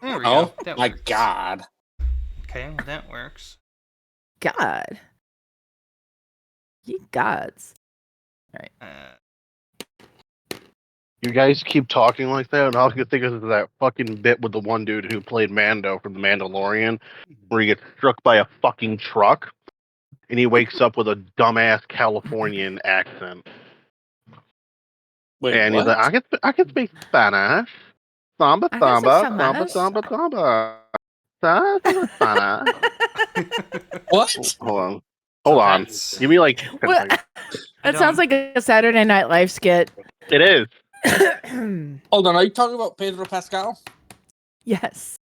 There we Oh go. That my works. god. Okay, well, that works. God. Ye gods. All right. You guys keep talking like that, and all I can think of is that fucking bit with the one dude who played Mando from The Mandalorian, where he gets struck by a fucking truck, and he wakes up with a dumbass Californian accent. Wait, And what? he's like, I can speak Spanish. Samba, I can speak samba, samba, Spanish. samba, samba. Spanish. What? Hold on. So Hold on. that's- Give me like 10 What? seconds. That sounds like a Saturday Night Live skit. It is. Hold on, are you talking about Pedro Pascal? Yes.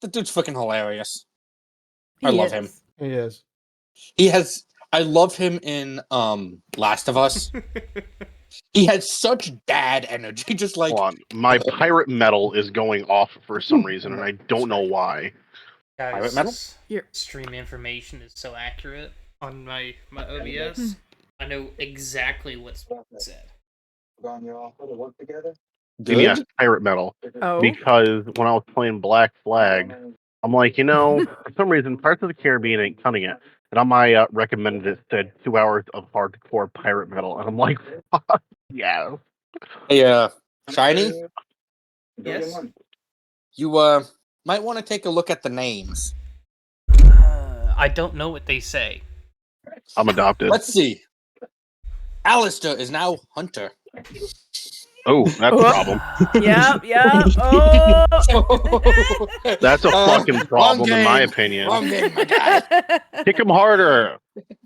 That dude's fucking hilarious. He I love him. is. He is. I love him in Last of Us. He has such dad energy, just like Hold on. My pirate metal is going off for some reason, and I don't know why. Pirate metal? Guys, Here. stream information is so accurate on my OBS. I know exactly what's said. Give me a good. pirate metal. Oh. Because when I was playing Black Flag, I'm like, for some reason, Parts of the Caribbean ain't cutting it. And on my recommended, it said 2 hours of hardcore pirate metal. And I'm like, fuck yeah. Hey, Shiny, Yes? you might want to take a look at the names. I don't know what they say. I'm adopted. Let's see. Alistair is now Hunter. Oh, that's a problem. Yep. Oh. That's a fucking problem, in my game. opinion. Wrong game, my guy. Kick him harder.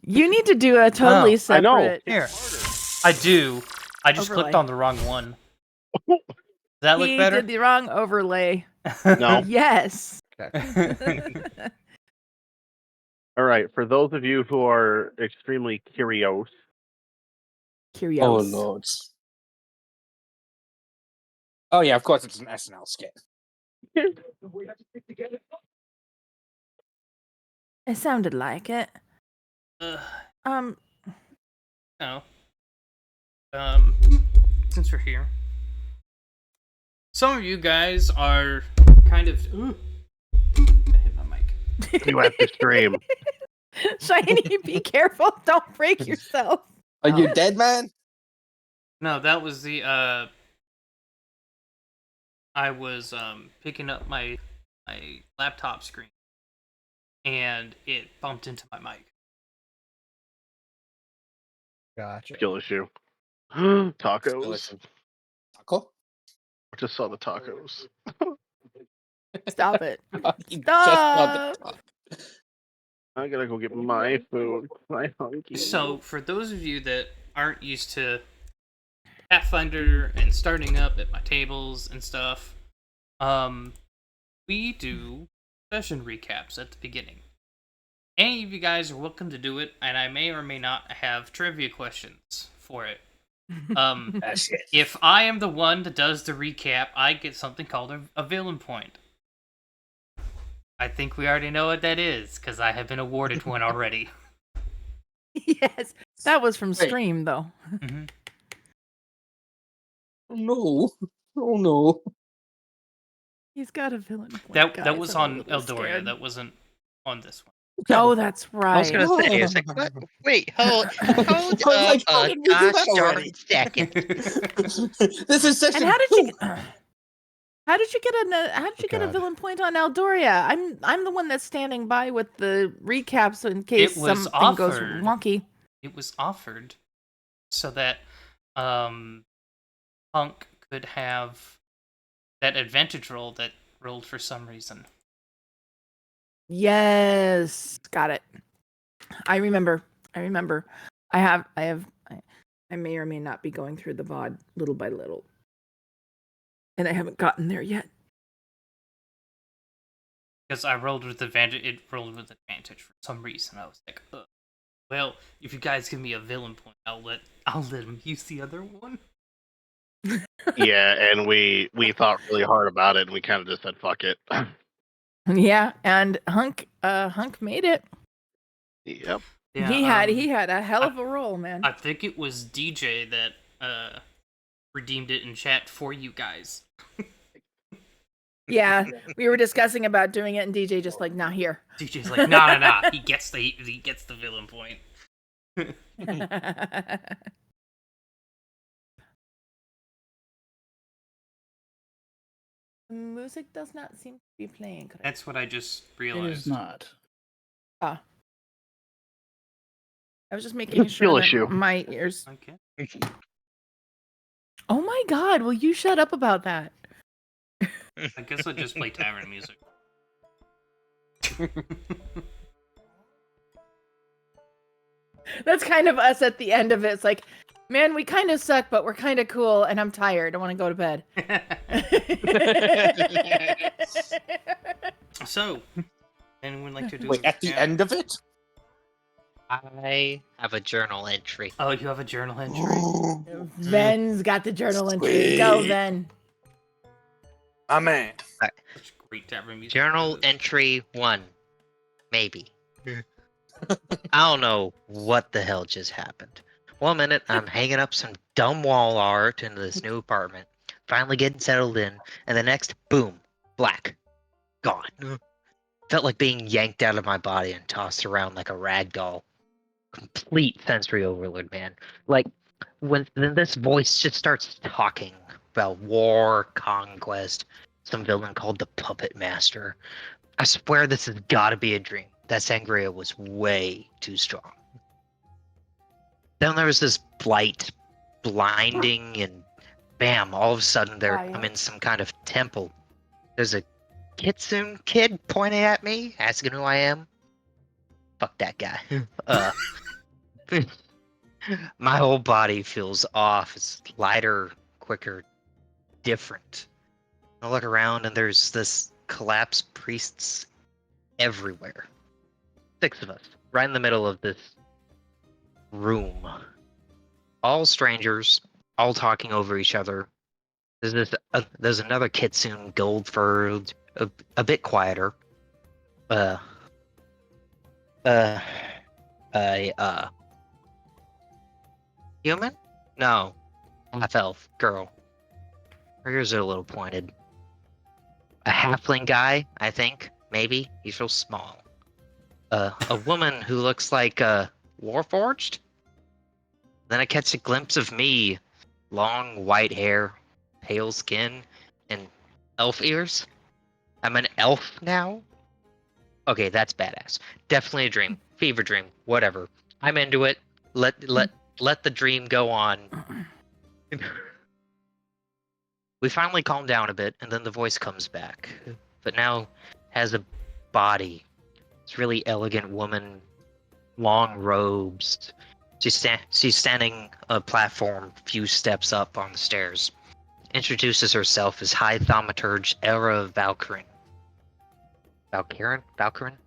You need to do a totally I know. separate. Here. I do. I just Overlay. clicked on the wrong one. Does that look He better? did the wrong overlay. No. Yes. All right. For those of you who are extremely curious, Curious. Oh lord. Oh yeah, of course it's an SNL skit. It sounded like it. No. Since we're here, some of you guys are kind of. Ooh. I hit my mic. you have to stream. Shiny, be careful. Don't break yourself. Are you dead, man? No, that was the. I was picking up my laptop screen, and it bumped into my mic. Gotcha. Skill issue. Tacos. Delicious. Taco? I just saw the tacos. Stop it. You Stop. just saw the taco. I gotta go get my food. My hunky. So, for those of you that aren't used to Pathfinder and starting up at my tables and stuff, we do session recaps at the beginning. Any of you guys are welcome to do it, and I may or may not have trivia questions for it. If I am the one that does the recap, I get something called a villain point. I think we already know what that is, because I have been awarded one already. Yes. That was from stream, though. Mm-hmm. No. Oh no. He's got a villain point. That guys. was I'm a on little Eldoria. scared. That wasn't on this one. Oh, that's right. I was gonna say, it's like, what? Wait, hold Like, up how a did we do that gosh already? darn second. This is such And a how did you get a God. villain point on Eldoria? I'm the one that's standing by with the recaps in case It was something goes offered. wonky. It was offered so that Punk could have that advantage roll that rolled for some reason. Yes, got it. I remember. I may or may not be going through the VOD little by little, and I haven't gotten there yet. Because I rolled with advantage, it rolled with advantage for some reason. I was like, ugh. Well, if you guys give me a villain point, I'll let him use the other one. Yeah, and we thought really hard about it, and we kind of just said, fuck it. Yeah, and Hunk made it. Yep. Yeah, he had a hell of a role, man. I think it was DJ that redeemed it in chat for you guys. Yeah, we were discussing about doing it, and DJ just like, nah, here. DJ's like, nah. He gets the villain point. Music does not seem to be playing. That's what I just It realized. is not. I was just making Skill sure that issue. my ears. Okay. Oh my god! Will you shut up about that? I guess I'll just play tavern music. That's kind of us at the end of it. It's like, man, we kind of suck, but we're kind of cool, and I'm tired. I want to go to bed. So, anyone like to do? Wait, at the end of it? I have a journal entry. Oh, you have a journal entry. Ven's got the journal entries. Go, Sweet. Ven. My man. Such great tavern music. Journal entry 1. Maybe. I don't know what the hell just happened. 1 minute, I'm hanging up some dumb wall art into this new apartment. Finally getting settled in. And the next, boom. Black. Gone. Felt like being yanked out of my body and tossed around like a rag doll. Complete sensory overload, man. Like, when this voice just starts talking about war, conquest, some villain called the Puppet Master. I swear this has gotta be a dream. That sangria was way too strong. Then there was this blight, blinding, and bam, all of a sudden I'm in some kind of temple. There's a kitsune kid pointing at me, asking who I am. Fuck that guy. My whole body feels off. It's lighter, quicker, different. I look around and there's this collapsed priests everywhere. 6 of us, right in the middle of this room. All strangers, all talking over each other. There's another kitsune, gold furred, a bit quieter. Human? No. Half elf girl. Her ears are a little pointed. A halfling guy, I think. Maybe. He's real small. A woman who looks like Warforged? Then I catch a glimpse of me. Long white hair, pale skin, and elf ears. I'm an elf now? Okay, that's badass. Definitely a dream. Fever dream. Whatever. I'm into it. Let the dream go on. We finally calm down a bit, and then the voice comes back. But now has a body. It's really elegant woman, long robes. She's standing a platform a few steps up on the stairs. Introduces herself as High Thaumaturge Era Valkyrin. Valkyrin? Valkyrin.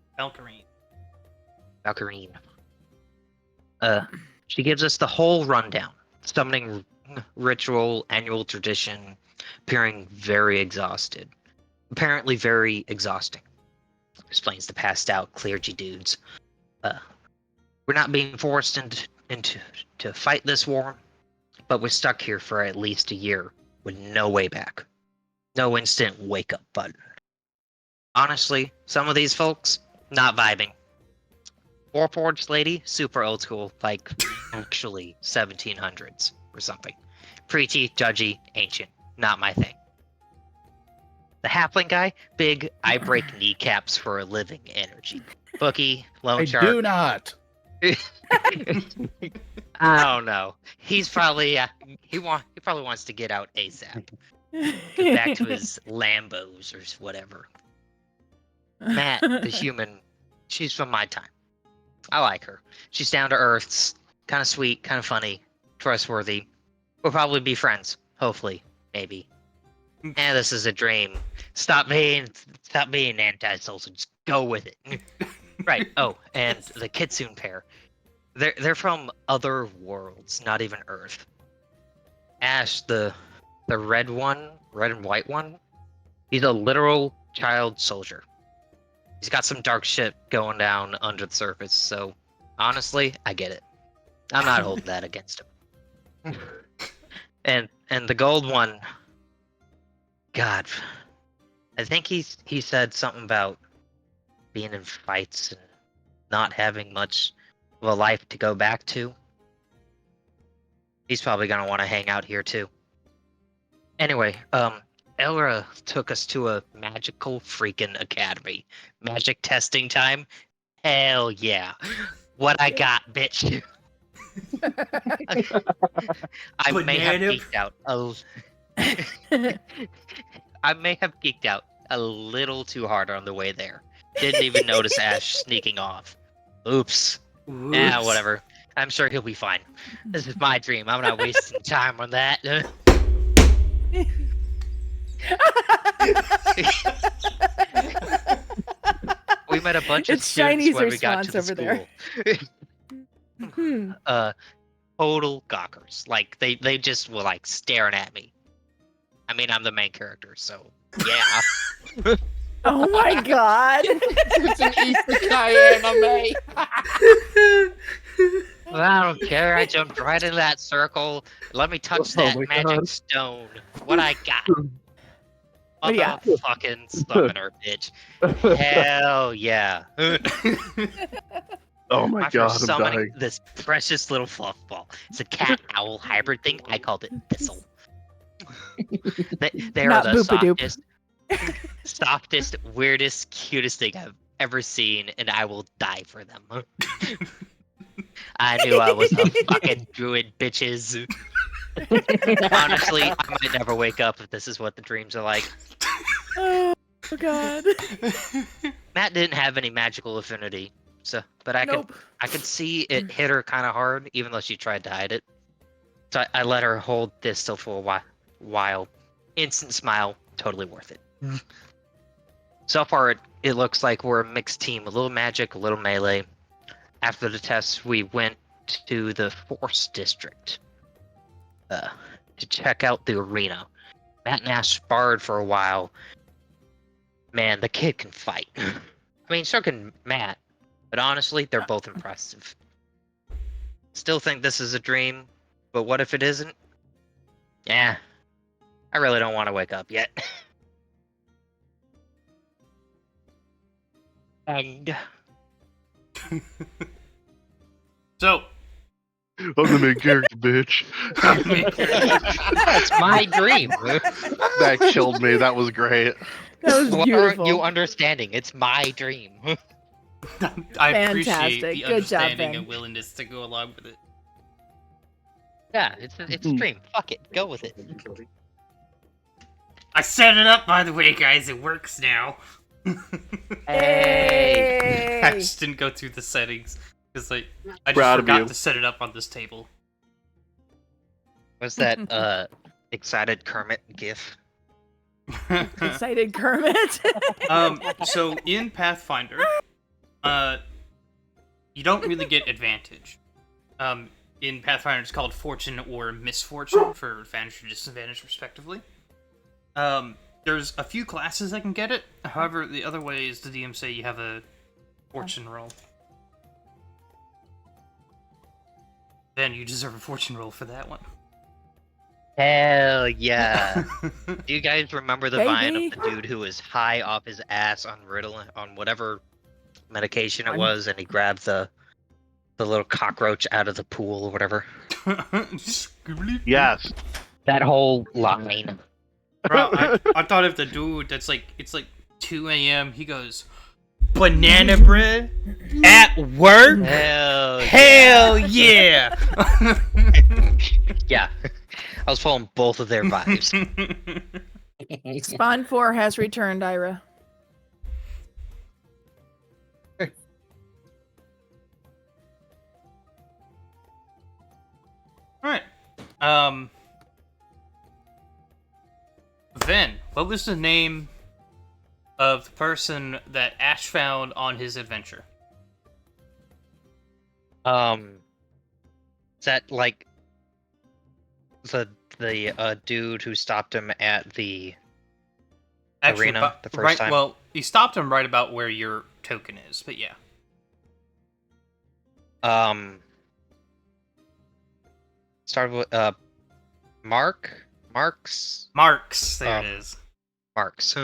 She gives us the whole rundown. Summoning ritual, annual tradition, appearing very exhausted. Apparently very exhausting. Explains the passed out clergy dudes. We're not being forced into to fight this war, but we're stuck here for at least a year with no way back. No instant wake up button. Honestly, some of these folks, not vibing. Warforged lady, super old school, like actually 1700s or something. Preachy, judgy, ancient. Not my thing. The halfling guy, big, I break kneecaps for a living energy. Bookie, loan I shark. do not. I don't know. He's probably he probably wants to get out ASAP. Get back to his Lambos or whatever. Matt, the human, she's from my time. I like her. She's down to earth, kind of sweet, kind of funny, trustworthy. We'll probably be friends. Hopefully, maybe. This is a dream. Stop being antisocial. Just go with it. Right. Oh, and the kitsune pair. They're from other worlds, not even Earth. Ash, the red and white one, he's a literal child soldier. He's got some dark shit going down under the surface, so Honestly, I get it. I'm not holding that against him. And the gold one, God, I think he said something about being in fights and not having much of a life to go back to. He's probably gonna want to hang out here too. Anyway, Elra took us to a magical freaking academy. Magic testing time? Hell yeah. What I got, bitch. I may have Banana. geeked out I may have geeked out a little too hard on the way there. Didn't even notice Ash sneaking off. Oops. Yeah, whatever. I'm sure he'll be fine. This is my dream. I'm not wasting time on that. We met a bunch of It's students Shiny's when we got to the response over school. Total gawkers. Like they just were like staring at me. I mean, I'm the main character, so yeah. Oh my god. It's an isekai anime. Well, I don't care. I jumped right in that circle. Let me touch Oh that my magic God. stone. What I got? What do you got? Motherfucking summoner, bitch. Hell yeah. Oh my After god, I'm summoning dying. this precious little fluff ball. It's a cat owl hybrid thing. I called it Thistle. They are Not the Boopadoop. softest, weirdest, cutest thing I've ever seen, and I will die for them. I knew I was a fucking druid, bitches. Honestly, I might never wake up if this is what the dreams are like. Oh god. Matt didn't have any magical affinity, but I could see it hit her kind of hard, even though she tried to hide it. So I let her hold this still for a while. Instant smile, totally worth it. So far, it looks like we're a mixed team, a little magic, a little melee. After the test, we went to the Force District to check out the arena. Matt and Ash sparred for a while. Man, the kid can fight. I mean, so can Matt, but honestly, they're both impressive. Still think this is a dream, but what if it isn't? Yeah, I really don't want to wake up yet. And So, I'm the main character, bitch. that's my dream. That killed me. That was great. That was Why beautiful. aren't you understanding? It's my dream. I appreciate Fantastic. the Good job, understanding Ben. and willingness to go along with it. Yeah, it's a dream. Fuck it, go with it. I set it up, by the way, guys. It works now. Hey. I just didn't go through the settings because I just Proud of forgot you. to set it up on this table. What's that excited Kermit gif? Excited Kermit. So in Pathfinder, you don't really get advantage. In Pathfinder, it's called fortune or misfortune for advantage or disadvantage, respectively. There's a few classes that can get it. However, the other way is the DM say you have a fortune roll. Then you deserve a fortune roll for that one. Hell yeah. Do you guys remember the vine Baby. of the dude who was high off his ass on Ritalin, on whatever medication it was, and he grabbed the little cockroach out of the pool or whatever? Yes. That whole line. Bro, I thought of the dude that's like, it's like 2 a.m. He goes, banana bread at work? Hell yeah! Yeah. I was following both of their vibes. Spawn 4 has returned, Ira. Alright. Then, what was the name of the person that Ash found on his adventure? Is that like the dude who stopped him at the arena the first time? Well, he stopped him right about where your token is, but yeah. Um, Started with Marks, Marks. There it Um, is. Marks.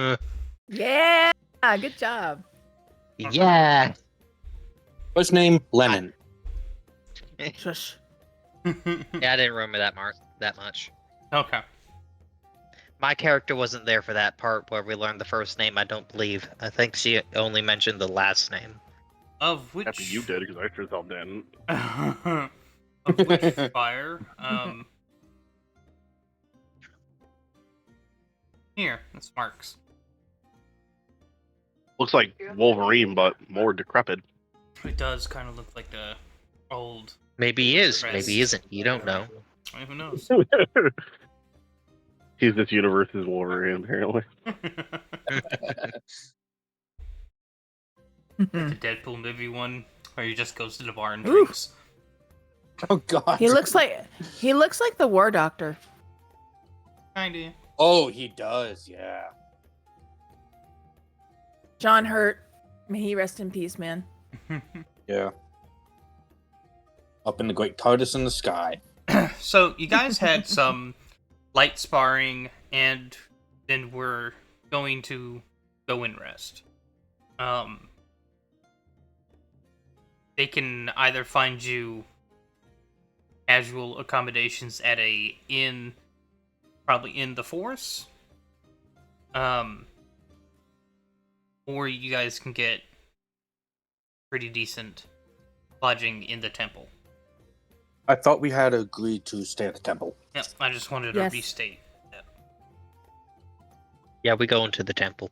Yeah, good job. Yeah. First name Lennon. Shush. Yeah, I didn't remember that Mark that much. Okay. My character wasn't there for that part where we learned the first name, I don't believe. I think she only mentioned the last name. Of which Happy you did, because I sure as hell didn't. of which fire? Here, that's Marks. Looks like Wolverine, but more decrepit. It does kind of look like the old. Maybe he is, Rest. maybe he isn't. You don't know. Who knows? He's this universe's Wolverine, apparently. Like the Deadpool movie one, where he just goes to the bar and Ooh. drinks. Oh God. He looks like the War Doctor. Kinda. Oh, he does. Yeah. John Hurt. May he rest in peace, man. Yeah. Up in the great TARDIS in the sky. So you guys had some light sparring, and then we're going to go and rest. They can either find you casual accommodations at a inn, probably in the forest, or you guys can get pretty decent lodging in the temple. I thought we had agreed to stay at the temple. Yep, I just wanted to Yes. restate that. Yeah, we go into the temple.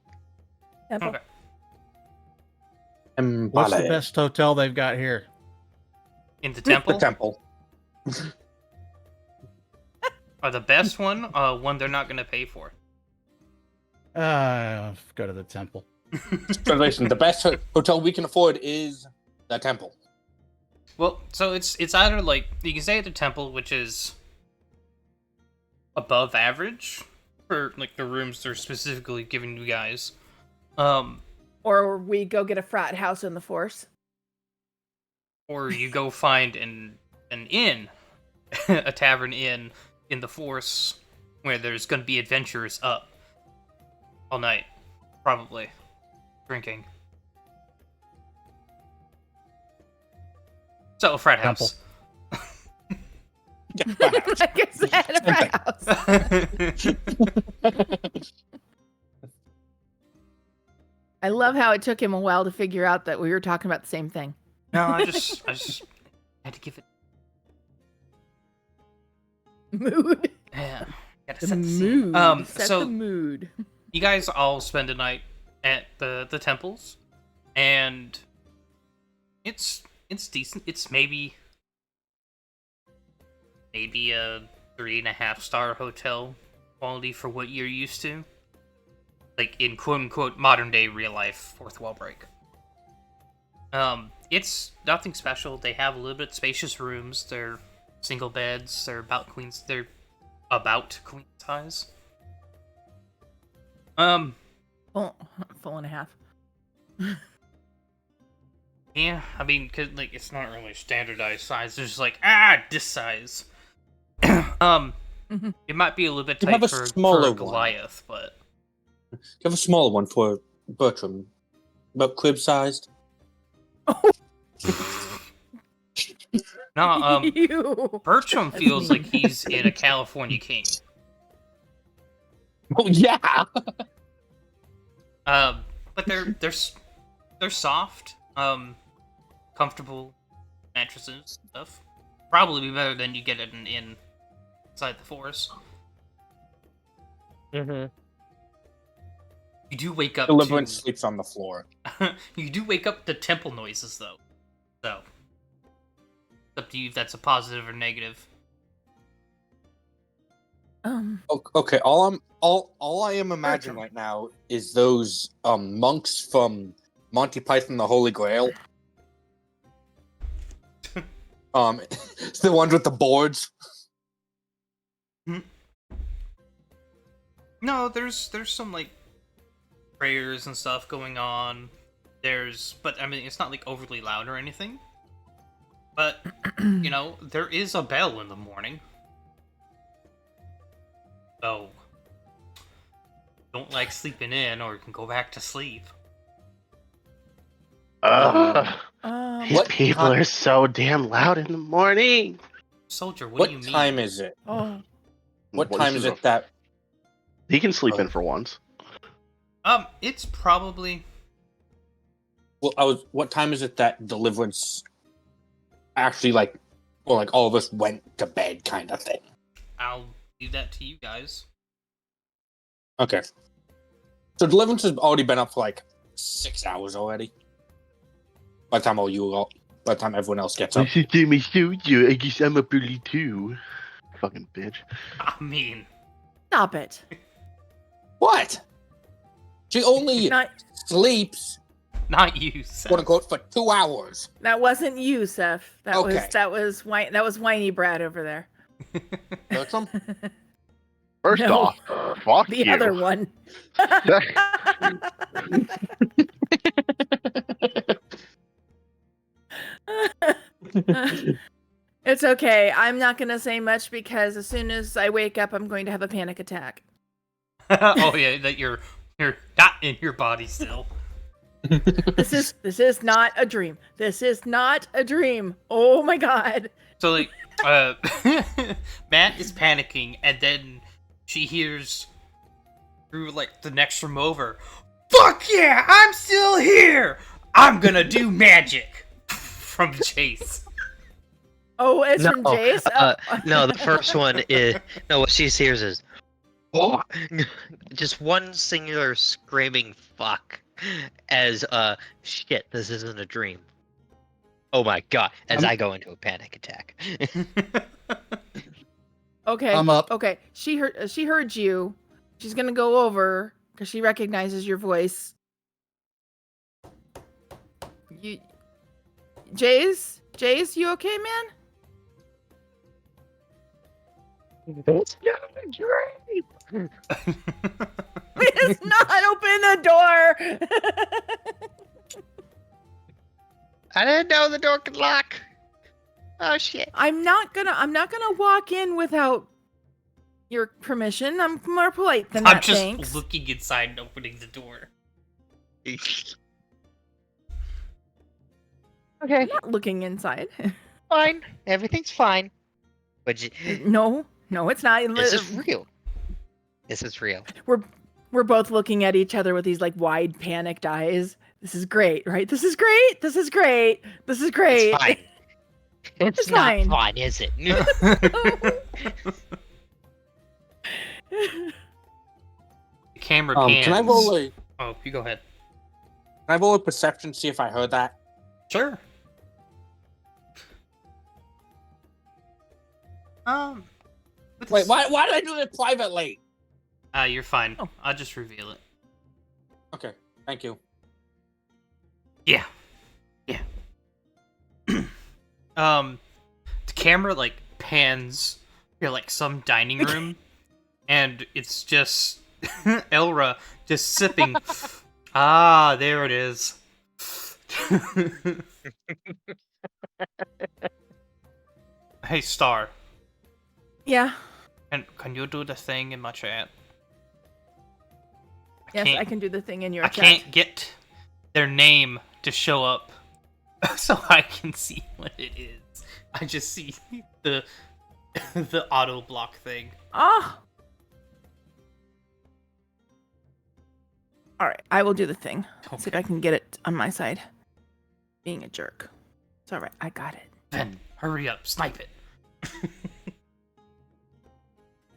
Temple. Okay. What's the Mbale. best hotel they've got here? In the temple? The temple. The best one, one they're not going to pay for. Go to the temple. Translation: the best hotel we can afford is the temple. Well, so it's either like you can stay at the temple, which is above average for like the rooms they're specifically giving you guys. Or we go get a frat house in the Force. Or you go find an inn, a tavern inn in the Force, where there's going to be adventurers up all night, probably drinking. So a frat house. Like I said, a frat house. I love how it took him a while to figure out that we were talking about the same thing. No, I just had to give it. Mood. Yeah, gotta The set the scene. mood. Set So the mood. you guys all spend a night at the temples, and it's decent. It's maybe a 3.5-star hotel quality for what you're used to, like in quote unquote modern day real life fourth wall break. It's nothing special. They have a little bit spacious rooms. They're single beds. They're about queen size. Full and a half. Yeah, I mean, 'cause, like, it's not really standardized size. There's like, this size. It might be a little bit You tight have a for smaller one. Goliath, but You have a smaller one for Bertram, about crib-sized. no, Ew. Bertram That's feels mean. like he's in a California king. Oh yeah. But they're soft, comfortable mattresses and stuff. Probably be better than you get it inside the forest. Mm-hmm. You do wake up Deliverance to sleeps on the floor. you do wake up to temple noises though. So it's up to you if that's a positive or negative. Okay, all I am imagining right now is those monks from Monty Python: The Holy Grail. It's the ones with the boards. No, there's some like prayers and stuff going on. But I mean, it's not like overly loud or anything. But, you know, there is a bell in the morning. So, don't like sleeping in, or you can go back to sleep. Ugh, these What people time- are so damn loud in the morning. Soldier, what What do you mean? time is it? Oh, What Well, time this is is it that? He can sleep Oh. in for once. It's probably... Well, what time is it that Deliverance actually all of us went to bed, kind of thing? I'll leave that to you guys. Okay. So Deliverance has already been up for like 6 hours already. By the time everyone else gets up. I guess I'm up early too. Fucking bitch. I mean, stop it. What? She only Not sleeps, not you, Seth. quote unquote, for 2 hours. that wasn't you, Seth. That Okay. was whiny Brad over there. Bertram? First No. off, fuck The you. other one. It's okay. I'm not gonna say much because as soon as I wake up, I'm going to have a panic attack. Oh yeah, that you're not in your body still. This is not a dream. This is not a dream. Oh my god. So like, Matt is panicking, and then she hears through like the next room over, "Fuck yeah, I'm still here. I'm gonna do magic." From Chase. Oh, it's from Jace. No, the first one is what she hears is just one singular screaming fuck as shit, this isn't a dream. Oh my god, as I go into a panic attack. Okay. I'm up. Okay. She heard you. She's gonna go over because she recognizes your voice. Jace, you okay, man? It's not a dream. Please not open the door. I didn't know the door could lock. Oh shit. I'm not gonna walk in without your permission. I'm more polite than that. I'm just thanks. looking inside and opening the door. Okay, I'm not looking inside. fine. Everything's fine. But No, it's not. this is real. This is real. We're both looking at each other with these like wide panicked eyes. This is great, right? This is great. This is great. This is great. It's fine. It's not fine. fine, is it? The camera pans. Can I roll a Oh, you go ahead. perception, see if I heard that? Sure. Wait, why did I do it privately? You're fine. Oh. I'll just reveal it. Okay, thank you. Yeah. The camera like pans to like some dining room, and it's just Elra just sipping. Ah, there it is. Hey, Star. Yeah. Can you do the thing in my chat? Yes, can't- I can do the thing in your I chat. can't get their name to show up so I can see what it is. I just see the auto block thing. Ah. All right, I will do the thing. See if I can get it on my side. Being a jerk. It's all right. I got it. Ben, hurry up, snipe it.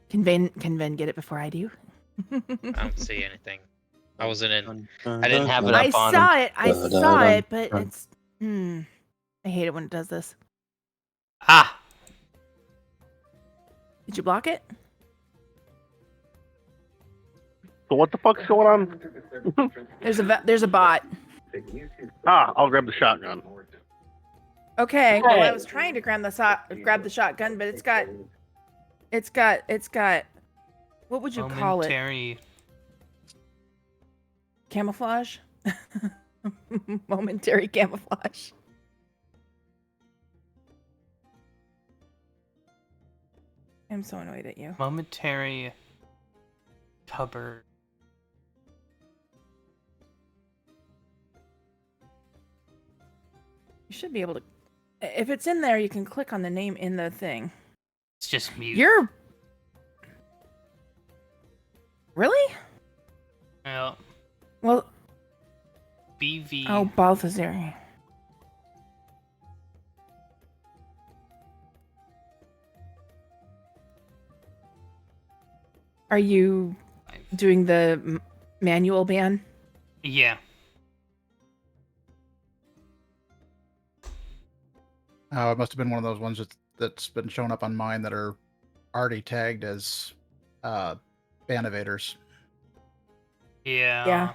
Can Ven get it before I do? I don't see anything. I wasn't in. I didn't have it I up on. saw it. I saw it, but it's. I hate it when it does this. Ah, Did you block it? So what the fuck's going on? There's a bot. I'll grab the shotgun. Okay. Well, I was trying to grab the shotgun, but it's got. What would you call it? momentary. Camouflage. Momentary camouflage. I'm so annoyed at you. Momentary cupboard. You should be able to. If it's in there, you can click on the name in the thing. It's just mute. You're. Really? Well, Well. BV. Oh, Balthazar. Are you doing the manual ban? Yeah. Oh, it must have been one of those ones that's been showing up on mine that are already tagged as ban evaders. Yeah. Yeah.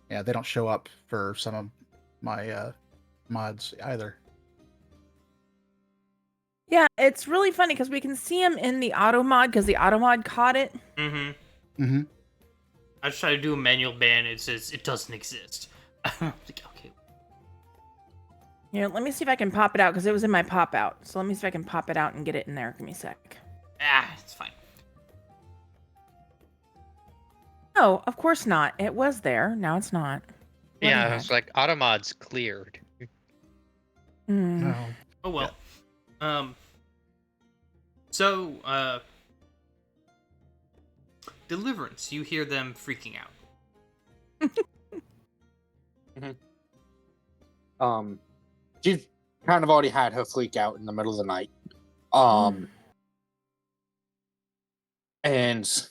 Yeah, they don't show up for some of my mods either. Yeah, it's really funny because we can see him in the auto mod because the auto mod caught it. Mm-hmm. Mm-hmm. I just try to do a manual ban. It says it doesn't exist. I'm like, okay. Here, let me see if I can pop it out because it was in my pop out. So let me see if I can pop it out and get it in there. Give me a sec. It's fine. Oh, of course not. It was there. Now it's not. Yeah, Bloody it's heck. like Automod's cleared. Hmm. No. Oh well. So, Deliverance. You hear them freaking out. She's kind of already had her freak out in the middle of the night. And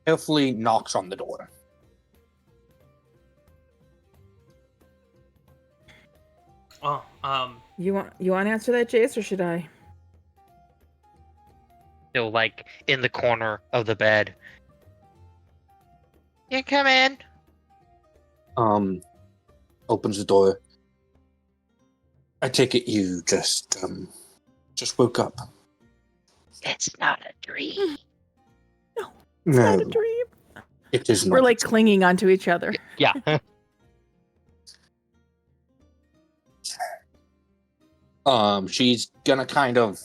carefully knocks on the door. Oh, You want to answer that, Jace, or should I? Still like in the corner of the bed. You come in. Opens the door. I take it you just woke up. It's not a dream. It's not a dream. It is not. We're like clinging onto each other. Yeah. She's gonna kind of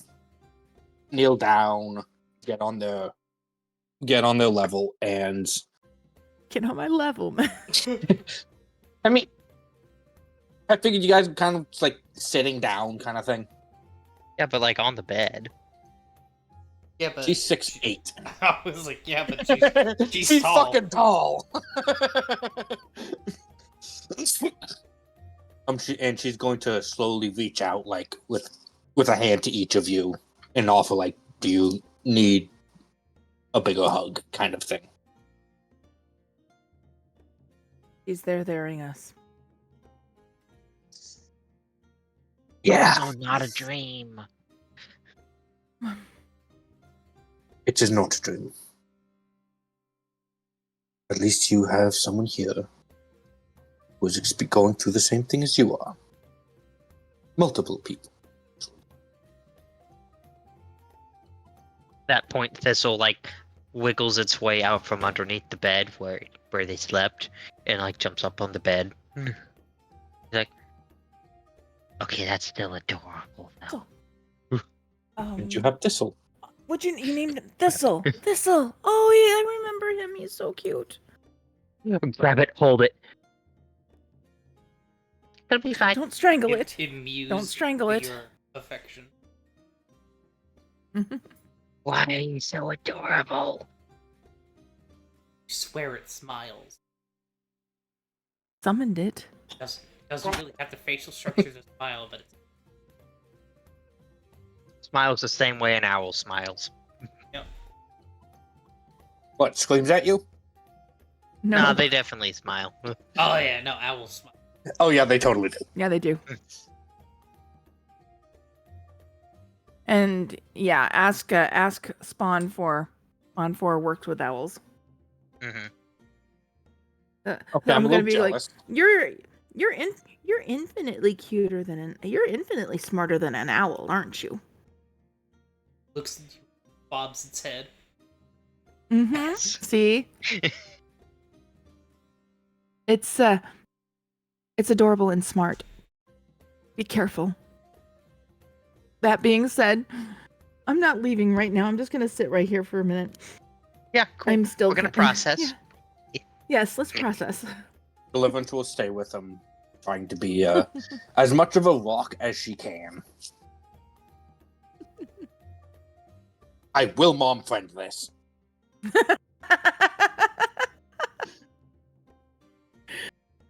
kneel down, get on their level, and Get on my level, man. I mean, I figured you guys were kind of like sitting down, kind of thing. Yeah, but like on the bed. yeah, but She's 6'8". I was like, yeah, but she's tall. fucking tall. She's going to slowly reach out, like with a hand to each of you, and offer, like, do you need a bigger hug, kind of thing. He's there-thering us. Yeah, No, not a dream. it is not a dream. At least you have someone here who is going through the same thing as you are. Multiple people. That point, Thistle like wiggles its way out from underneath the bed where they slept, and like jumps up on the bed. He's like, okay, that's still adorable though. And you have Thistle. What'd you named him? Thistle. Thistle. Oh yeah, I remember him. He's so cute. Grab it, hold it. It'll be fine. Don't strangle it. Immuse Don't strangle it. Your affection. Why are you so adorable? I swear it smiles. Summoned it. Doesn't really have the facial structure to smile, but it's Smiles the same way an owl smiles. What, screams at you? No. Nah, they definitely smile. oh yeah, no, owls smile. Oh yeah, they totally do. Yeah, they do. And yeah, ask Spawn for worked with owls. Mm-hmm. Okay, I'm gonna a little be jealous. like, you're infinitely cuter than you're infinitely smarter than an owl, aren't you? Looks at you, bobs its head. Mm-hmm. See, it's adorable and smart. Be careful. That being said, I'm not leaving right now. I'm just gonna sit right here for a minute. Yeah, cool. I'm still We're gonna process. Yeah. Yes, let's process. Deliverance will stay with him, trying to be as much of a rock as she can. I will mom friend this.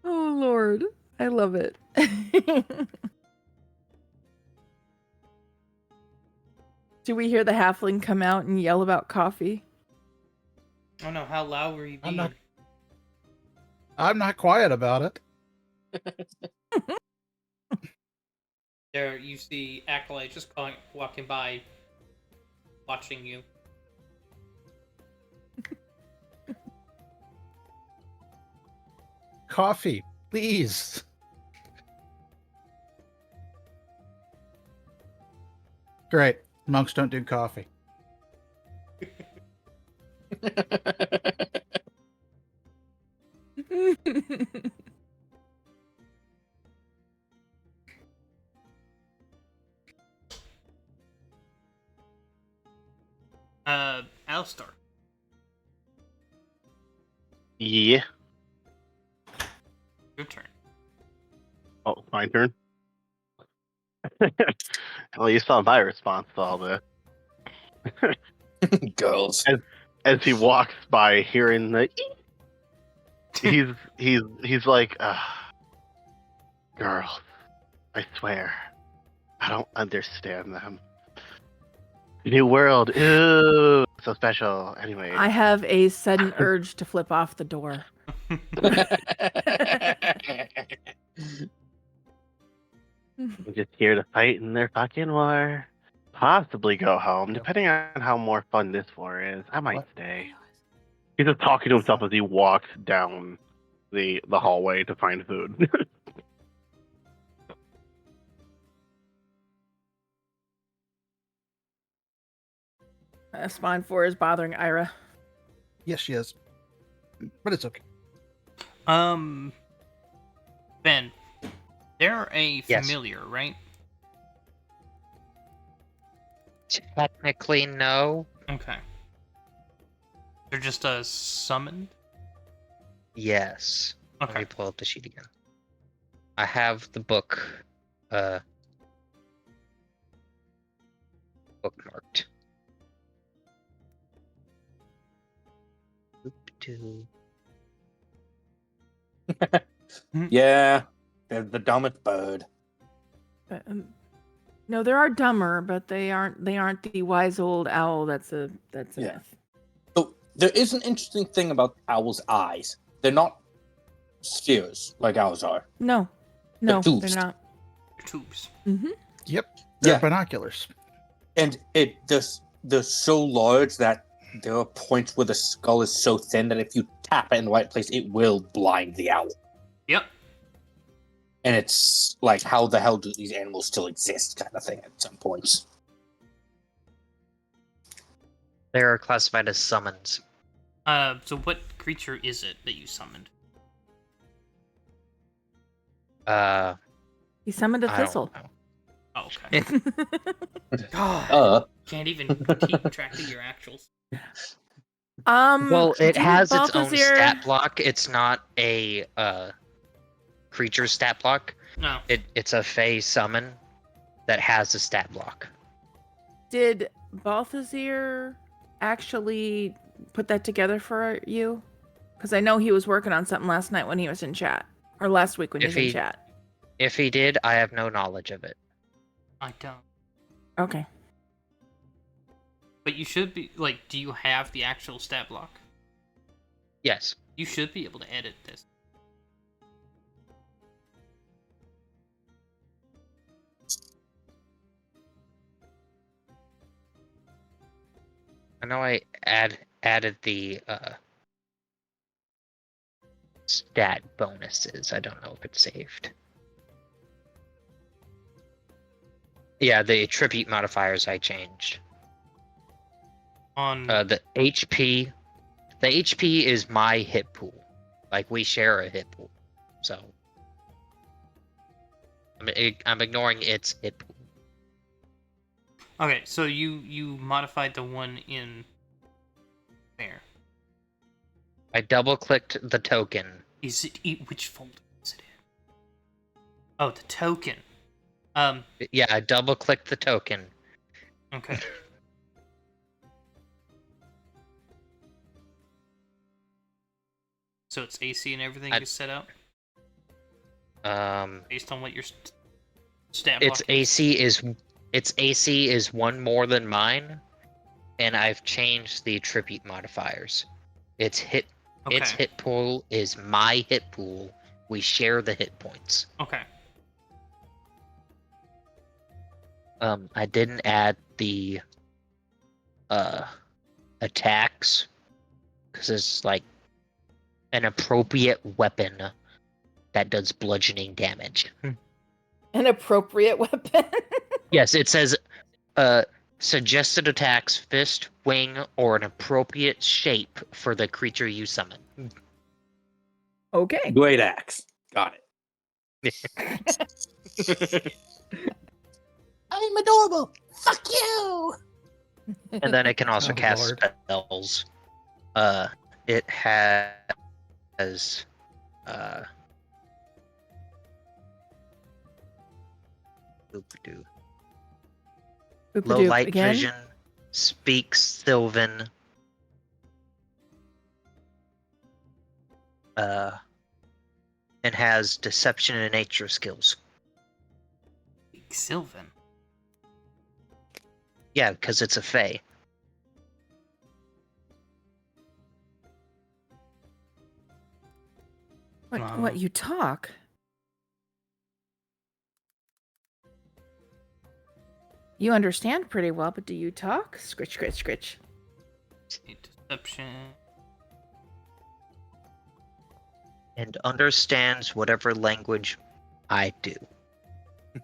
Oh Lord, I love it. Do we hear the halfling come out and yell about coffee? Oh no, how loud were you I'm being? I'm not quiet about it. There, you see Acolyte just walking by, watching you. Coffee, please. Great. Monks don't do coffee. Alistar. Yeah. Your turn. Oh, my turn. Well, you saw my response to all this. Girls. As he walks by, hearing the, he's like, girls. I swear, I don't understand them. New world, ooh, so special. Anyway, I have a sudden urge to flip off the door. I'm just here to fight in their fucking war. Possibly go home, depending on how more fun this war is. I might What? stay. He's just talking to himself as he walks down the hallway to find food. Spawn 4 is bothering Ira. Yes, she is. But it's okay. Ben, they're a Yes. familiar, right? Technically, no. Okay. They're just a summoned? Yes. Let Okay. me pull up the sheet again. I have the book bookmarked. Oop-doo. Yeah, they're the dumbest bird. No, there are dumber, but they aren't the wise old owl. That's a Yeah. myth. So there is an interesting thing about owls' eyes. They're not spheres like owls are. No, They're they're tubes. not. Tubes. Mm-hmm. Yep. They're Yeah. binoculars. And they're so large that there are points where the skull is so thin that if you tap it in the right place, it will blind the owl. Yep. And it's like, how the hell do these animals still exist, kind of thing at some points. They are classified as summons. So what creature is it that you summoned? He summoned a I don't thistle. know. Oh, okay. God. Can't even keep track of your actuals. Well, it didn't has its own Balthazar- stat block. It's not a creature stat block. No. It's a Fey summon that has a stat block. Did Balthazar actually put that together for you? Because I know he was working on something last night when he was in chat, or last week when he If was in he- chat. If he did, I have no knowledge of it. I don't. Okay. But you should be, like, do you have the actual stat block? Yes. You should be able to edit this. I know I added the stat bonuses. I don't know if it's saved. Yeah, the attribute modifiers I changed. On The HP is my hit pool. Like, we share a hit pool. So I'm ignoring its hit pool. Okay, so you modified the one in there. I double-clicked the token. Is it which folder is it in? Oh, the token. Yeah, I double-clicked the token. Okay. So it's AC and everything is set up based on what your stat block Its AC is one more than mine, and I've changed the attribute modifiers. Its hit pool is my hit pool. We share the hit points. Okay. I didn't add the attacks because it's like an appropriate weapon that does bludgeoning damage. An appropriate weapon. Yes, it says suggested attacks, fist, wing, or an appropriate shape for the creature you summon. Okay. Great axe. Got it. I'm adorable. Fuck you. And then it can also Oh, cast Lord. spells. It has Boop-a-doo. Low Boop-a-doop light again? vision, speaks Sylvan. And has deception and nature skills. Sylvan. Yeah, because it's a fae. What you talk? You understand pretty well, but do you talk? Scritch, scritch, scritch. Deception. And understands whatever language I do.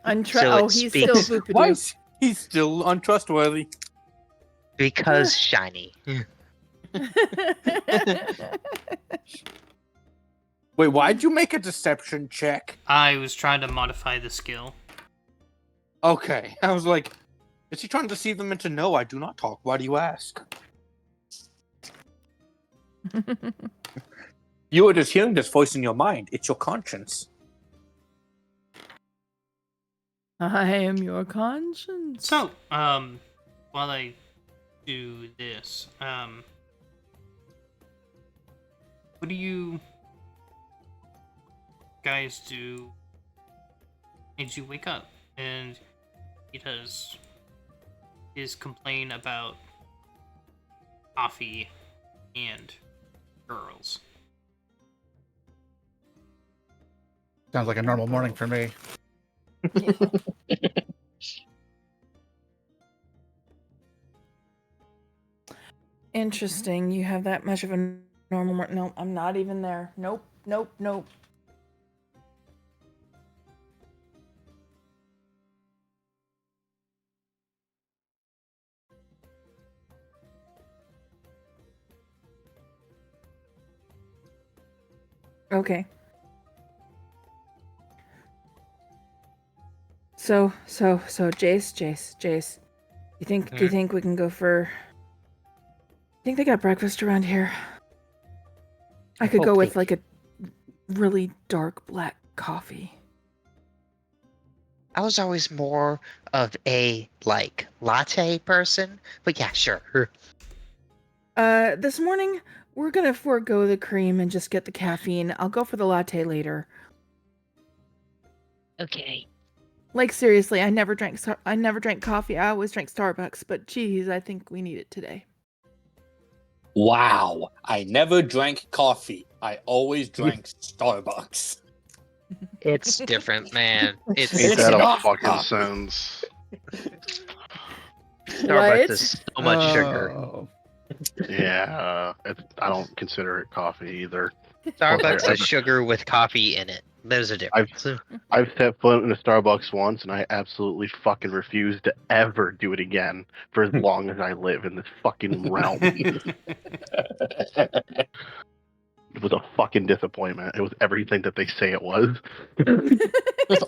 He's still boop-a-doop. Why is he still untrustworthy? Because shiny. Wait, why'd you make a deception check? I was trying to modify the skill. Okay, I was like, is he trying to deceive them into no, I do not talk. Why do you ask? You are just hearing this voice in your mind. It's your conscience. I am your conscience. So, while I do this, what do you guys do as you wake up and he does his complain about coffee and girls? Sounds like a normal morning for me. Interesting. You have that much of a normal morning. No, I'm not even there. Nope, nope, nope. Okay. So, Jace. Do you think we can go for? Think they got breakfast around here? I could go with like a really dark black coffee. I was always more of a like latte person, but yeah, sure. This morning we're gonna forego the cream and just get the caffeine. I'll go for the latte later. Okay. Like seriously, I never drank coffee. I always drank Starbucks, but geez, I think we need it today. Wow, I never drank coffee. I always drank Starbucks. It's different, man. Ain't It's that a not fucking coffee. sense? Starbucks is so much sugar. Oh. Yeah, I don't consider it coffee either. Starbucks has sugar with coffee in it. There's a difference. I've set foot in a Starbucks once, and I absolutely fucking refuse to ever do it again for as long as I live in this fucking realm. It was a fucking disappointment. It was everything that they say it was.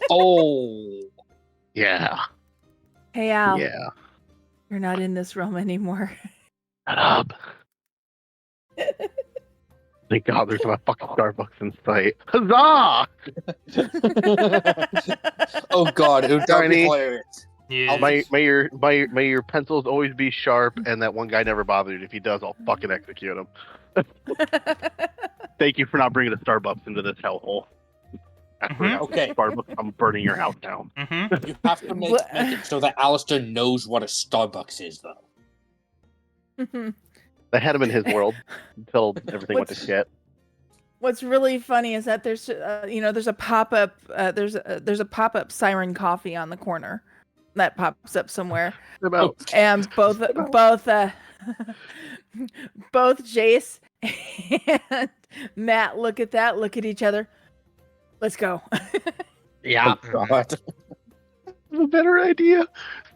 Oh. Yeah. Hey Al. Yeah. You're not in this realm anymore. Shut up. Thank God there's not fucking Starbucks in sight. Huzzah! Oh God, it would be Tiny. hilarious. Yeah. May your pencils always be sharp, and that one guy never bothered. If he does, I'll fucking execute him. Thank you for not bringing a Starbucks into this hellhole. After Mhm. Okay. Starbucks, I'm burning your house down. Mm-hmm. You have to make it so that Alistair knows what a Starbucks is, though. I had him in his world until everything went to shit. What's really funny is that there's a pop-up there's a pop-up Siren Coffee on the corner that pops up somewhere, About and both Jace and Matt look at each other. Let's go. Yeah. Oh, God. a better idea.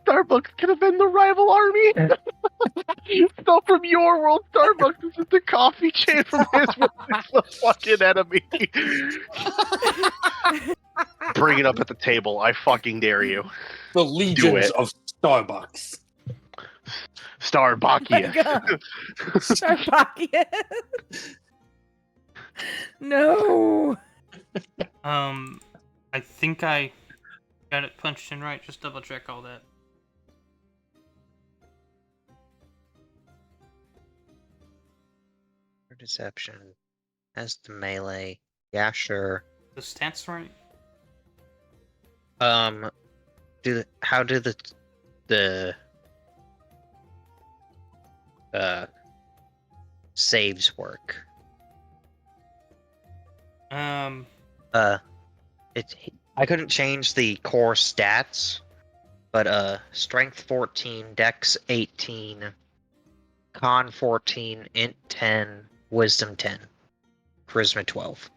Starbucks could have been the rival army. So from your world, Starbucks is just a coffee chain. From his world, it's the fucking enemy. Bring it up at the table. I fucking dare you. The legions it. of Starbucks. Starbuckia. Starbuckia. No. I think I got it punched in right. Just double check all that. Deception. As the melee. Yeah, sure. The stats right. How do the saves work? I couldn't change the core stats, but strength 14, dex 18, con 14, int 10, wisdom 10, charisma 12.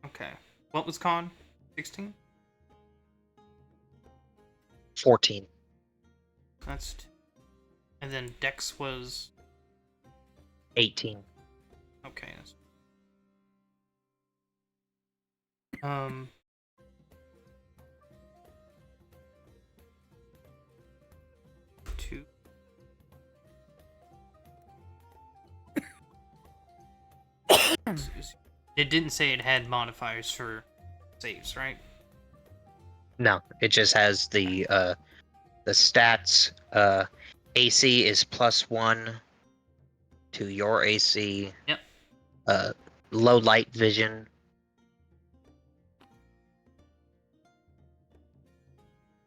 Okay. What was con? 16? 14. That's 2. And then dex was 18. okay. That's... Two. It didn't say it had modifiers for saves, right? No, it just has the stats. AC is +1 to your AC. Yep. Low light vision.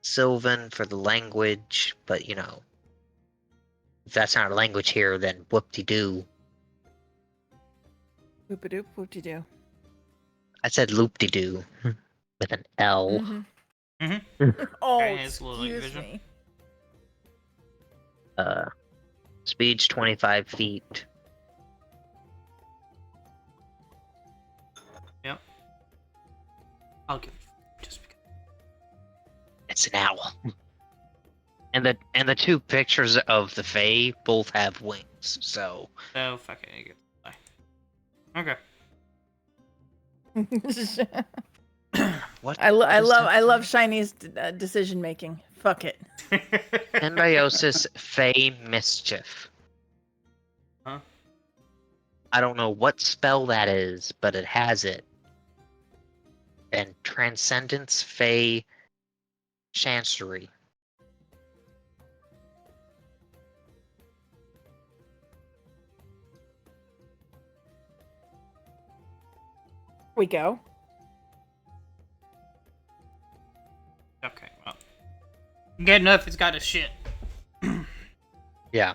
Sylvan for the language, but if that's not a language here, then whoop-de-doo. Whoop-a-doop, whoop-de-doo. I said loop-de-doo with an L. Oh, Okay, it's low light excuse vision. me. Speed's 25 feet. Yep. I'll give it just because. It's an owl. And the two pictures of the Fae both have wings, so Oh, fuck it. I get to die. Okay. what? I what is that? love Shiny's decision making. Fuck it. Symbiosis Fae Mischief. Huh? I don't know what spell that is, but it has it. And Transcendence Fae Chancery. We go. Okay, well. Good enough, it's got a shit. Yeah.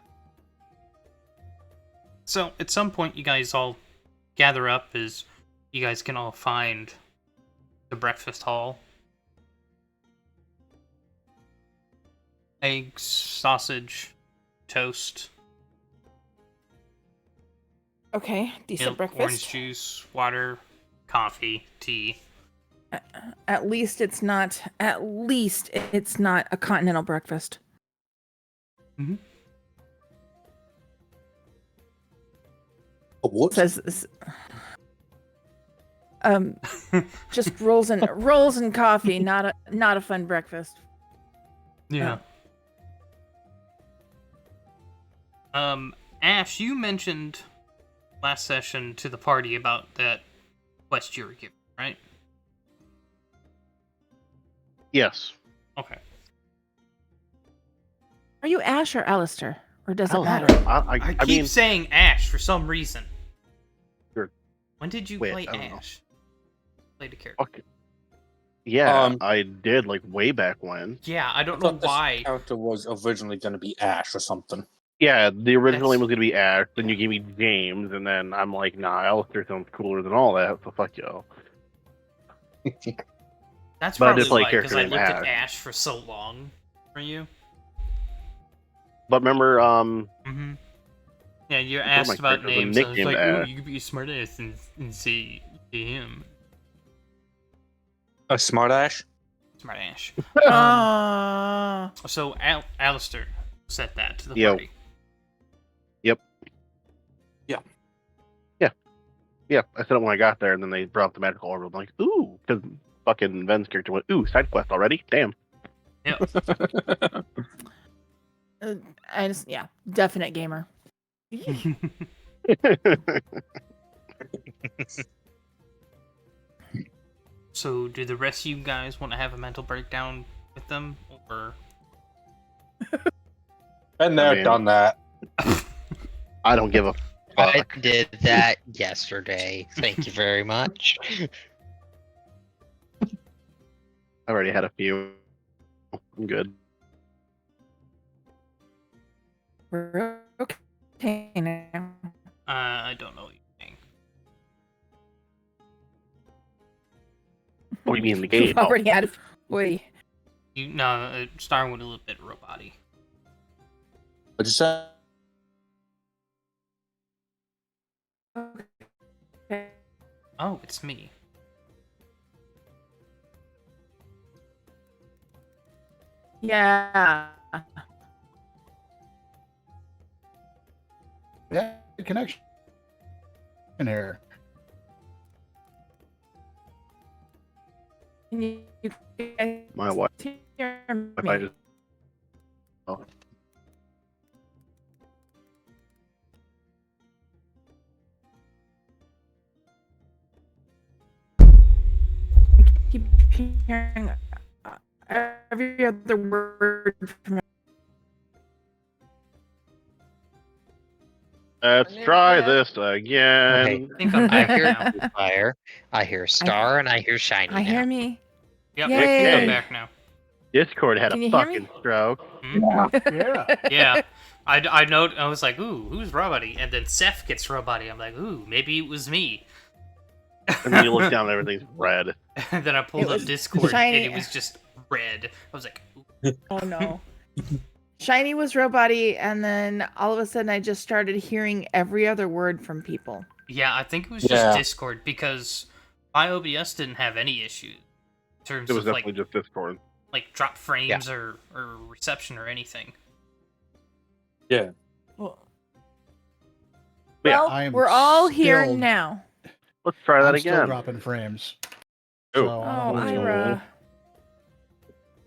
So, at some point, you guys all gather up as you guys can all find the breakfast hall. Eggs, sausage, toast, Okay, decent milk, breakfast. orange juice, water, coffee, tea. At least it's not a continental breakfast. Mm-hmm. What? Says just rolls and coffee, not a fun breakfast. Yeah. Ash, you mentioned last session to the party about that quest you were given, right? Yes. Okay. Are you Ash or Alistair? Or does it Oh, matter? I keep mean, saying Ash for some reason. Sure. When did you Wait, play I don't know. Ash? Played a character. okay. Yeah, Um, I did like way back when. Yeah, I I don't know thought this why. character was originally going to be Ash or something. Yeah, the original That's- name was gonna be Ash. Then you gave me James, and then I'm like, nah, Alistair sounds cooler than all that. So fuck y'all. That's But I probably did play a why, because character I named looked at Ash. Ash for so long for you. But remember, Mm-hmm. Yeah, you one of asked my about characters was names. I was nicknamed like, ooh, Ash. you could be a smartass and say him. A smart Ash? Smart Ash. Oh. So Alistair said that to the Yo. party. Yep. Yeah. Yeah, I said it when I got there, and then they brought up the magical orb. I'm like, ooh, because fucking Ven's character went, ooh, side quest already? Damn. Yeah, definite gamer. So, do the rest of you guys want to have a mental breakdown with them, or? Been there, I mean- done that. I don't give a I fuck. did that yesterday. Thank you very much. I already had a few. I'm good. We're okay now. I don't know what you're saying. What do you mean the game? We've already had. Wait. Star went a little bit robot-y. What'd you say? Okay. Oh, it's me. Yeah. Yeah, connection in here. Can you guys My wife. hear If I me? just. Oh. Keep hearing every other word from Let's try this again. Okay. I think I'm I back hear now. fire, I hear star, and I hear shiny. I hear now. me. Yep, I think I'm Yay. back now. Discord had Can a you hear me? fucking stroke. Yeah. Yeah. I was like, ooh, who's robot-y? And then Seth gets robot-y. I'm like, ooh, maybe it was me. And then you look down and everything's red. And then I pulled It up was Discord shiny. and it was just red. I was like, ooh. Oh no. Shiny was robot-y, and then all of a sudden I just started hearing every other word from people. Yeah, I think it was Yeah. just Discord because my OBS didn't have any issues in terms It was of like definitely just Discord. drop frames or reception or anything. Yeah. Well, Yeah, I am we're all here still- now. Let's try that I'm still again. dropping frames. Oh. So, I Oh, don't know what's going on. Ira.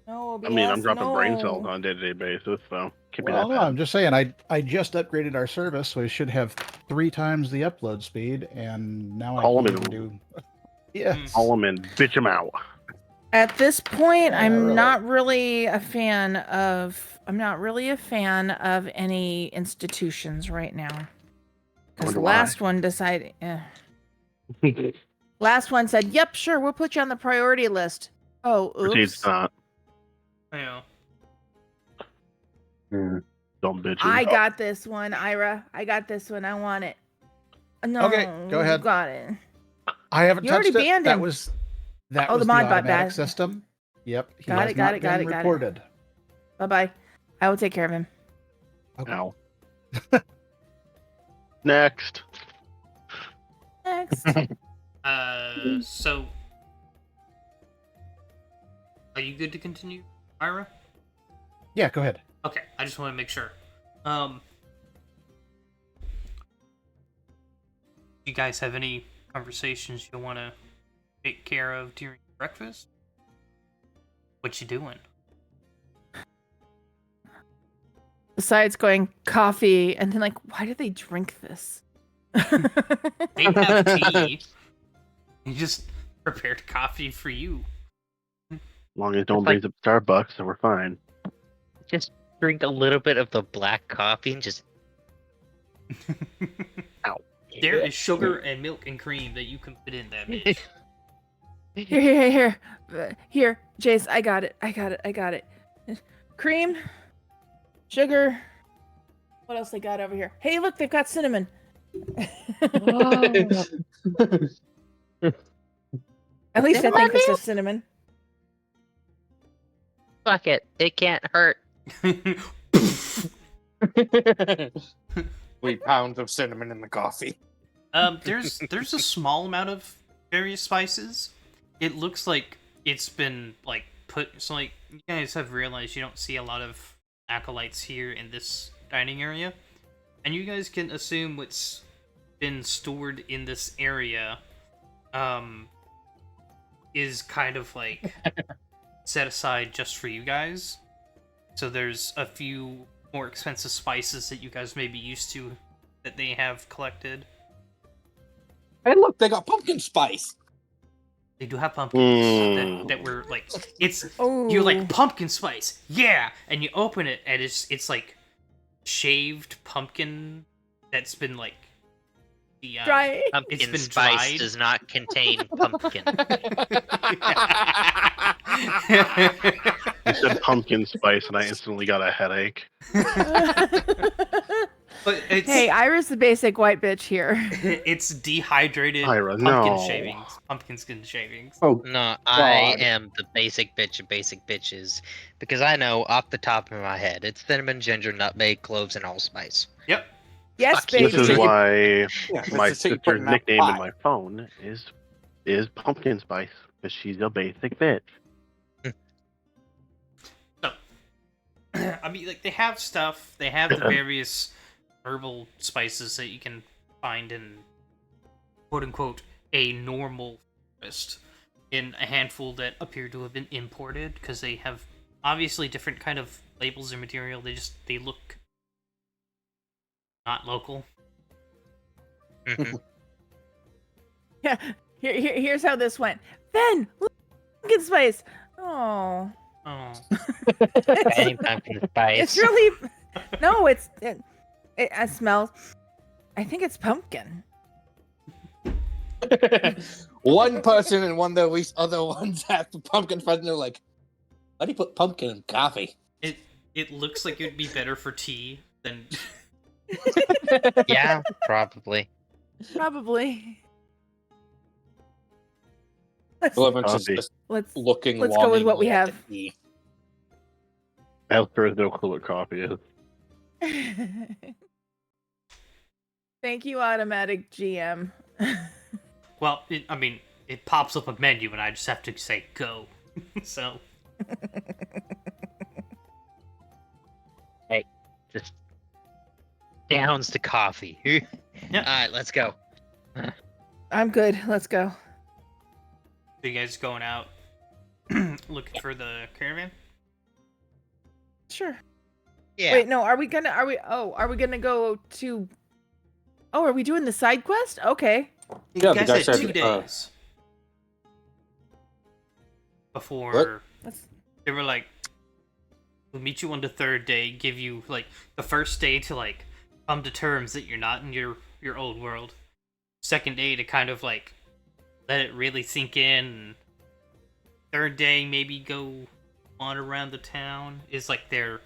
No, OBS, I mean, I'm dropping brain no. cells on a day-to-day basis, so can't be Well, that no, bad. I'm just saying, I just upgraded our service, so we should have 3 times the upload speed, and now Call I 'em can in. even do. Yes. Call them and bitch them out. At this point, Yeah, I'm really. not really a fan of. I'm not really a fan of any institutions right now. Because the Wonder why. last one decided. Last one said, "Yep, sure, we'll put you on the priority list." Oh, Proceeds oops! not. You know. Hmm. Dumb bitches. I got this one, Ira. I got this one. I want it. No, Okay, go ahead. You got it. I haven't You touched already it. banned That him. was Oh, the the mod bot automatic bad. system. Yep. He Got has it, got not it, got been it, got it. reported. Bye bye. I will take care of him. Okay. Ow. Next. Next. So are you good to continue, Ira? Yeah, go ahead. Okay, I just want to make sure. You guys have any conversations you want to take care of during breakfast? What you doing? Besides going coffee, and then like, why do they drink this? They have tea. He just prepared coffee for you. As long as no one It's like- brings up Starbucks, so we're fine. Just drink a little bit of the black coffee and just. Ow. There is sugar and milk and cream that you can put in that bitch. Here, Jace, I got it. Cream, sugar. What else they got over here? Hey, look, they've got cinnamon. At least I think this is cinnamon. Fuck it. It can't hurt. 3 pounds of cinnamon in the coffee. There's a small amount of various spices. It looks like it's been like put. So like you guys have realized you don't see a lot of acolytes here in this dining area, and you guys can assume what's been stored in this area, is kind of like set aside just for you guys. So there's a few more expensive spices that you guys may be used to that they have collected. Hey, look, they got pumpkin spice. They do have pumpkins that were like you're like pumpkin spice, yeah, and you open it and it's like shaved pumpkin that's been like the Dry. Pumpkin been spice dried. does not contain pumpkin. You said pumpkin spice, and I instantly got a headache. But it's, Hey, Ira's the basic white bitch here. it's dehydrated Ira, pumpkin no. shavings, pumpkin skin shavings. Oh, No, I God. am the basic bitch of basic bitches because I know off the top of my head it's cinnamon, ginger, nutmeg, cloves, and allspice. Yep. Yes, Fuck you. baby. This is why Yeah, my that's the shit you put sister's in that nickname in pie. my phone is pumpkin spice because she's a basic bitch. So, I mean, like they have stuff. They have the various herbal spices that you can find in quote unquote a normal forest. In a handful that appear to have been imported because they have obviously different kind of labels and material. They look not local. Mhm. Yeah. Here's how this went. Ben, look at spice. Oh. Oh, Any pumpkin spice. It's really no. It smells. I think it's pumpkin. One person and one of the other ones have the pumpkin spice, and they're like, "How do you put pumpkin in coffee?" it looks like it'd be better for tea than. Yeah, probably. Probably. Eleven's Coffee. just Let's looking. let's go with what we longingly at have. the tea. Alistair has no clue what coffee is. Thank you, automatic GM. Well, I mean, it pops up a menu and I just have to say go. So Just downs to coffee. Yeah. Alright, let's go. I'm good. Let's go. you guys going out looking for the caravan? Sure. Yeah. Wait, no. Are we gonna go to? Oh, are we doing the side quest? Okay. Yeah, You the guys guy had said, 2 days before What? Let's. they were like, we'll meet you on the 3rd day, give you like the first day to like come to terms that you're not in your old world. 2nd day to kind of like let it really sink in. 3rd day maybe go on around the town is like their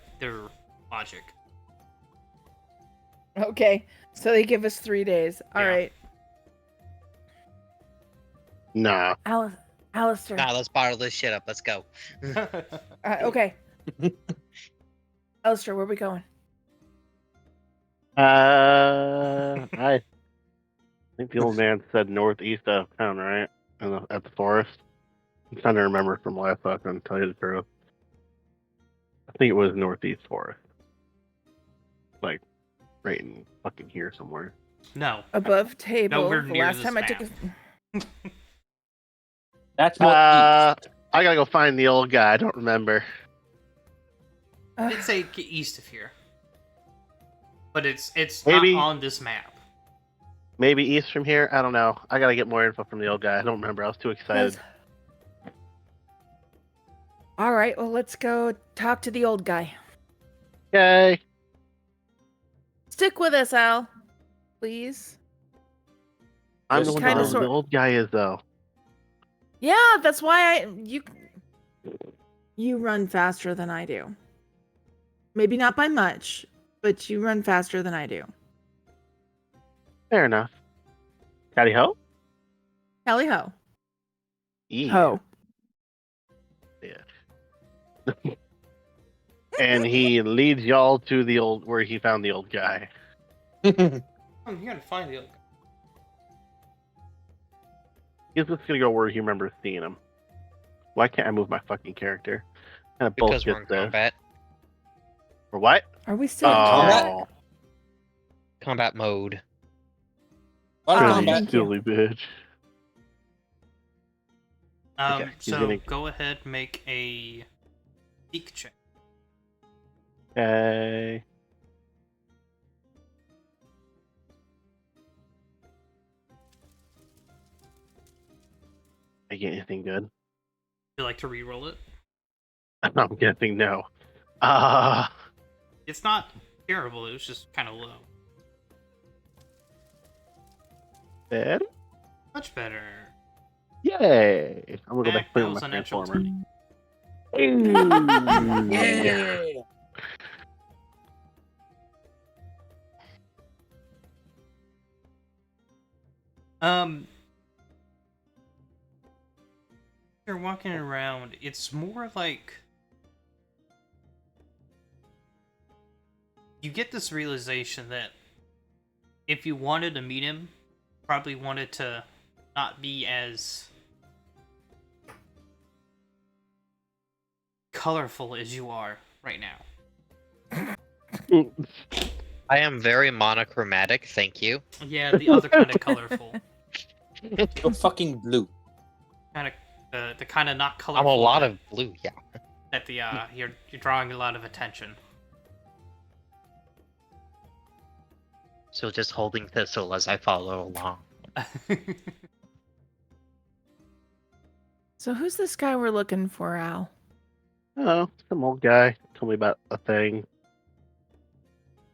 logic. Okay. So they give us 3 days. All Yeah. right. Nah. Alistair. Nah, let's bottle this shit up. Let's go. Okay. Alistair, where are we going? I think the old man said northeast of town, right? At the forest. I'm trying to remember from last time, I couldn't tell you the truth. I think it was northeast forest. Like, right in fucking here somewhere. No. Above table. Nowhere The near last this time I took map. "That's not I gotta go find the old guy. I don't remember. I'd say east of here. but it's Maybe- not on this map. Maybe east from here. I don't know. I gotta get more info from the old guy. I don't remember. I was too excited. All right, well, let's go talk to the old guy. Okay. Stick with us, Al. Please. I'm the Just one kinda that knows who sort- the old guy is, though. Yeah, that's why you run faster than I do. Maybe not by much, but you run faster than I do. Fair enough. Howdy ho? Tally ho. Yeah. Ho. And he leads y'all to the old where he found the old guy. Oh, you gotta find the other guy. He's just gonna go where he remembers seeing him. Why can't I move my fucking character? Kind of Because we're in bullshit this. combat. For what? Are we still in Oh, combat? Combat mode. What Oh, a you combat. thank you. silly bitch. Okay, he's So gonna- go ahead, make a seek check. Okay. I get anything good? Would you like to re-roll it? I'm guessing no. It's not terrible. It was just kind of low. Bad? Much better. Yay! I'm gonna go back That to playing was with a my natural transformer. 20. Yeah. You're walking around. It's more like you get this realization that if you wanted to meet him, probably wanted to not be as colorful as you are right now. I am very monochromatic, thank you. Yeah, the other kind of colorful, You're fucking blue. kind of the kind of not I'm colorful. a lot that, of blue, yeah. that the you're drawing a lot of attention. So just holding thistle as I follow along. So who's this guy we're looking for, Al? Oh, some old guy told me about a thing.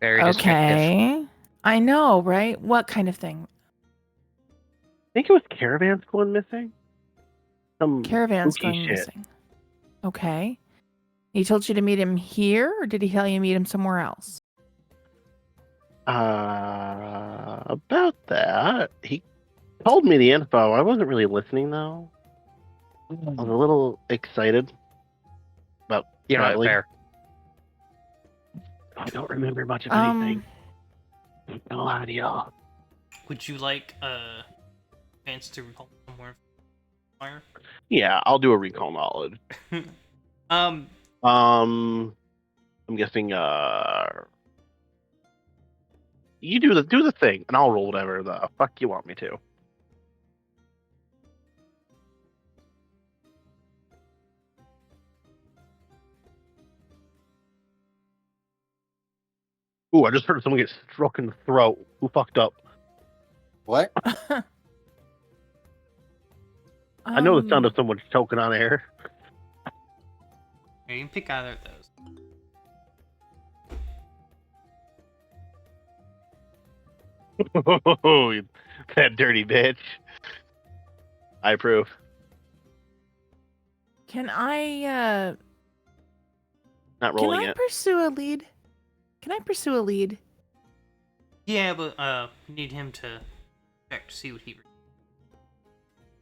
Very descriptive. Okay. I know, right? What kind of thing? I think it was caravans going missing. Some Caravans spooky going shit. missing. Okay. He told you to meet him here, or did he tell you to meet him somewhere else? About that, he told me the info. I wasn't really listening though. I was a little excited about You know what, traveling. fair. I don't remember much of anything. Um, No lie to y'all. Would you like a chance to recall somewhere? Fire? Yeah, I'll do a recall knowledge. Um, I'm guessing you do the thing, and I'll roll whatever the fuck you want me to. Ooh, I just heard someone get struck in the throat. Who fucked up? What? I know the sound of someone choking on air. you can pick either of those. That dirty bitch. I approve. Can I Not can rolling I it. pursue a lead? Can I pursue a lead? Yeah, but need him to check to see what he.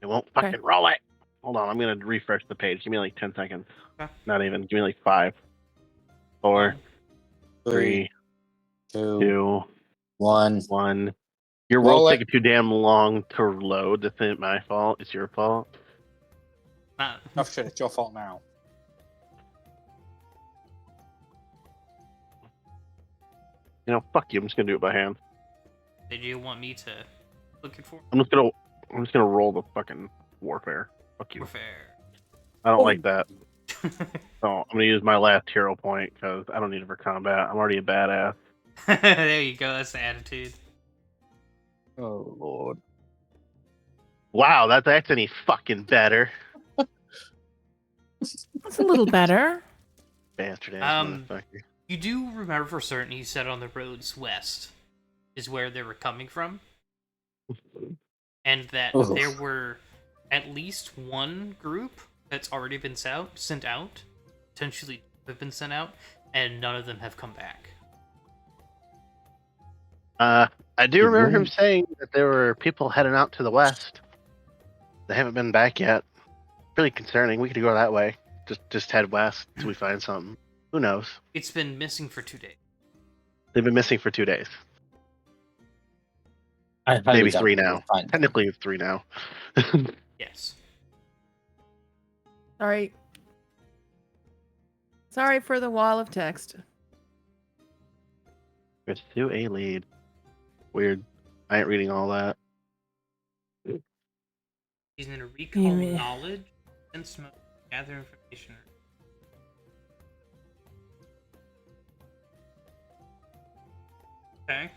It won't Okay. fucking roll it. Hold on, I'm gonna refresh the page. Give me like 10 seconds. Okay. Not even. Give me like 5, 4, 3, 2, 2, 1. 1. Your Roll world's it. taking too damn long to load. This ain't my fault. It's your fault. Not, Oh shit, it's your fault now. You know, fuck you. I'm just gonna do it by hand. did you want me to look it for? I'm just gonna roll the fucking warfare. Fuck you. Warfare. I don't Oh. like that. So I'm gonna use my last hero point because I don't need it for combat. I'm already a badass. There you go. That's the attitude. Oh lord. Wow, that's any fucking better. It's a little better. Bastard ass motherfucker. You do remember for certain he said on the roads west is where they were coming from, and that Ugh. there were at least one group that's already been sent out, potentially have been sent out, and none of them have come back. I do remember him saying that there were people heading out to the west. They haven't been back yet. Really concerning. We could go that way. Just head west till we find something. Who knows? It's been missing for 2 days. They've been missing for 2 days. I highly Maybe doubt 3 we'll now. find them. Technically, it's 3 now. Yes. Sorry. Sorry for the wall of text. Pursue a lead. Weird. I ain't reading all that. He's going to recall knowledge, sense motive, gather information. Okay.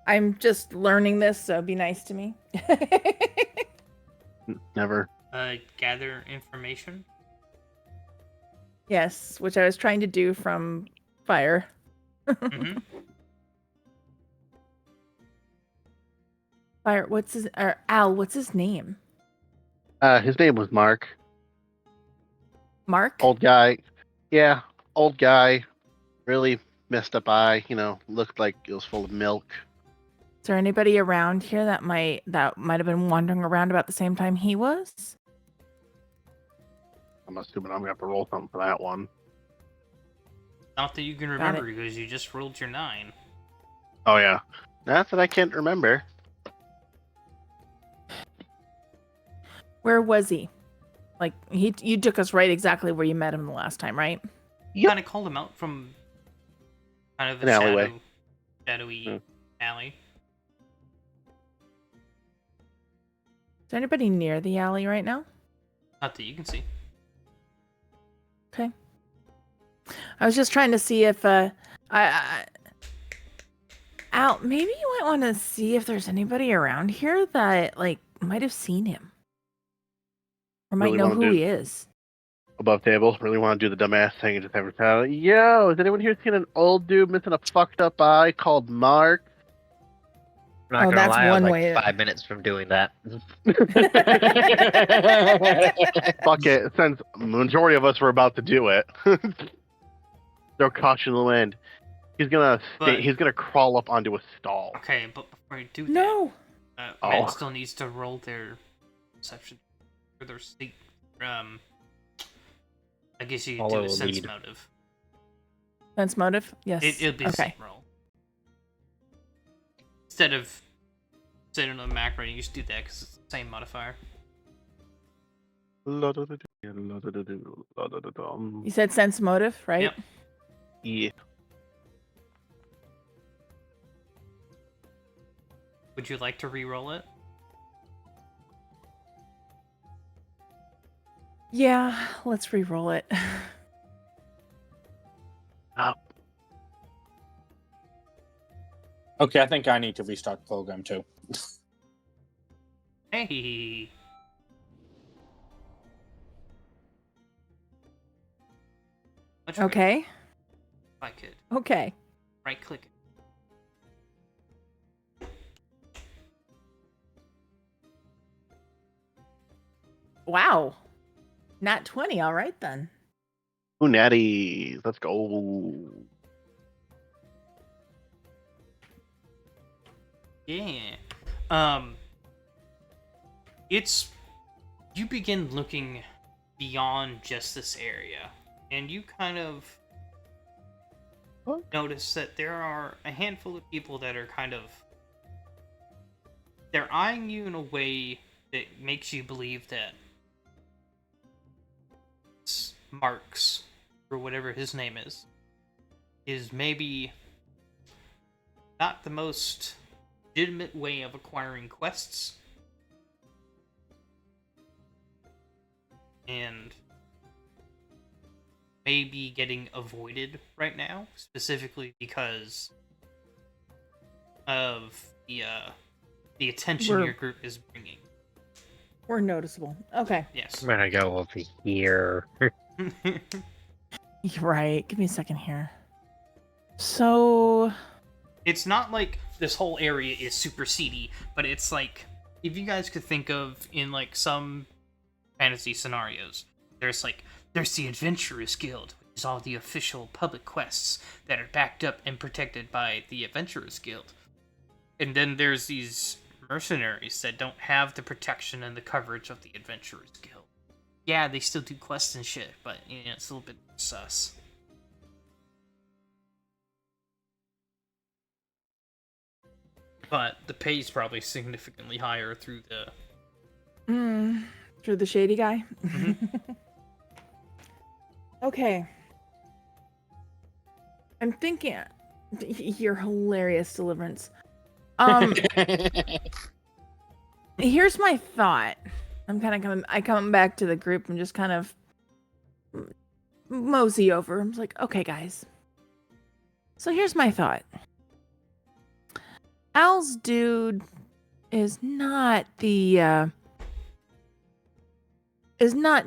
I'm just learning this, so be nice to me. Never. Gather information. Yes, which I was trying to do from fire. Mm-hmm. Fire. Al? What's his name? His name was Mark. Mark. Old guy. Yeah, old guy. Really messed up eye. Looked like it was full of milk. Is there anybody around here that might have been wandering around about the same time he was? I'm assuming I'm gonna have to roll something for that one. Not that you can remember because you just rolled your 9. Oh yeah, not that I can't remember. Where was he? Like you took us right exactly where you met him the last time, right? You kind of called him out from kind of An alleyway. Shadowy alley. Is there anybody near the alley right now? Not that you can see. Okay. I was just trying to see if Al, maybe you might want to see if there's anybody around here that might have seen him or might Really know wanna who do- he is. Above table. Really want to do the dumbass thing and just have her tell, yo, has anyone here seen an old dude missing a fucked up eye called Mark? I'm not gonna that's lie, I was one like way. 5 minutes from doing that. Fuck it, since majority of us were about to do it. Throw caution to the wind. He's gonna crawl up onto a stall. Okay, but before I do that, No. Men still needs to roll their perception or their sleep. I guess you Follow do a a sense lead. motive. Sense motive? Yes. It'll be the same roll. Instead of setting on the macro, you just do that because it's the same modifier. You said sense motive, right? Yep. Yeah. Would you like to re-roll it? Yeah, let's re-roll it. Okay, I think I need to restart the program too. Hey. Okay. If I could Okay. right click it. Wow. Not 20. All right then. Ooh, natties. Let's go. Yeah. It's you begin looking beyond just this area, and you kind of notice that there are a handful of people that are they're eyeing you in a way that makes you believe that Marks, or whatever his name is maybe not the most legitimate way of acquiring quests. And may be getting avoided right now, specifically because of the attention your group is bringing. We're noticeable. Okay. Yes. I'm gonna go over here. You're right. Give me a second here. So It's not like this whole area is super seedy, but it's like, if you guys could think of in like some fantasy scenarios, there's the Adventurers Guild, which is all the official public quests that are backed up and protected by the Adventurers Guild. And then there's these mercenaries that don't have the protection and the coverage of the Adventurers Guild. Yeah, they still do quests and shit, but it's a little bit sus. But the pay's probably significantly higher through the... through the shady guy. Mhm. Okay. I'm thinking you're hilarious, Deliverance. Here's my thought. I'm kind of coming back to the group and just kind of mosey over. I'm like, okay, guys. So here's my thought. Al's dude is not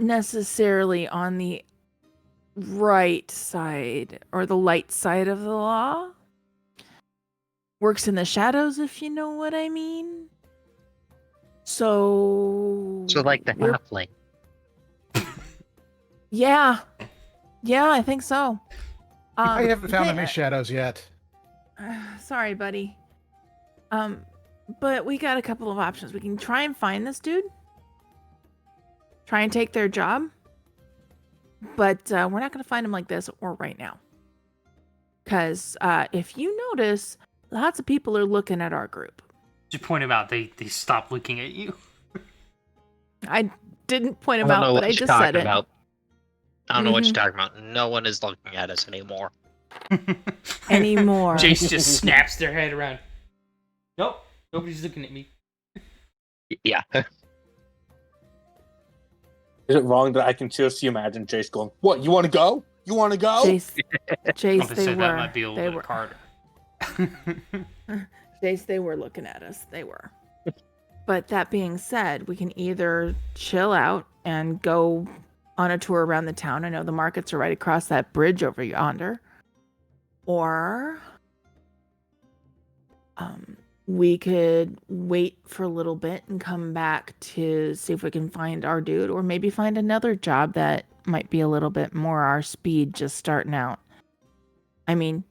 necessarily on the right side or the light side of the law. Works in the shadows, if you know what I mean. So like the halfling. Yeah, I think so. I haven't found any shadows yet. Sorry, buddy. But we got a couple of options. We can try and find this dude. Try and take their job. But we're not going to find him like this or right now. Because if you notice, lots of people are looking at our group. To point him out, they stopped looking at you. I didn't point him out, but I just said it. I don't know what you're talking about. No one is looking at us anymore. Anymore. Jace just snaps their head around. Nope, nobody's looking at me. Yeah. Is it wrong that I can just imagine Jace going, "What? You want to go? You want to go?" Jace, Say they that were. might be a little bit harder. Jace, they were looking at us. They were. But that being said, we can either chill out and go on a tour around the town. I know the markets are right across that bridge over yonder. Or we could wait for a little bit and come back to see if we can find our dude, or maybe find another job that might be a little bit more our speed just starting out. I mean,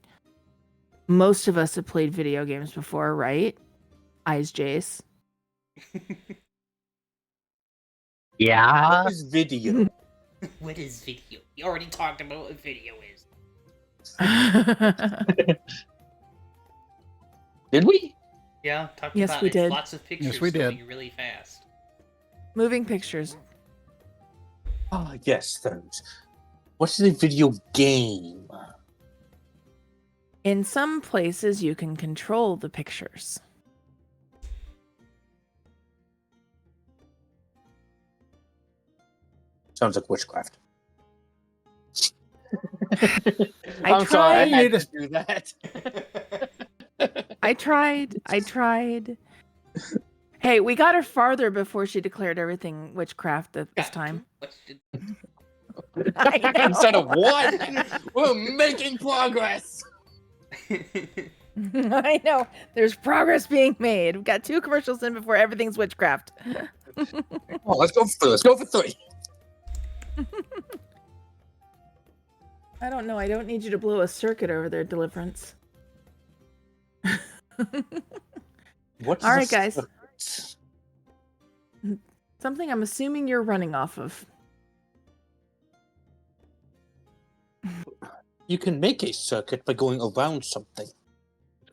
most of us have played video games before, right? Eyes Jace. Yeah. What is video? What is video? We already talked about what video is. Did we? Yeah, talked Yes, about we it. did. Lots of pictures Yes, we did. going really fast. Moving pictures. Ah, yes, those. What is a video game? In some places, you can control the pictures. Sounds like witchcraft. I I'm sorry, I tried. had to do that. I tried. Hey, we got her farther before she declared everything witchcraft at this time. I know. Instead of one, we're making progress. I know. There's progress being made. We've got 2 commercials in before everything's witchcraft. Oh, let's go for 3. I don't know. I don't need you to blow a circuit over there, Deliverance. What is All right, a guys. circuit? Something I'm assuming you're running off of. You can make a circuit by going around something.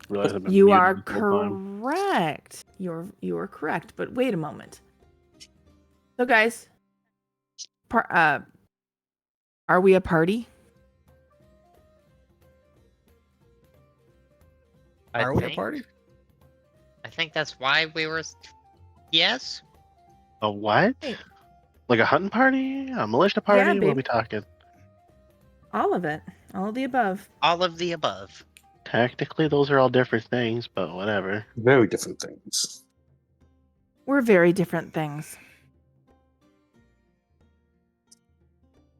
Realize I've been You muted are this whole time. correct. You are correct. But wait a moment. So, guys, are we a party? Are we a party? I think that's why we were. Yes. A what? Hey. Like a hunting party? A militia party? Yeah, What are babe. we talking? All of it. All of the above. All of the above. Technically, those are all different things, but whatever. Very different things. We're very different things.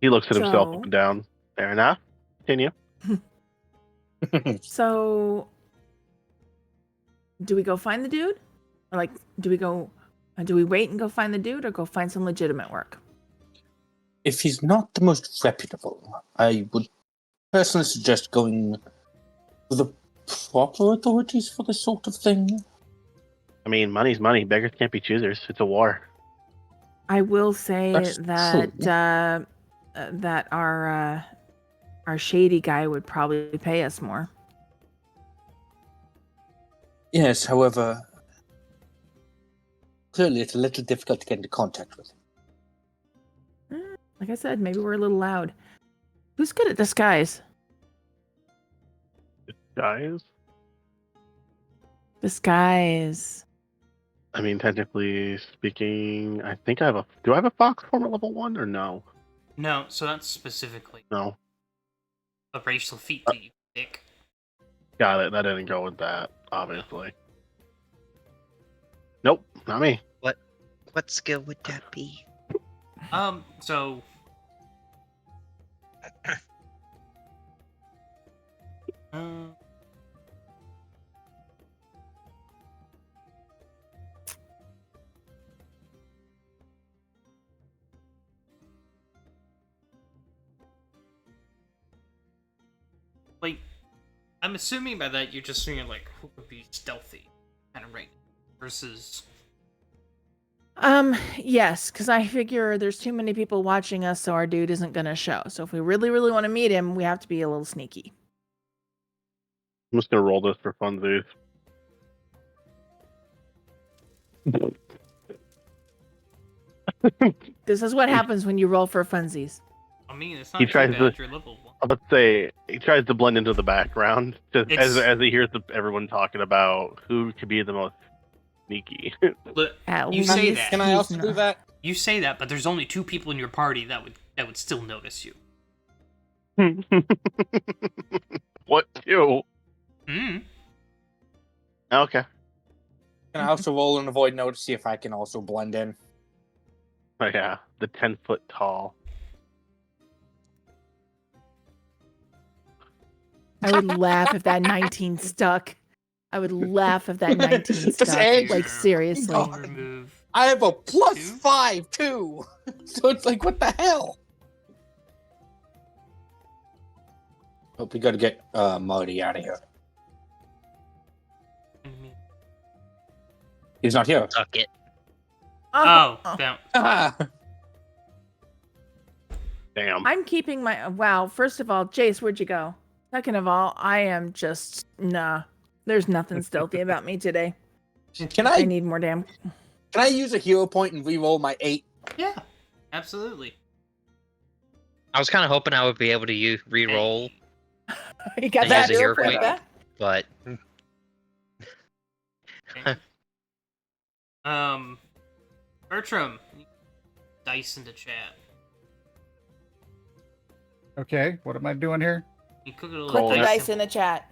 He looks at himself So- up and down. Fair enough. Continue. So, do we go find the dude? Or like, do we wait and go find the dude or go find some legitimate work? If he's not the most reputable, I would personally suggest going to the proper authorities for this sort of thing. I mean, money's money. Beggars can't be choosers. It's a war. I will say That's that that our shady guy would probably pay us more. Yes, however, clearly it's a little difficult to get into contact with him. Like I said, maybe we're a little loud. Who's good at disguise? Guys. Disguise. I mean, technically speaking, I think I have a. Do I have a fox form at level 1 or no? No, so that's specifically No. a racial feat that you pick. Got it. That didn't go with that, obviously. Nope, not me. What skill would that be? So like, I'm assuming by that you're just saying like who would be stealthy, kind of right, versus. Yes, because I figure there's too many people watching us, so our dude isn't gonna show. So if we really, really want to meet him, we have to be a little sneaky. I'm just gonna roll this for funsies. This is what happens when you roll for funsies. I mean, it's not He too tries bad. to- You're level 1. Let's say he tries to blend into the background just as It's- he hears everyone talking about who could be the most sneaky. Look, At You say least that. Can I he's also do not. that? you say that, but there's only 2 people in your party that would still notice you. What two? Hmm. Okay. Can I also roll and avoid note to see if I can also blend in? Oh yeah, the 10-foot tall. I would laugh if that 19 stuck. I would laugh if that 19 Just stuck. edge. Like, seriously. God. Remove. I have a Two? +5 too. So it's like, what the hell? Hope we gotta get Marty out of here. He's not here. Tuck it. Oh, down. Ah. Damn. I'm keeping my. Wow. First of all, Jace, where'd you go? Second of all, I am just. Nah. There's nothing stealthy about me today. Can I I need more damn. can I use a hero point and re-roll my 8? Yeah, absolutely. I was kind of hoping I would be able to re-roll, You got I that use a hero point point. back? but Okay. Bertram, dice into chat. Okay, what am I doing here? You cook it a little Click the Roll it. dice in the chat.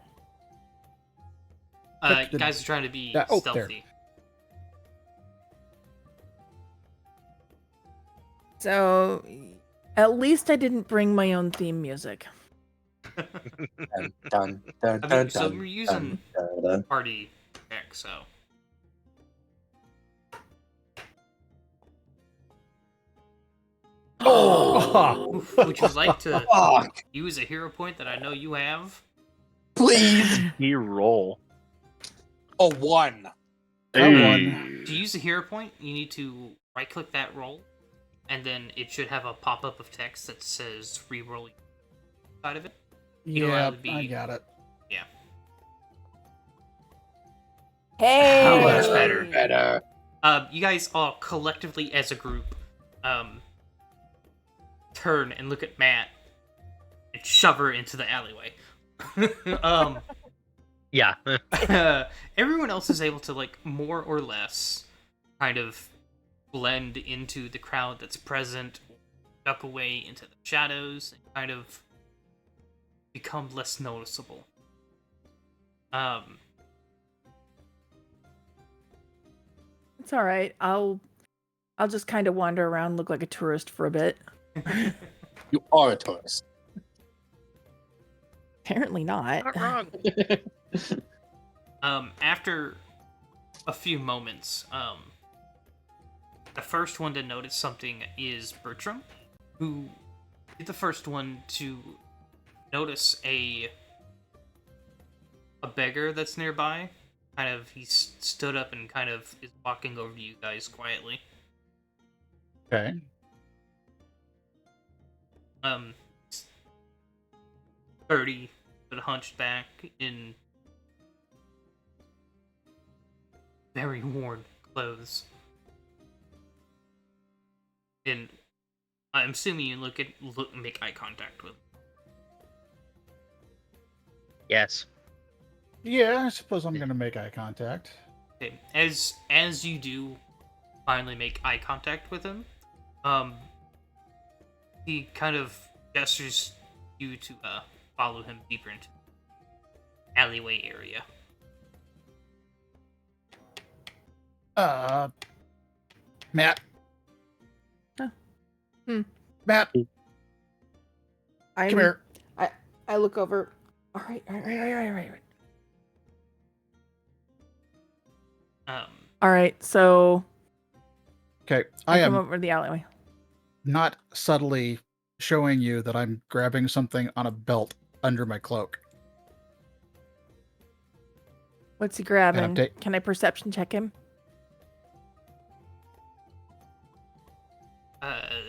Click the- guys are trying to be there. stealthy. So, at least I didn't bring my own theme music. Dun, dun, dun, I dun, mean, so dun, we're using dun, dun. party deck, so. Oh, Oof, would you like to Fuck, use a hero point that I know you have? please. He roll. A 1. Come on. To use a hero point, you need to right-click that roll, and then it should have a pop-up of text that says re-roll side of it. It'll Yeah, either be- I got it. Hey! How much better? Better. You guys all collectively as a group turn and look at Matt and shove her into the alleyway. yeah. Everyone else is able to, like, more or less kind of blend into the crowd that's present, duck away into the shadows, and kind of become less noticeable. It's all right. I'll just kind of wander around, look like a tourist for a bit. You are a tourist. Apparently not. Not wrong. After a few moments, the first one to notice something is Bertram, who is the first one to notice a beggar that's nearby. Kind of, he stood up and kind of is walking over to you guys quietly. Okay. 30, but hunched back in very worn clothes. And I'm assuming you make eye contact with him. Yes. Yeah, I suppose I'm going to make eye contact. Okay. As you do finally make eye contact with him, he kind of gestures you to follow him deeper into the alleyway area. Matt. Huh. Matt, come here. I look over. All right. All right, so Okay, I I come am over the alleyway. not subtly showing you that I'm grabbing something on a belt under my cloak. What's he grabbing? ta- Can I perception check him?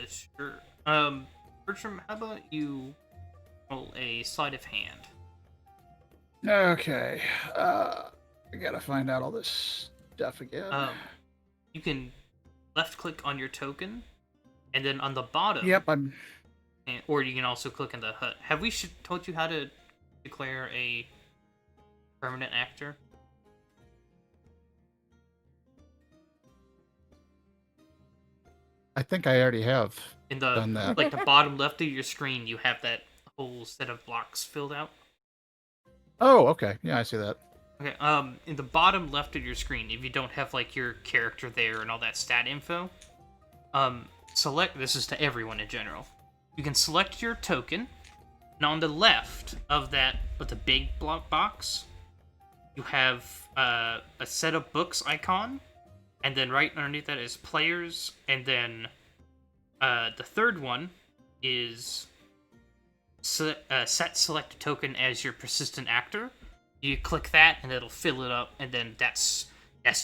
Sure. Bertram, how about you roll a sleight of hand? Okay, I gotta find out all this stuff again. You can left click on your token, and then on the bottom. Yep, I'm. Or you can also click on the hut. Have we told you how to declare a permanent actor? I think I already have In the done that. like the bottom left of your screen, you have that whole set of blocks filled out. Oh, okay. Yeah, I see that. Okay. In the bottom left of your screen, if you don't have like your character there and all that stat info, select. This is to everyone in general. You can select your token, and on the left of that, with the big block box, you have a set of books icon, and then right underneath that is players, and then the third one is set select token as your persistent actor. You click that, and it'll fill it up, and then that's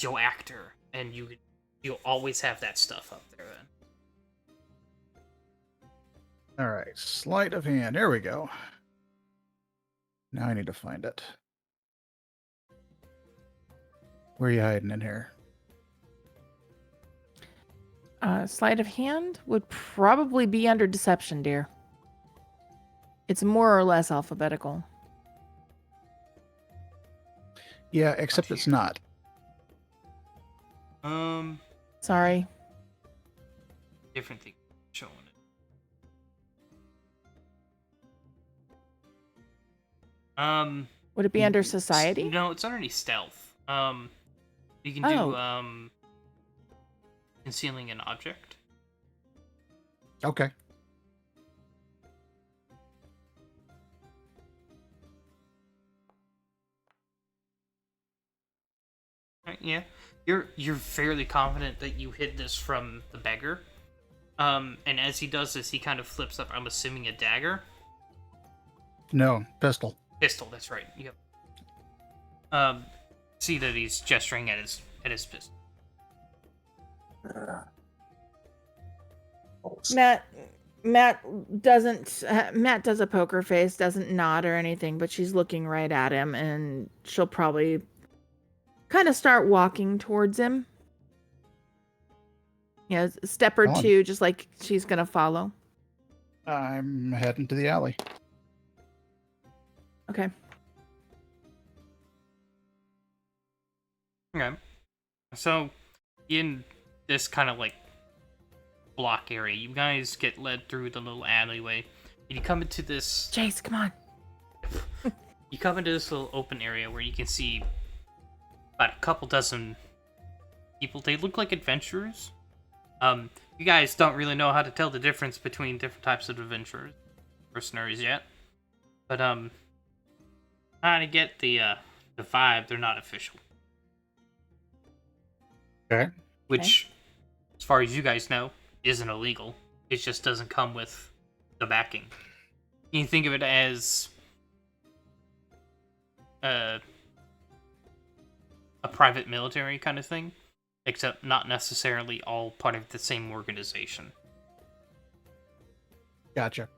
your actor, and you'll always have that stuff up there then. All right, sleight of hand. There we go. Now I need to find it. Where are you hiding in here? Sleight of hand would probably be under deception, dear. It's more or less alphabetical. Yeah, except it's not. Sorry. Different thing showing it. Would it be under society? No, it's underneath stealth. You can do concealing an object. Okay. Right, yeah, you're fairly confident that you hid this from the beggar. And as he does this, he kind of flips up. I'm assuming a dagger. No, pistol. Pistol. That's right. Yep. See that he's gesturing at his pistol. Matt doesn't. Matt does a poker face, doesn't nod or anything, but she's looking right at him, and she'll probably kind of start walking towards him. Yeah, a step or two, just like she's gonna follow. I'm heading to the alley. Okay. Okay. So, in this kind of like block area, you guys get led through the little alleyway, and you come into this. Jace, come on. you come into this little open area where you can see about a couple dozen people. They look like adventurers. You guys don't really know how to tell the difference between different types of adventurers, mercenaries yet, but trying to get the vibe. They're not official. Okay. Which, as far as you guys know, isn't illegal. It just doesn't come with the backing. You can think of it as a private military kind of thing, except not necessarily all part of the same organization. Gotcha.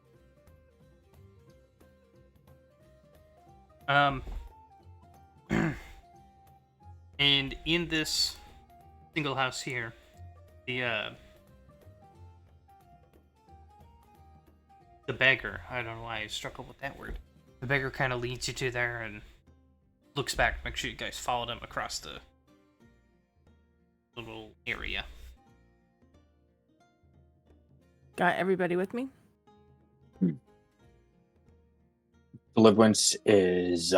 And in this single house here, the beggar, I don't know why I struggled with that word. The beggar kind of leads you to there and looks back, make sure you guys followed him across the little area. Got everybody with me? Deliverance is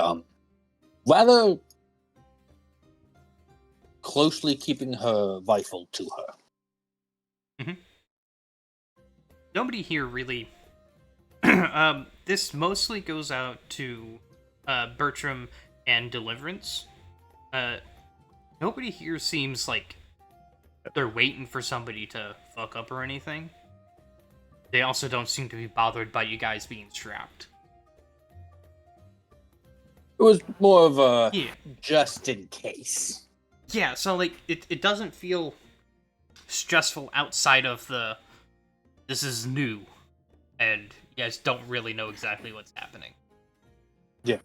rather closely keeping her rifle to her. Nobody here really. This mostly goes out to Bertram and Deliverance. Nobody here seems like they're waiting for somebody to fuck up or anything. They also don't seem to be bothered by you guys being strapped. It was more of a Yeah. just in case. Yeah, so like it doesn't feel stressful outside of this is new and you guys don't really know exactly what's happening. Yeah.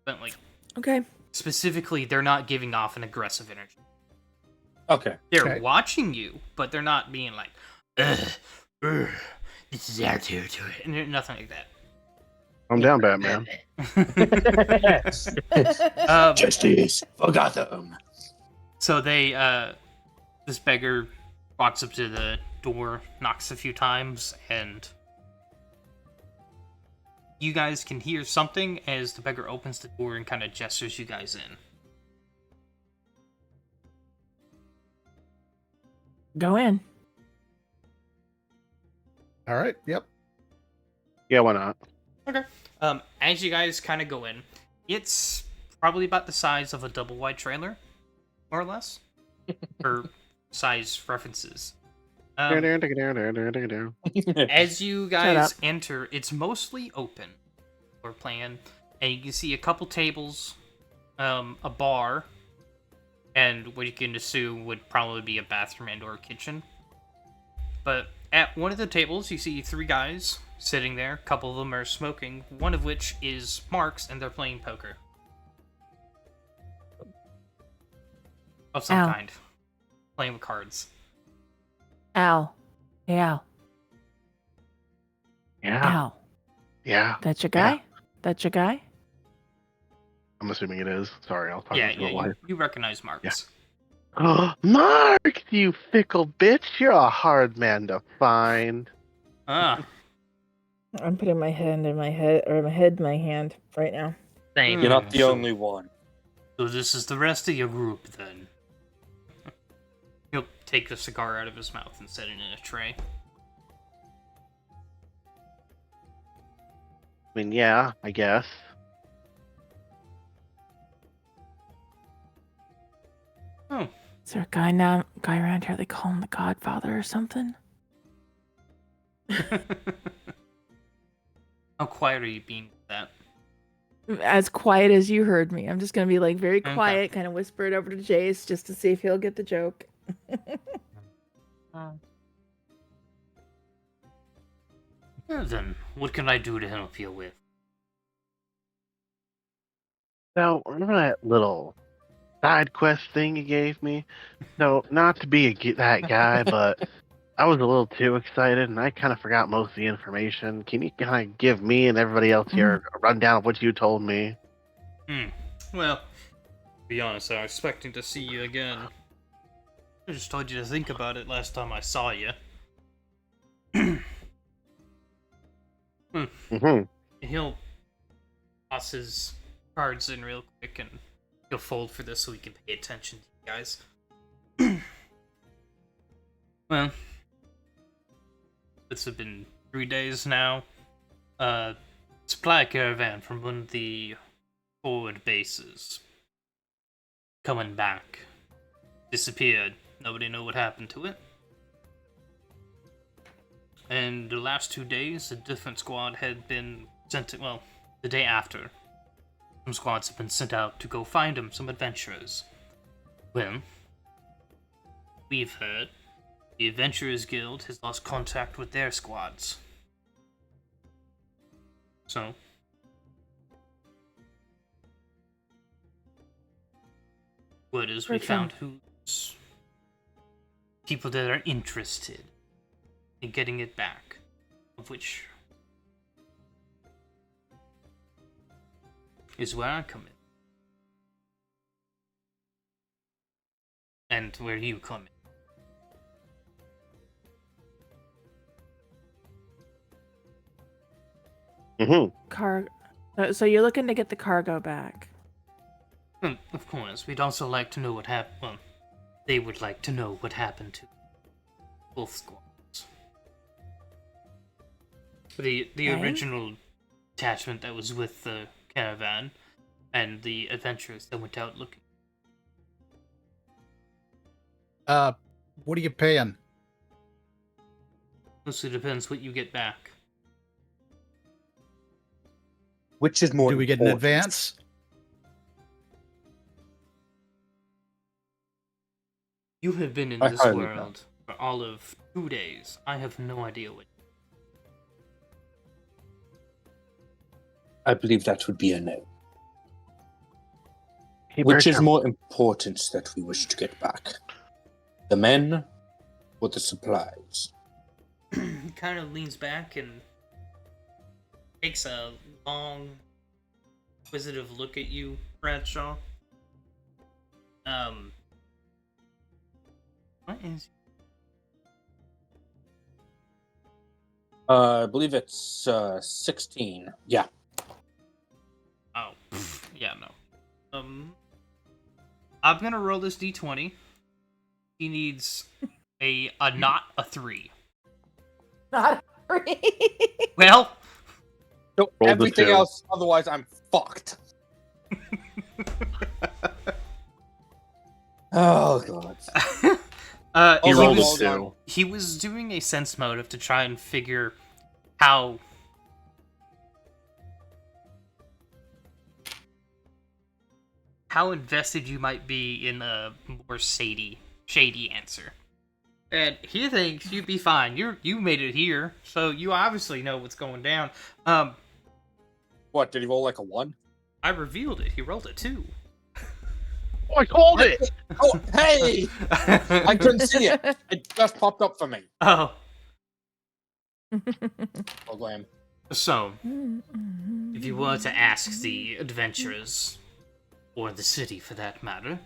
But like Okay. specifically they're not giving off an aggressive energy. Okay. They're Okay. watching you, but they're not being like, ugh, this is our territory, and nothing like that. I'm down, Batman. Justice for Gotham. So they, this beggar walks up to the door, knocks a few times, and you guys can hear something as the beggar opens the door and kind of gestures you guys in. Go in. All right. Yep. Yeah, why not? Okay. As you guys kind of go in, it's probably about the size of a double wide trailer, more or less, for size references. As you guys enter, it's mostly open or plan, and you can see a couple tables, a bar, and what you can assume would probably be a bathroom and or a kitchen. But at one of the tables, you see three guys sitting there. A couple of them are smoking, one of which is Mark's, and they're playing poker. Of some Ow. kind. Playing with cards. Al. Hey, Al. Yeah. Al. Yeah. That's your guy? That's your guy? I'm assuming it is. Sorry, I'll talk Yeah, to the wife. you recognize Mark's. Yeah. Oh, Mark, you fickle bitch! You're a hard man to find. Ah. I'm putting my hand in my head, or my head in my hand right now. Same. You're not the So- only one. So this is the rest of your group, then. He'll take the cigar out of his mouth and set it in a tray. I mean, yeah, I guess. Oh. Is there a guy around here they call him the Godfather or something? How quiet are you being with that? As quiet as you heard me. I'm just gonna be like very Okay. quiet, kind of whisper it over to Jace just to see if he'll get the joke. Well, then, what can I do to help you with? Now, remember that little side quest thing you gave me? No, not to be that guy, but I was a little too excited, and I kind of forgot most of the information. Can you kind of give me and everybody else here a rundown of what you told me? Well, to be honest, I was expecting to see you again. I just told you to think about it last time I saw you. Mm-hmm. He'll toss his cards in real quick, and you'll fold for this so we can pay attention to you guys. Well, it's been 3 days now. Supply caravan from one of the forward bases coming back. Disappeared. Nobody know what happened to it. And the last 2 days, a different squad had been sent to, well, the day after, some squads have been sent out to go find them, some adventurers. Well, we've heard the Adventurers Guild has lost contact with their squads. So, word is we found who's people that are interested in getting it back, of which is where I come in. And where you come Mm-hmm. So you're looking to get the cargo back. in. Of course, we'd also like to know what happened. Well, they would like to know what happened to both squads. The Okay. original attachment that was with the caravan, and the adventurers that went out looking. What are you paying? Mostly depends what you get back. Which is more Do we get an important? advance? You have been in I this highly world for all of 2 days. I have no idea what. I believe that would be a no. Hey, Which is Bertram. more important that we wish to get back? The men or the supplies? He kind of leans back and takes a long, inquisitive look at you, Bradshaw. What is? I believe it's 16. Yeah. Oh, yeah, no. I'm gonna roll this d20. He needs a not a 3. Not free. Well, So Roll the everything 2. else, otherwise I'm fucked. Oh god. He he rolled a was 2. he was doing a sense motive to try and figure how invested you might be in a more shady answer. And he thinks you'd be fine. You made it here, so you obviously know what's going down. What, did he roll like a 1? I revealed it. He rolled a 2. Oh, I called it! Oh, hey! I couldn't see it. It just popped up for me. Oh, Oh, Graham. so if you were to ask the adventurers, or the city for that matter,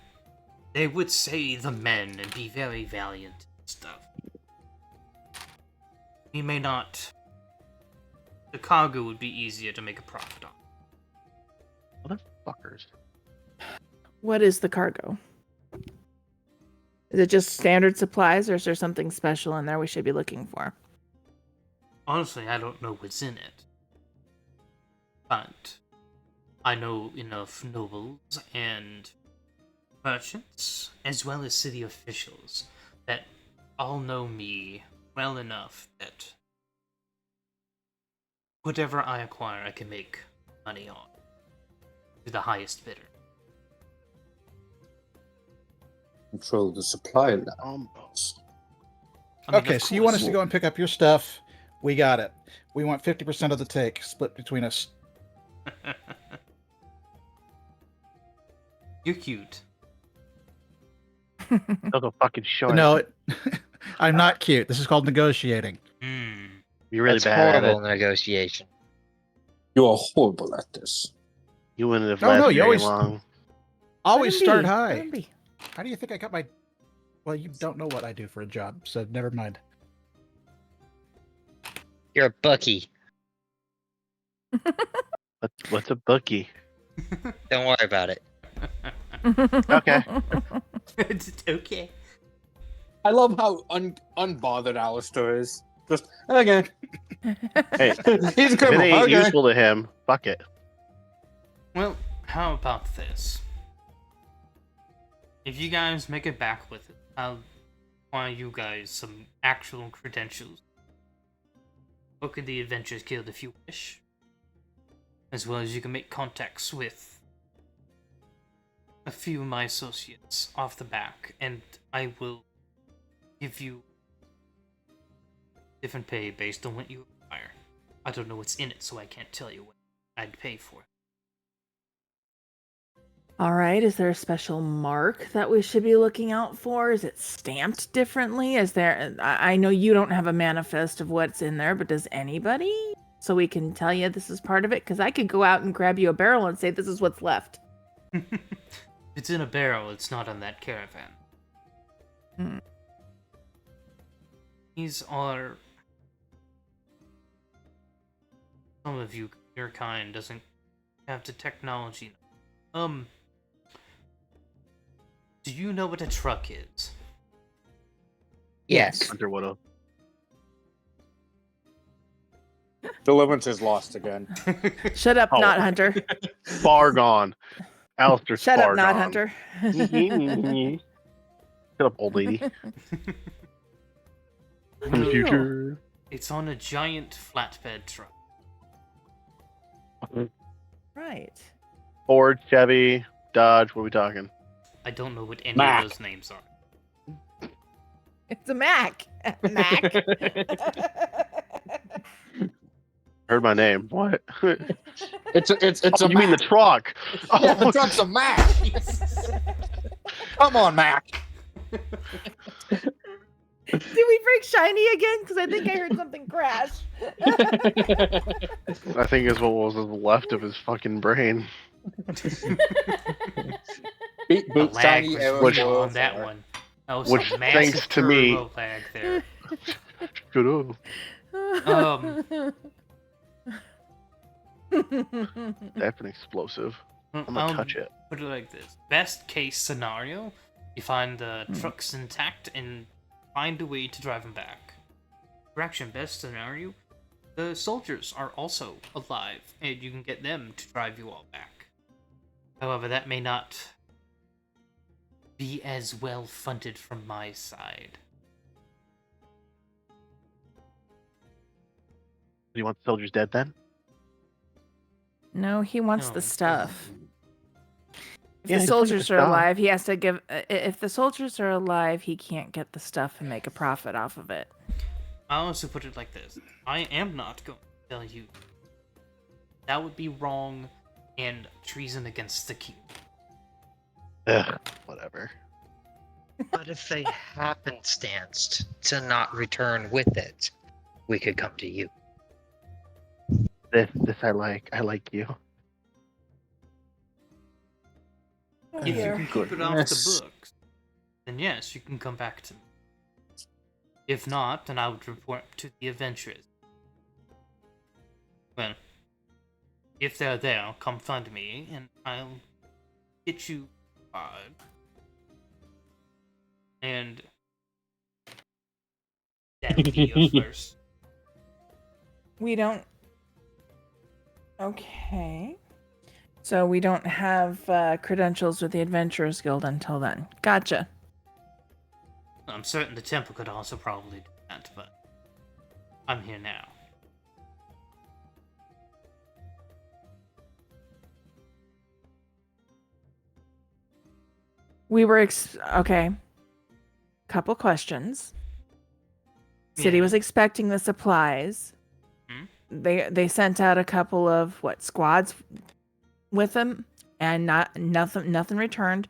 they would say the men and be very valiant and stuff. We may not. The cargo would be easier to make a profit on. Motherfuckers. What is the cargo? Is it just standard supplies, or is there something special in there we should be looking for? Honestly, I don't know what's in it. But I know enough nobles and merchants, as well as city officials, that all know me well enough that whatever I acquire, I can make money on to the highest bidder. Control the supply line. I mean, Okay, of so you want us course. to go and pick up your stuff. We got it. We want 50% of the take, split between us. You're cute. That's a fucking short. No, I'm not cute. This is called negotiating. You're really That's bad at horrible it. negotiation. You are horrible at this. You wouldn't have Oh, lasted no, you very always- long. Always Let 'em start be. high. Let 'em be. How do you think I got my... Well, you don't know what I do for a job, so never mind. You're a bookie. What's a bookie? Don't worry about it. Okay. It's okay. I love how unbothered Alistair is. Just okay. Hey, He's a if it criminal. ain't Okay. useful to him, fuck it. Well, how about this? If you guys make it back with it, I'll find you guys some actual credentials. Book in the Adventures Guild if you wish. As well as you can make contacts with a few of my associates off the back, and I will give you different pay based on what you require. I don't know what's in it, so I can't tell you what I'd pay for it. All right. Is there a special mark that we should be looking out for? Is it stamped differently? Is there? I know you don't have a manifest of what's in there, but does anybody? So we can tell you this is part of it. Because I could go out and grab you a barrel and say this is what's left. If it's in a barrel, it's not on that caravan. Hmm. These are... Some of you, your kind, doesn't have the technology. Do you know what a truck is? Yes. Hunter would've. Deliverance is lost again. Shut up, Oh. Not Hunter. Far gone. Alistair's Shut far up, Not gone. Hunter. Shut up, old lady. From the future. It's on a giant flatbed truck. Right. Ford, Chevy, Dodge, what are we talking? I don't know what any Mac. of those names are. It's a Mac. Mac. Heard my name. What? It's Oh, a you mean the Mac. truck? Yeah, the Oh, truck's a Mac. Come on, Mac. Did we break shiny again? Because I think I heard something crash. I think is what was left of his fucking brain. Beat The boot, lag shiny was arrow, real foil, on that fire. one. That was Which, a massive thanks to me- turbo lag there. Shut up. That's an explosive. I'm gonna touch it. Put it like this. Best case scenario, you find the trucks intact and find a way to drive them back. Correction, best scenario, the soldiers are also alive, and you can get them to drive you all back. However, that may not be as well funded from my side. Do you want the soldiers dead then? No, he wants No. the stuff. If Yeah, the he just wants soldiers the are stuff. alive, he has to give. If the soldiers are alive, he can't get the stuff and make a profit off of it. I also put it like this. I am not going to tell you. That would be wrong and treason against the king. Ugh, whatever. But if they happenstanced to not return with it, we could come to you. This I like. I like you. If you can keep it off Goodness. the books, then yes, you can come back to me. If not, then I would report to the adventurers. Well, if they're there, come find me, and I'll get you fired. And that'll be your first. We don't. Okay. So we don't have credentials with the Adventurers Guild until then. Gotcha. I'm certain the temple could also probably do that, but I'm here now. We were okay. Couple questions. City Yeah. was expecting the supplies. Hmm? They sent out a couple of squads with them, and nothing returned.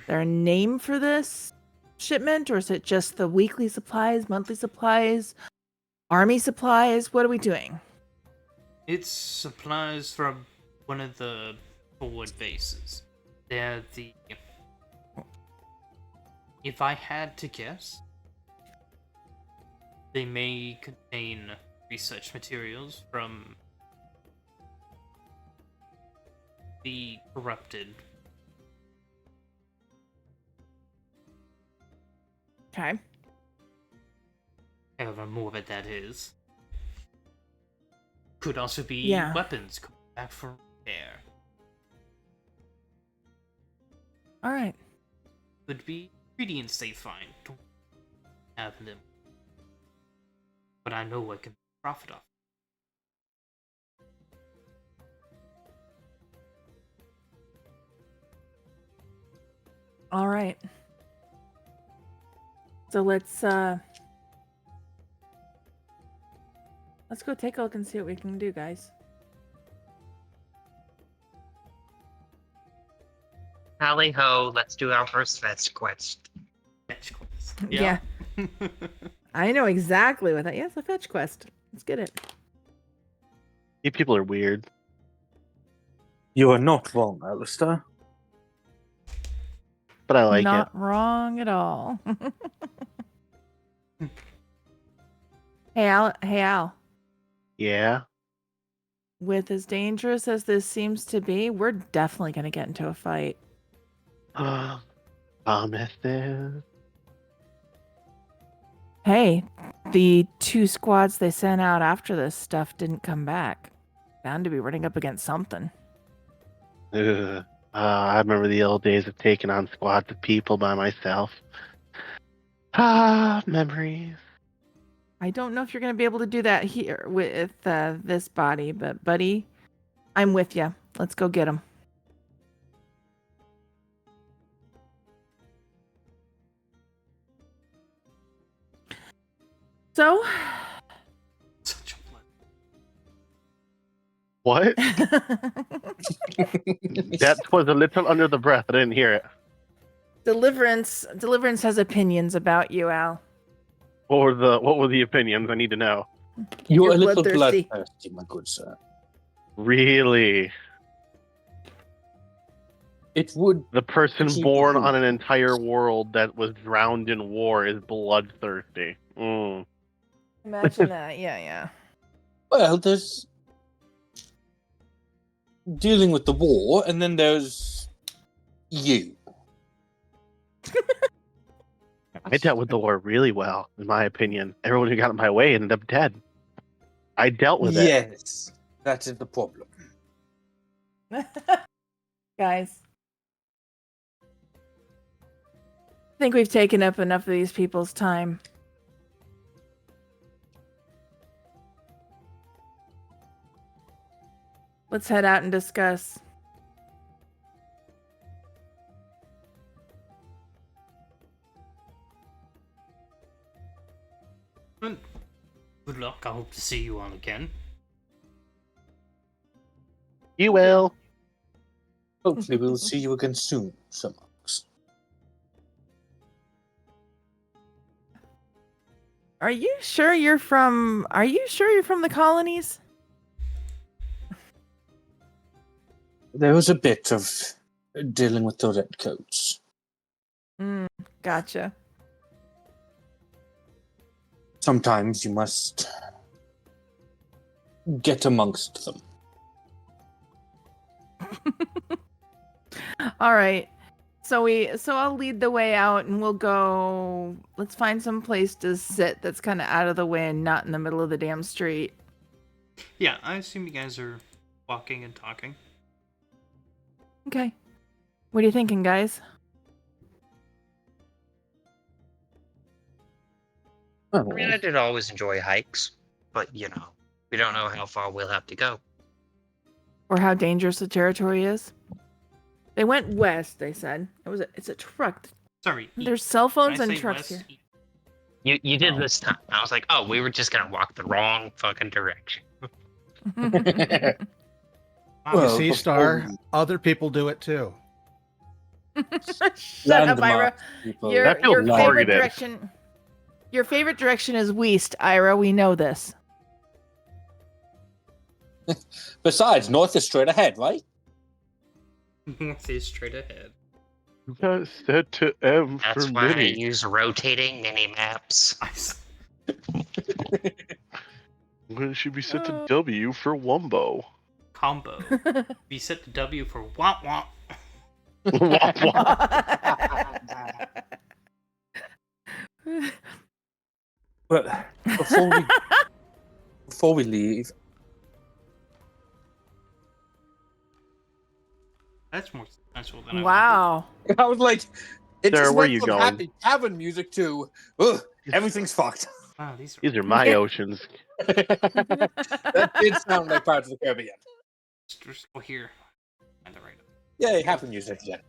There a name for this shipment, or is it just the weekly supplies, monthly supplies, army supplies? What are we doing? It's supplies from one of the forward bases. They're the... If I had to guess, they may contain research materials from the corrupted. Okay. However morbid that is. Could also be Yeah. weapons coming back from air. All right. Could be ingredients they find to have them. But I know I can profit off. All right. So let's go take a look and see what we can do, guys. Tally ho, let's do our first fetch quest. Fetch quest. Yeah. I know exactly what that. Yes, a fetch quest. Let's get it. You people are weird. You are not wrong, Alistair. But I like Not it. wrong at all. Hey Al. Yeah. With as dangerous as this seems to be, we're definitely gonna get into a fight. Promises. Hey, the 2 squads they sent out after this stuff didn't come back. Bound to be running up against something. Ugh. I remember the old days of taking on squads of people by myself. Memories. I don't know if you're going to be able to do that here with this body, but buddy, I'm with you. Let's go get him. So, Such a blood. What? That was a little under the breath. I didn't hear it. Deliverance has opinions about you, Al. What were the opinions? I need to know. You're You're a little bloodthirsty. bloodthirsty, my good sir. Really? It would. The person Keep born it on an entire world that was drowned in war is bloodthirsty. Imagine that. Yeah. Well, there's dealing with the war, and then there's you. I dealt with the war really well, in my opinion. Everyone who got in my way ended up dead. I dealt with it. Yes, that is the problem. Guys, I think we've taken up enough of these people's time. Let's head out and discuss. Well, good luck. I hope to see you all again. You will. Hopefully, we'll see you again soon, Sir Marks. Are you sure you're from the colonies? There was a bit of dealing with the redcoats. Gotcha. Sometimes you must get amongst them. All right. So I'll lead the way out and we'll go. Let's find some place to sit that's kind of out of the way and not in the middle of the damn street. Yeah, I assume you guys are walking and talking. Okay. What are you thinking, guys? I mean, I did always enjoy hikes, but we don't know how far we'll have to go. Or how dangerous the territory is? They went west, they said. It's a truck. Sorry. There's cell phones Did I and say trucks west? here. You did this time. I was like, oh, we were just gonna walk the wrong fucking direction. Well, See, Star, other people do it too. Shut up, Ira. People. Your That feels favorite targeted. direction. Your favorite direction is west, Ira. We know this. Besides, north is straight ahead, right? North is straight ahead. That's set to M That's for why I mini. use rotating mini maps. When it should be set to W for Wumbo. combo. Be set to W for womp womp. But before we leave, That's more suspenseful than I Wow. I was like, it Sarah, just where went you from going? happy tavern music to everything's fucked. wanted. Wow, these are These are my oceans. That did sound like Pirates of the Caribbean. We're still here. Find the right. Yeah, happy music again.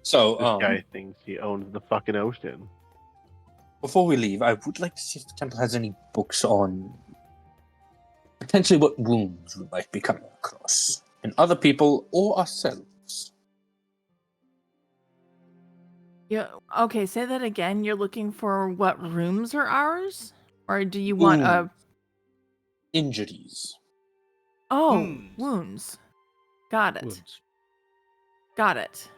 So, This guy thinks he owns the fucking ocean. before we leave, I would like to see if the temple has any books on potentially what wounds we might be coming across in other people or ourselves. Yeah. Okay, say that again. You're looking for what rooms are ours? Or do you want a Injuries. wounds. Got it. Wounds. Got it.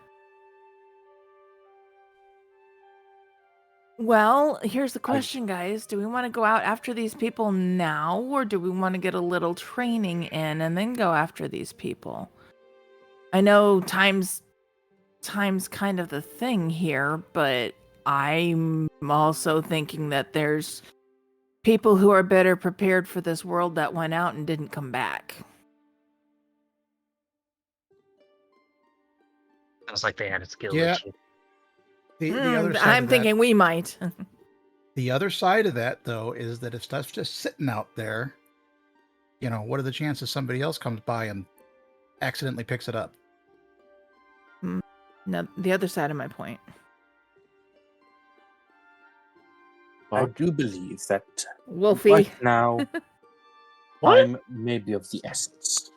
Well, here's the question, guys. Do we want to go out after these people now, or do we want to get a little training in and then go after these people? I know time's kind of the thing here, but I'm also thinking that there's people who are better prepared for this world that went out and didn't come back. Sounds like they had a skill Yeah. issue. The other side I'm of that, thinking we might. the other side of that, though, is that if stuff's just sitting out there, what are the chances somebody else comes by and accidentally picks it up? No, the other side of my point. I do believe that Wolfie. right now, time may be of the essence.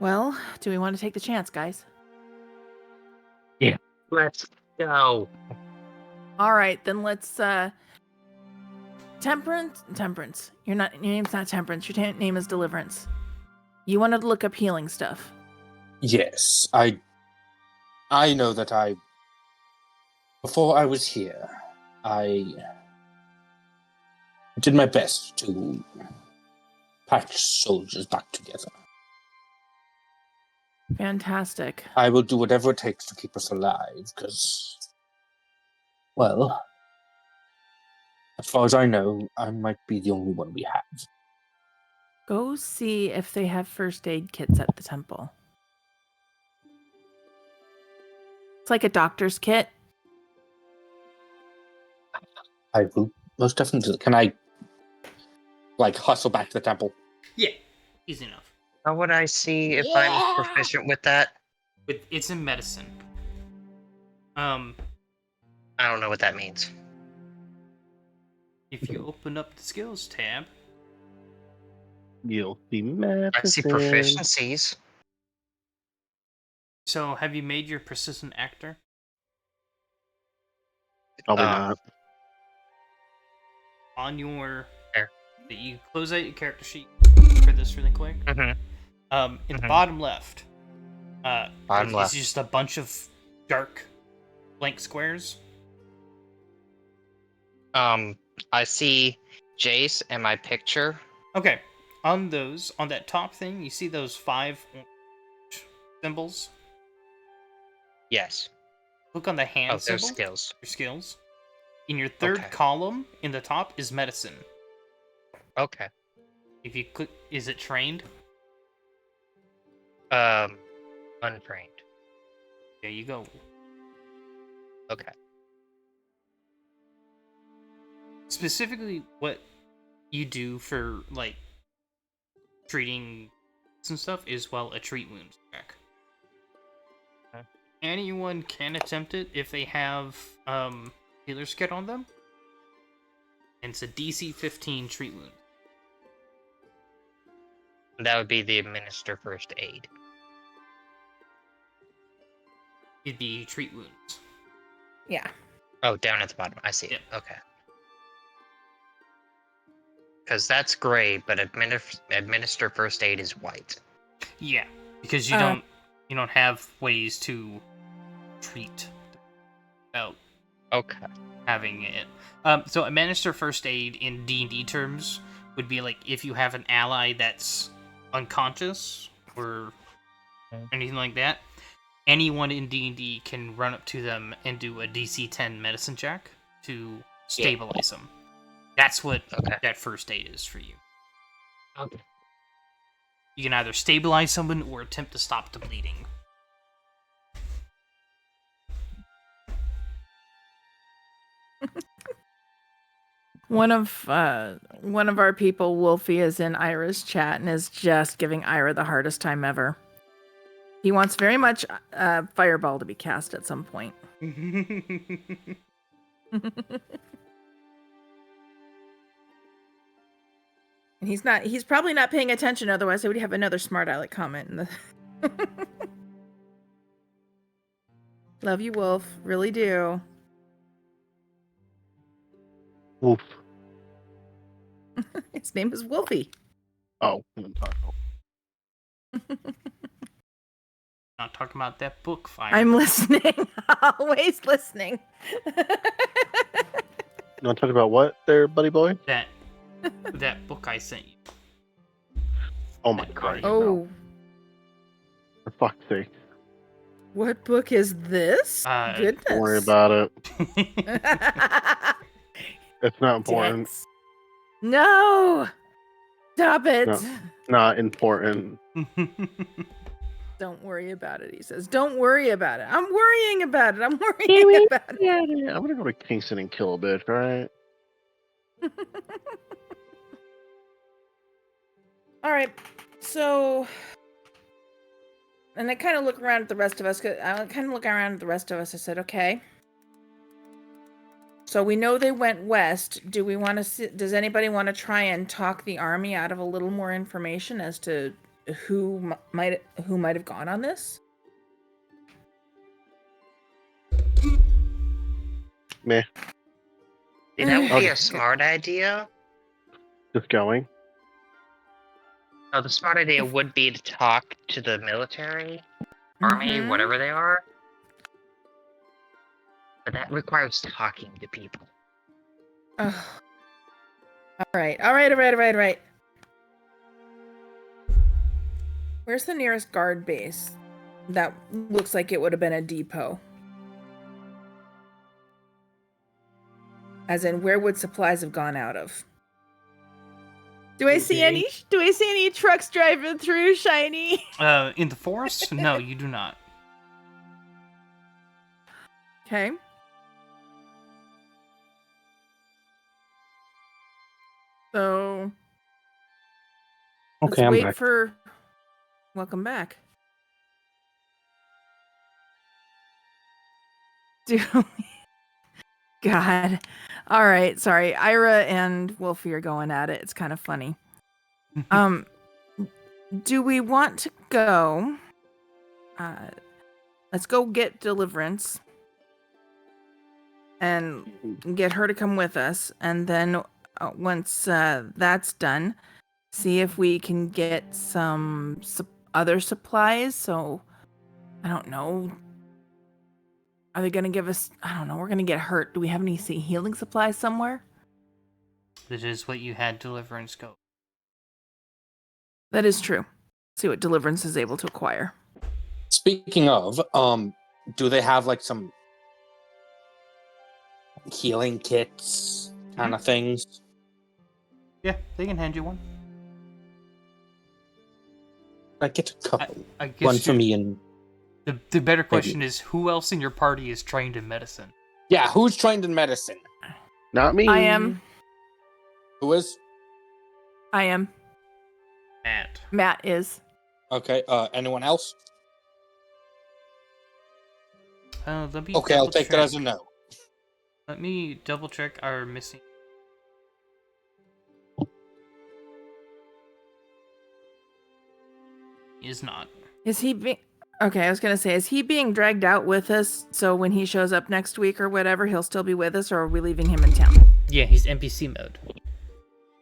Well, do we want to take the chance, guys? Let's go. All right, then let's Temperance. Your name's not Temperance. Your name is Deliverance. You wanted to look up healing stuff. Yes, I know that before I was here, I did my best to patch soldiers back together. Fantastic. I will do whatever it takes to keep us alive, because, well, as far as I know, I might be the only one we have. Go see if they have first aid kits at the temple. It's like a doctor's kit. I will most definitely. Can I, hustle back to the temple? Yeah, easy enough. How would I see if I'm proficient with that? It's in medicine. I don't know what that means. If you open up the skills tab, You'll see I see medicine. proficiencies. so have you made your persistent actor? Probably not. On your There. you close out your character sheet for this really quick. Mm-hmm. In the bottom left, Bottom it's left. just a bunch of dark blank squares. I see Jace and my picture. Okay, on that top thing, you see those 5 symbols. Yes. Click on the hand Of those symbol. skills. Your skills. In your third Okay. column, in the top is medicine. Okay. If you click, is it trained? Untrained. There you go. Okay. Specifically, what you do for treating some stuff is a treat wounds check. Okay. Anyone can attempt it if they have healer's kit on them. And it's a DC 15 treat wound. That would be the administer first aid. It'd be treat wounds. Yeah. Oh, down at the bottom. I see it. Yep. Okay. Because that's gray, but administer first aid is white. Yeah, because you don't have ways to treat without Okay. having it. So administer first aid in D&D terms would be like if you have an ally that's unconscious or anything like that, anyone in D&D can run up to them and do a DC 10 medicine check to stabilize them. That's what that first aid is for you. Okay. You can either stabilize someone or attempt to stop the bleeding. One of our people, Wolfie, is in Ira's chat and is just giving Ira the hardest time ever. He wants very much Fireball to be cast at some point. And he's probably not paying attention, otherwise I would have another smart aleck comment in the Love you, Wolf. Really do. Oof. His name is Wolfie. Oh, Not talking about that book, Fire. I'm listening. Always listening. you want to talk about what there, buddy boy? That book I sent you. Oh my Christ. Oh. For fuck's sake. What book is this? Goodness. Don't worry about it. It's not important. Dicks. No! Stop it! No. Not important. Don't worry about it, he says. Don't worry about it. I'm worrying about it. I'm worrying about it. Yeah, I'm gonna go to Kingston and kill a bitch, right? All right. So, and I kind of look around at the rest of us. I said, okay. So we know they went west. Do we want to see? Does anybody want to try and talk the army out of a little more information as to who might have gone on this? Meh. That would be a smart idea. Just going. No, the smart idea would be to talk to the military, army, whatever they are. But that requires talking to people. Oh. All right. Where's the nearest guard base? That looks like it would have been a depot. As in, where would supplies have gone out of? Do I see any trucks driving through, Shiny? In the forest? No, you do not. Okay. So Okay, let's I'm wait back. for. Welcome back. God. All right. Sorry. Ira and Wolfie are going at it. It's kind of funny. Do we want to go? Let's go get Deliverance and get her to come with us. And then once that's done, see if we can get some other supplies. So, I don't know. Are they going to give us... I don't know. We're going to get hurt. Do we have any healing supplies somewhere? This is what you had Deliverance go. That is true. See what Deliverance is able to acquire. Speaking of, do they have like some healing kits kind of things? Yeah, they can hand you one. I get a couple. I guess One for me and... The better question is, who else in your party is trained in medicine? Yeah, who's trained in medicine? Not me. I am. Who is? I am. Matt. Matt is. Okay, anyone else? Let me Okay, I'll take that check. as a no. Let me double check our missing. He is not. Is he being... Okay, I was going to say, is he being dragged out with us so when he shows up next week or whatever, he'll still be with us, or are we leaving him in town? Yeah, he's NPC mode.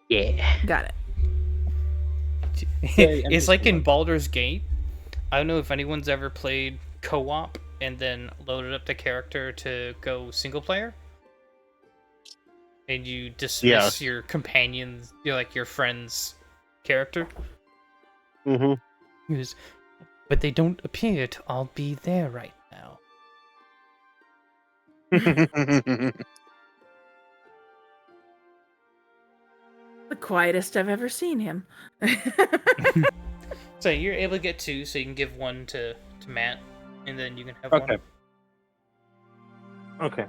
Yeah. Got it. It's like in Baldur's Gate. I don't know if anyone's ever played co-op and then loaded up the character to go single player. And you dismiss your companion's, your friend's character. Mm-hmm. He goes, but they don't appear to all be there right now. The quietest I've ever seen him. So you're able to get 2, so you can give 1 to Matt, and then you can have Okay. 1. Okay.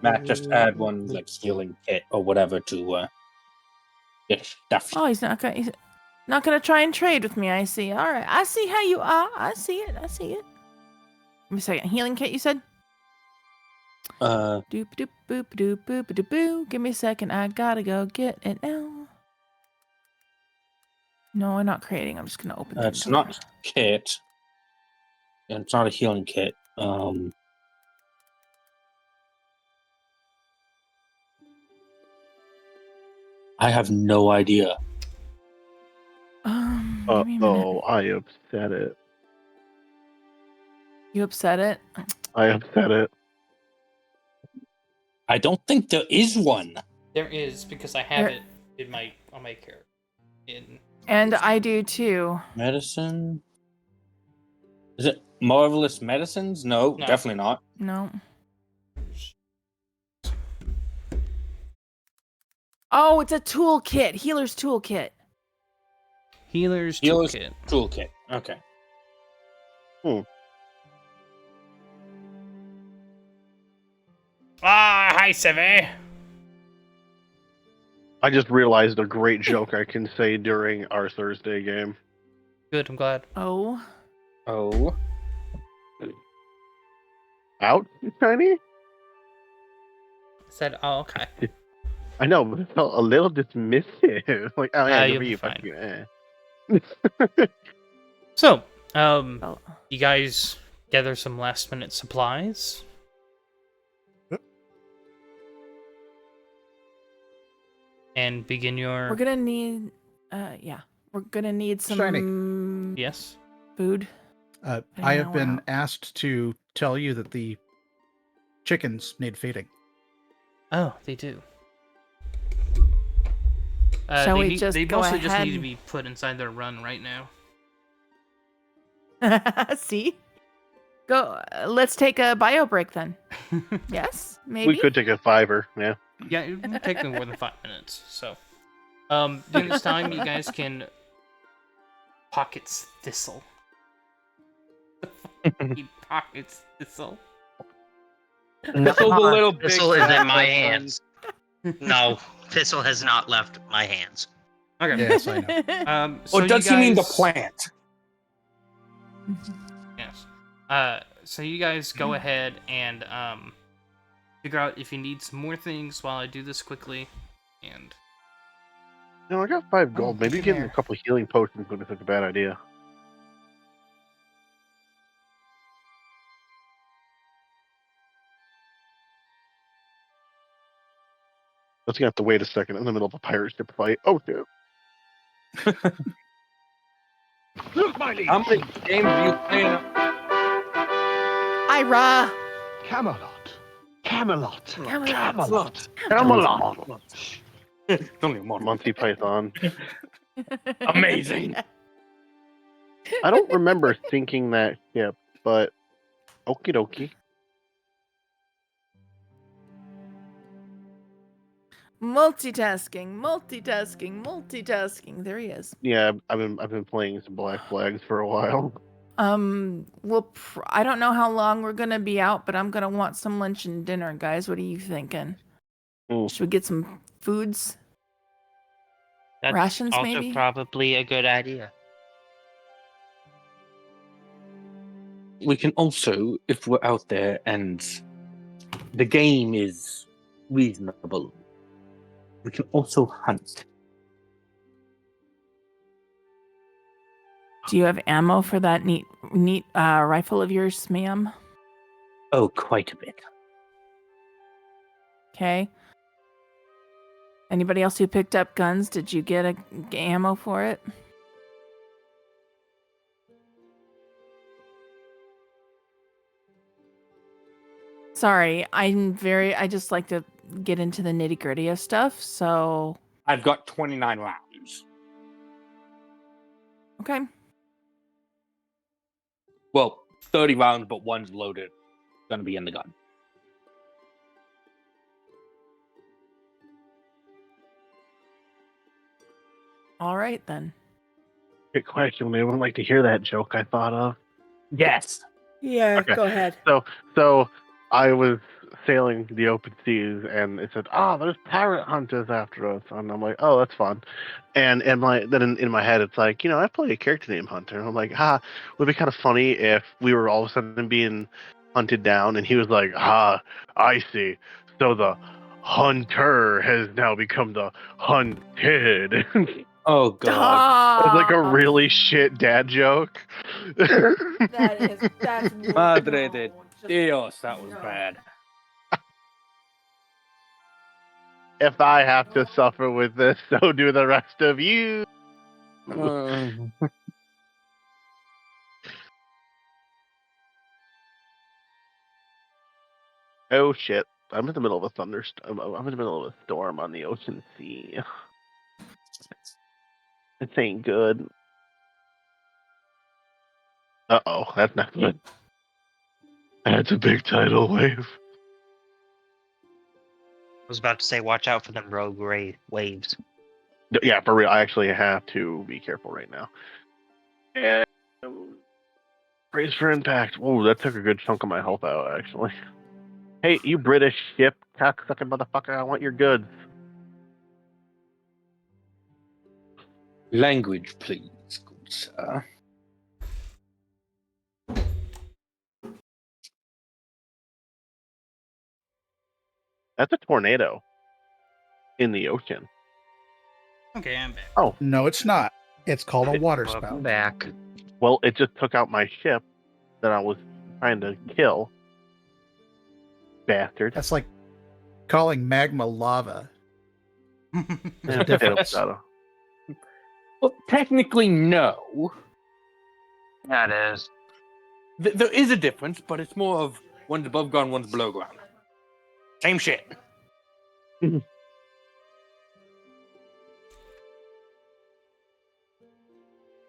Matt, just add 1 healing kit or whatever to get stuff. Oh, he's not gonna try and trade with me. I see. All right, I see how you are. I see it. Give me a second. Healing kit, you said? Doop doop boop doop boop doop boo. Give me a second. I gotta go get it now. No, I'm not creating. I'm just gonna open it. It's not kit. And it's not a healing kit. I have no idea. Give me a minute. I upset it. You upset it? I upset it. I don't think there is one. There is, because I have it on my character. And I do too. Medicine? Is it Marvelous Medicines? No, definitely not. No. Oh, it's a toolkit. Healer's toolkit. Healer's toolkit. Toolkit. Okay. Ah, hi, Seve. I just realized a great joke I can say during our Thursday game. Good, I'm glad. Oh. Out, Tiny? Said, oh, okay. I know, but it felt a little dismissive. Like, oh yeah, you'll you'll be be fine. fucking. So, you guys gather some last-minute supplies. And begin your... We're gonna need, We're gonna need some... Shiny. Yes? Food. I have been asked to tell you that the chickens need feeding. Oh, they do. Shall we just They go mostly just need ahead? to be put inside their run right now. See? Go. Let's take a bio break then. Yes? Maybe? We could take a 5-er, yeah. Yeah, it won't take them more than 5 minutes, so... during this time, you guys can... Pockets Thistle. He pockets Thistle. Thistle the little big Thistle is cat in my friend. hands. No, Thistle has not left my hands. Okay. Yes, I know. So Or does you he mean the guys- plant? Yes. So you guys go ahead and figure out if you need some more things while I do this quickly, and No, I got 5 gold. Maybe get getting there. a couple healing potions wouldn't be such a bad idea. Let's have to wait a second in the middle of a pirate ship fight. Oh, dude. Look, my liege. How many games are you playing? Ira! Camelot. Camelot. Camelot. Camelot. It's only 1 month. Monty Python. Amazing. I don't remember thinking that ship, but okie dokie. Multitasking. There he is. Yeah, I've been playing some Black Flags for a while. I don't know how long we're gonna be out, but I'm gonna want some lunch and dinner, guys. What are you thinking? Should we get some foods? That's Rations, also maybe? probably a good idea. We can also, if we're out there and the game is reasonable, we can also hunt. Do you have ammo for that neat rifle of yours, ma'am? Oh, quite a bit. Okay. Anybody else who picked up guns, did you get ammo for it? Sorry, I just like to get into the nitty gritty of stuff. So I've got 29 rounds. okay, Well, 30 rounds, but one's loaded. Gonna be in the gun. all right then. Good question. Anyone like to hear that joke I thought of? Yes. Yeah, Okay. go ahead. So I was sailing the open seas, and it said, there's pirate hunters after us," and I'm like, "Oh, that's fun." And then in my head, it's like, I play a character named Hunter. And I'm like, would it be kind of funny if we were all of a sudden being hunted down, and he was like, I see. So the hunter has now become the hunted. Oh god. It's like a really shit dad joke. That's Madre de Dios, that was bad. If I have to suffer with this, so do the rest of you. Oh shit! I'm in the middle of a thunderstorm. I'm in the middle of a storm on the ocean sea. This ain't good. That's not good. That's a big tidal wave. I was about to say, watch out for them rogue waves. Yeah, for real. I actually have to be careful right now. And brace for impact. Whoa, that took a good chunk of my health out, actually. Hey, you British ship cocksucking motherfucker! I want your goods. Language, please, good sir. That's a tornado in the ocean. Okay, I'm back. Oh, No, it's not. It's called a water Welcome spout. back. well, it just took out my ship that I was trying to kill. Bastard. That's like calling magma lava. There's a Potato, difference. potato. Well, technically, no. Yeah, it is. There is a difference, but it's more of one's above ground, one's below ground. Same shit.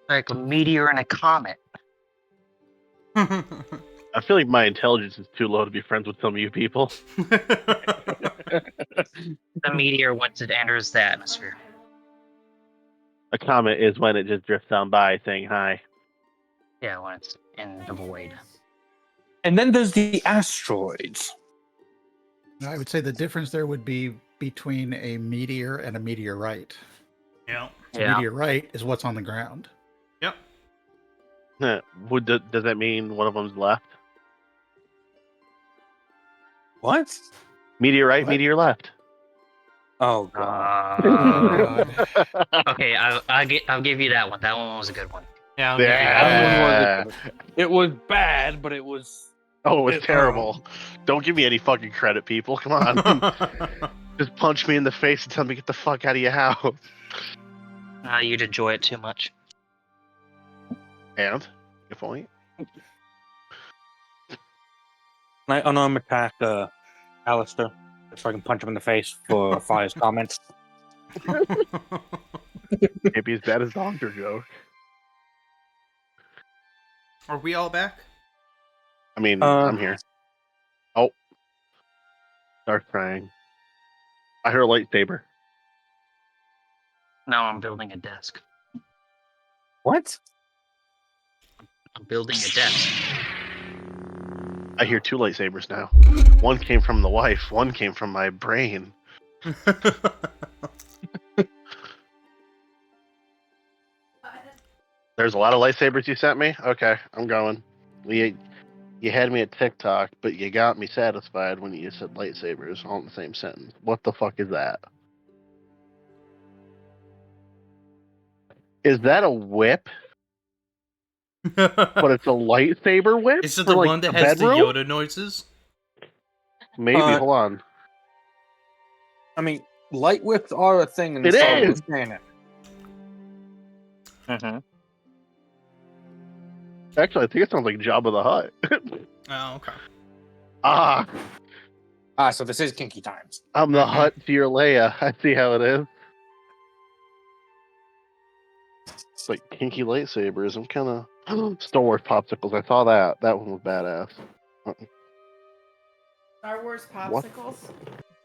Like a meteor and a comet. I feel like my intelligence is too low to be friends with some of you people. The meteor, once it enters the atmosphere. A comet is when it just drifts on by saying hi. Yeah, when it's in the void. And then there's the asteroids. I would say the difference there would be between a meteor and a meteorite. Yeah. A Yeah. meteorite is what's on the ground. Yep. Does that mean one of them's left? What? Meteorite, What? meteor left. Oh god. God. Okay, I'll give you that one. That one was a good one. Yeah, I'll give you Yeah. that. It was bad, but it was. Oh, it was terrible. Don't give me any fucking credit, people. Come on. Just punch me in the face and tell me get the fuck out of your house. You'd enjoy it too much. And if only. Can I unarmed attack Alistair so I can punch him in the face for Fire's comments? Maybe as bad as Doctor joke. Are we all back? I mean, I'm here. Oh. Start crying. I heard a lightsaber. Now I'm building a desk. What? I'm building a desk. I hear two lightsabers now. One came from the wife, one came from my brain. There's a lot of lightsabers you sent me? Okay, I'm going. You had me at TikTok, but you got me satisfied when you said lightsabers all in the same sentence. What the fuck is that? Is that a whip? But it's a lightsaber whip? Is it for, the like, one that the has the bedroom? Yoda noises? Maybe, hold on. I mean, light whips are a thing in It Star is! Wars canon. Mm-hmm. Actually, I think it sounds like Jabba the Hutt. Oh, okay. Ah, So this is kinky times. I'm the Mhm. hut to your Leia. I see how it is. It's like kinky lightsabers. I'm kind of Star Wars popsicles. I saw that. That one was badass. Star Wars What? popsicles.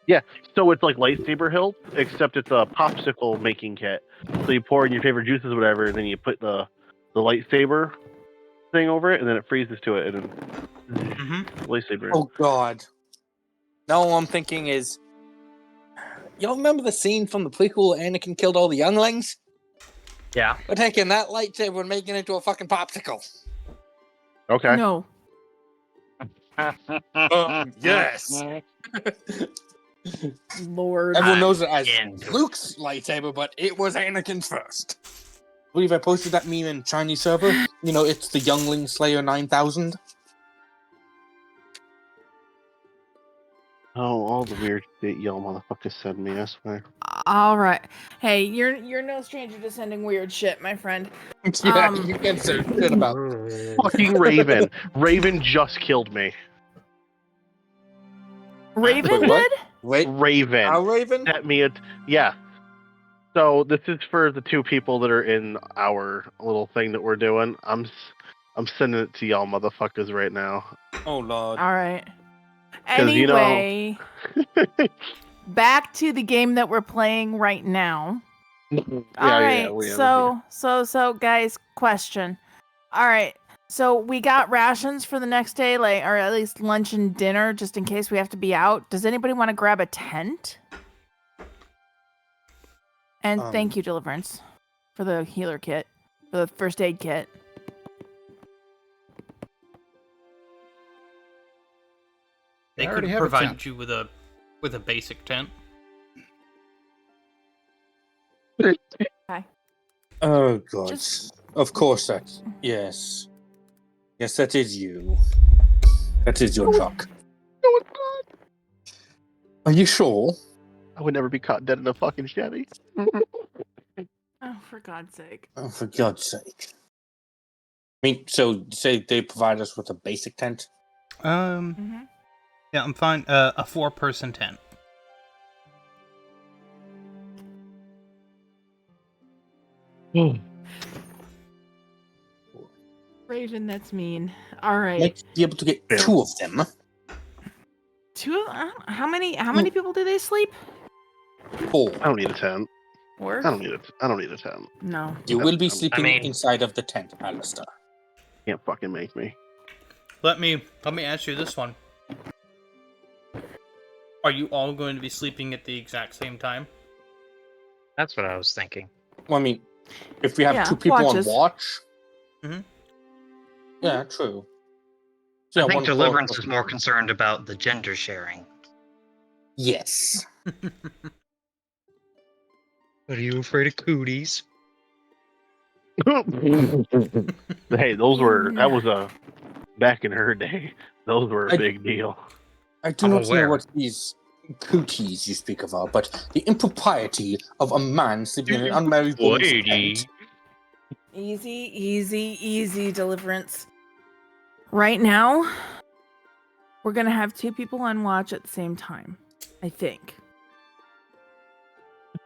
Yeah, so it's like lightsaber hilt, except it's a popsicle making kit. So you pour in your favorite juices or whatever, and then you put the lightsaber thing over it, and then it freezes to it, and then Mm-hmm. lightsaber. Oh God. Now all I'm thinking is, y'all remember the scene from the prequel where Anakin killed all the younglings? Yeah. We're taking that lightsaber and making it into a fucking popsicle. Okay. No. Yes. Lord. Everyone knows it as into it. Luke's lightsaber, but it was Anakin's first. I believe I posted that meme in Chinese server. You know, it's the Youngling Slayer 9000. Oh, all the weird shit y'all motherfuckers send me, I swear. All right. Hey, you're no stranger to sending weird shit, my friend. Yeah, you can say shit about. Fucking Raven. Raven just killed me. Raven Wait, what? did? Wait, Raven. our Raven? Sent me yeah. So this is for the two people that are in our little thing that we're doing. I'm sending it to y'all motherfuckers right now. Oh Lord. All right. 'Cause, you know- Anyway, back to the game that we're playing right now. All right. So guys, question. All right. So we got rations for the next day, like, or at least lunch and dinner, just in case we have to be out. Does anybody want to grab a tent? And thank you, Deliverance, for the healer kit, for the first aid kit. They I could already have a provide tent. you with a basic tent. Oh God. Just- Of course that. Yes. Yes, that is you. That is your truck. No, it's not. Are you sure? I would never be caught dead in a fucking Chevy. Oh, for God's sake. Oh, for God's sake. I mean, so say they provide us with a basic tent? Mm-hmm. Yeah, I'm fine. A 4-person tent. Raven, that's mean. All right. Might be able to get Yeah. 2 of them. Two. How many people do they sleep? 4. I don't need a tent. Or I don't need a tent. no. You will be I sleeping mean- inside of the tent, Alistair. Can't fucking make me. Let me ask you this one. Are you all going to be sleeping at the exact same time? That's what I was thinking. Well, I mean, if we have Yeah, 2 people watches. on watch. Mhm. Yeah, true. So, I yeah, think one Deliverance clock- is more concerned about the gender sharing. Yes. Are you afraid of cooties? Hey, that was a back in her day. Those were a big deal. I do I'm not aware. know what these cooties you speak of are, but the impropriety of a man sleeping in an unmarried woman's tent. Easy, Deliverance. Right now, we're gonna have 2 people on watch at the same time, I think.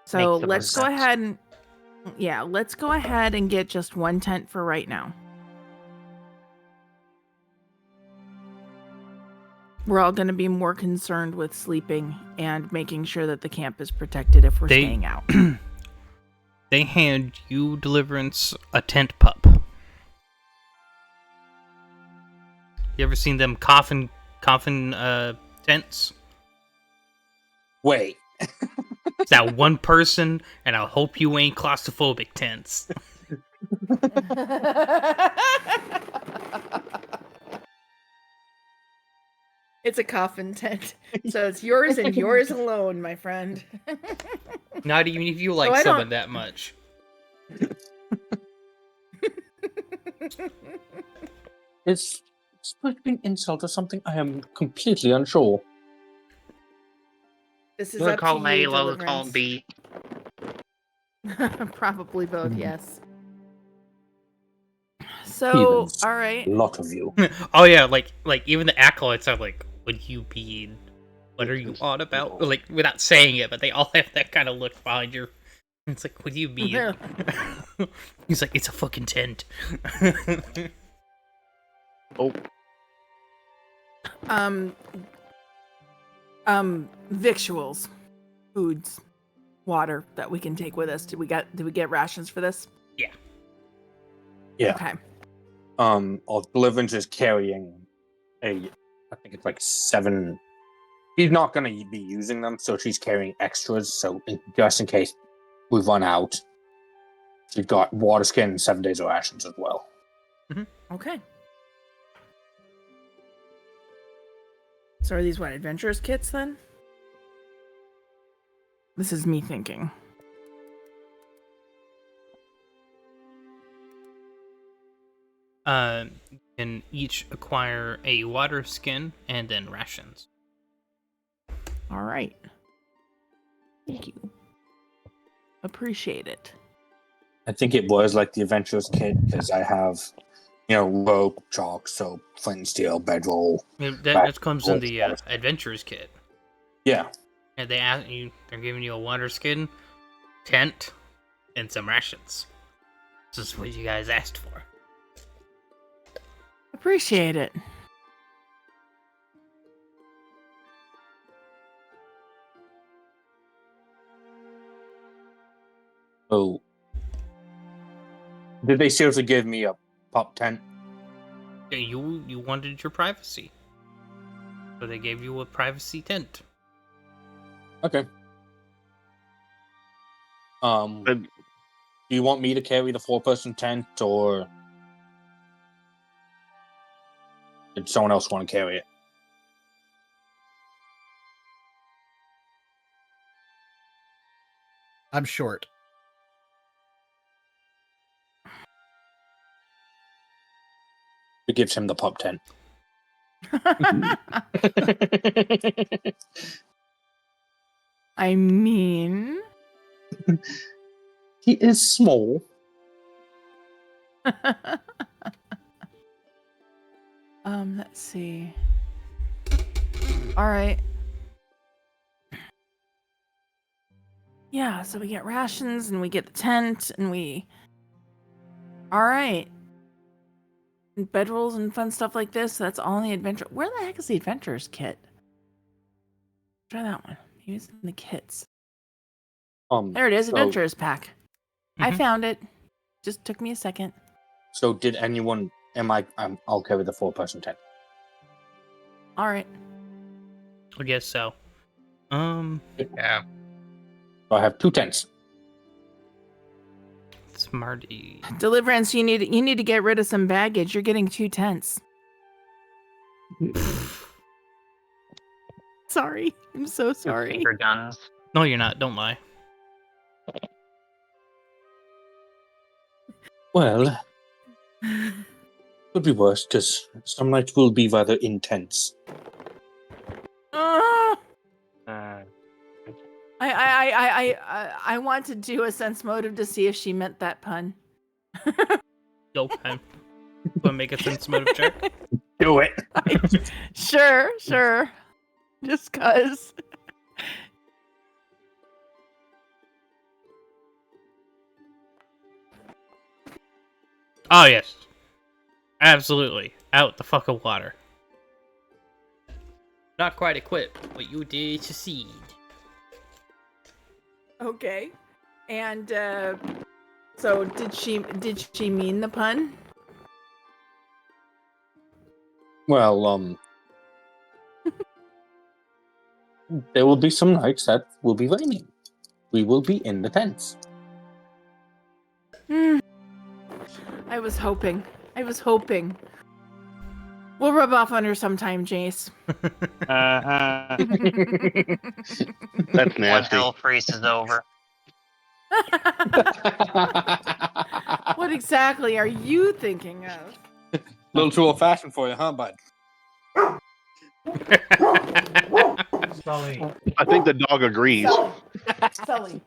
So Makes the let's most go sense. ahead and get just 1 tent for right now. We're all going to be more concerned with sleeping and making sure that the camp is protected if we're They- staying out. They hand you, Deliverance, a tent pup. You ever seen them coffin tents? Wait. It's that one person, and I hope you ain't claustrophobic tents. It's a coffin tent, so it's yours and yours alone, my friend. Not even if you I like don't- someone that much. It's supposed to be an insult or something? I am completely unsure. This is We'll up call to him A, you, we'll call him Deliverance. B. Probably both, yes. So, Heathens. all right. A lot of you. Oh yeah, like even the acolytes are like, would you be? What are you on about? Like, without saying it, but they all have that kind of look behind your. It's like, what do you mean? He's like, it's a fucking tent. Oh, Victuals, foods, water that we can take with us. Did we get rations for this? Yeah. Yeah. Okay. Deliverance is carrying I think it's like 7. He's not going to be using them, so she's carrying extras. So just in case we run out, she's got water skin and 7 days of rations as well. Okay. So are these what, adventurers kits then? This is me thinking. You can each acquire a water skin and then rations. All right. Thank you. Appreciate it. I think it was like the Adventurers kit because I have, rope, chalk, soap, flint and steel, bedroll. That comes in the adventurers kit. Yeah. And they're giving you a water skin, tent, and some rations. This is what you guys asked for. Appreciate it. Oh. Did they seriously give me a pop tent? Yeah, you wanted your privacy. So they gave you a privacy tent. Okay. Do you want me to carry the 4-person tent, or did someone else want to carry it? I'm short. It gives him the pop tent. I mean... He is small. Let's see. All right. Yeah, so we get rations and we get the tent and we... All right. And bedrolls and fun stuff like this. That's all in the adventure. Where the heck is the adventurers kit? Try that one. Maybe it's in the kits. There it is, adventurers pack. I found it. Just took me a second. So did anyone... I'll carry the 4-person tent. All right. I guess so. Yeah. So I have 2 tents. Smarty. Deliverance, you need to get rid of some baggage. You're getting 2 tents. Sorry. I'm so sorry. Finger guns. No, you're not. Don't lie. Well, could be worse, because some nights will be rather intense. I want to do a sense motive to see if she meant that pun. Okay. Want to make a sense motive check? Do it. Sure. Just cause. Oh, yes. Absolutely. Out the fucking water. Not quite equipped, but you did succeed. Okay. And so did she mean the pun? Well, there will be some nights that will be raining. We will be in the tents. I was hoping. We'll rub off on her sometime, Jace. that's When nasty. hell freezes over. What exactly are you thinking of? A little too old-fashioned for you, huh, bud? Sully. I think the dog agrees. Sully.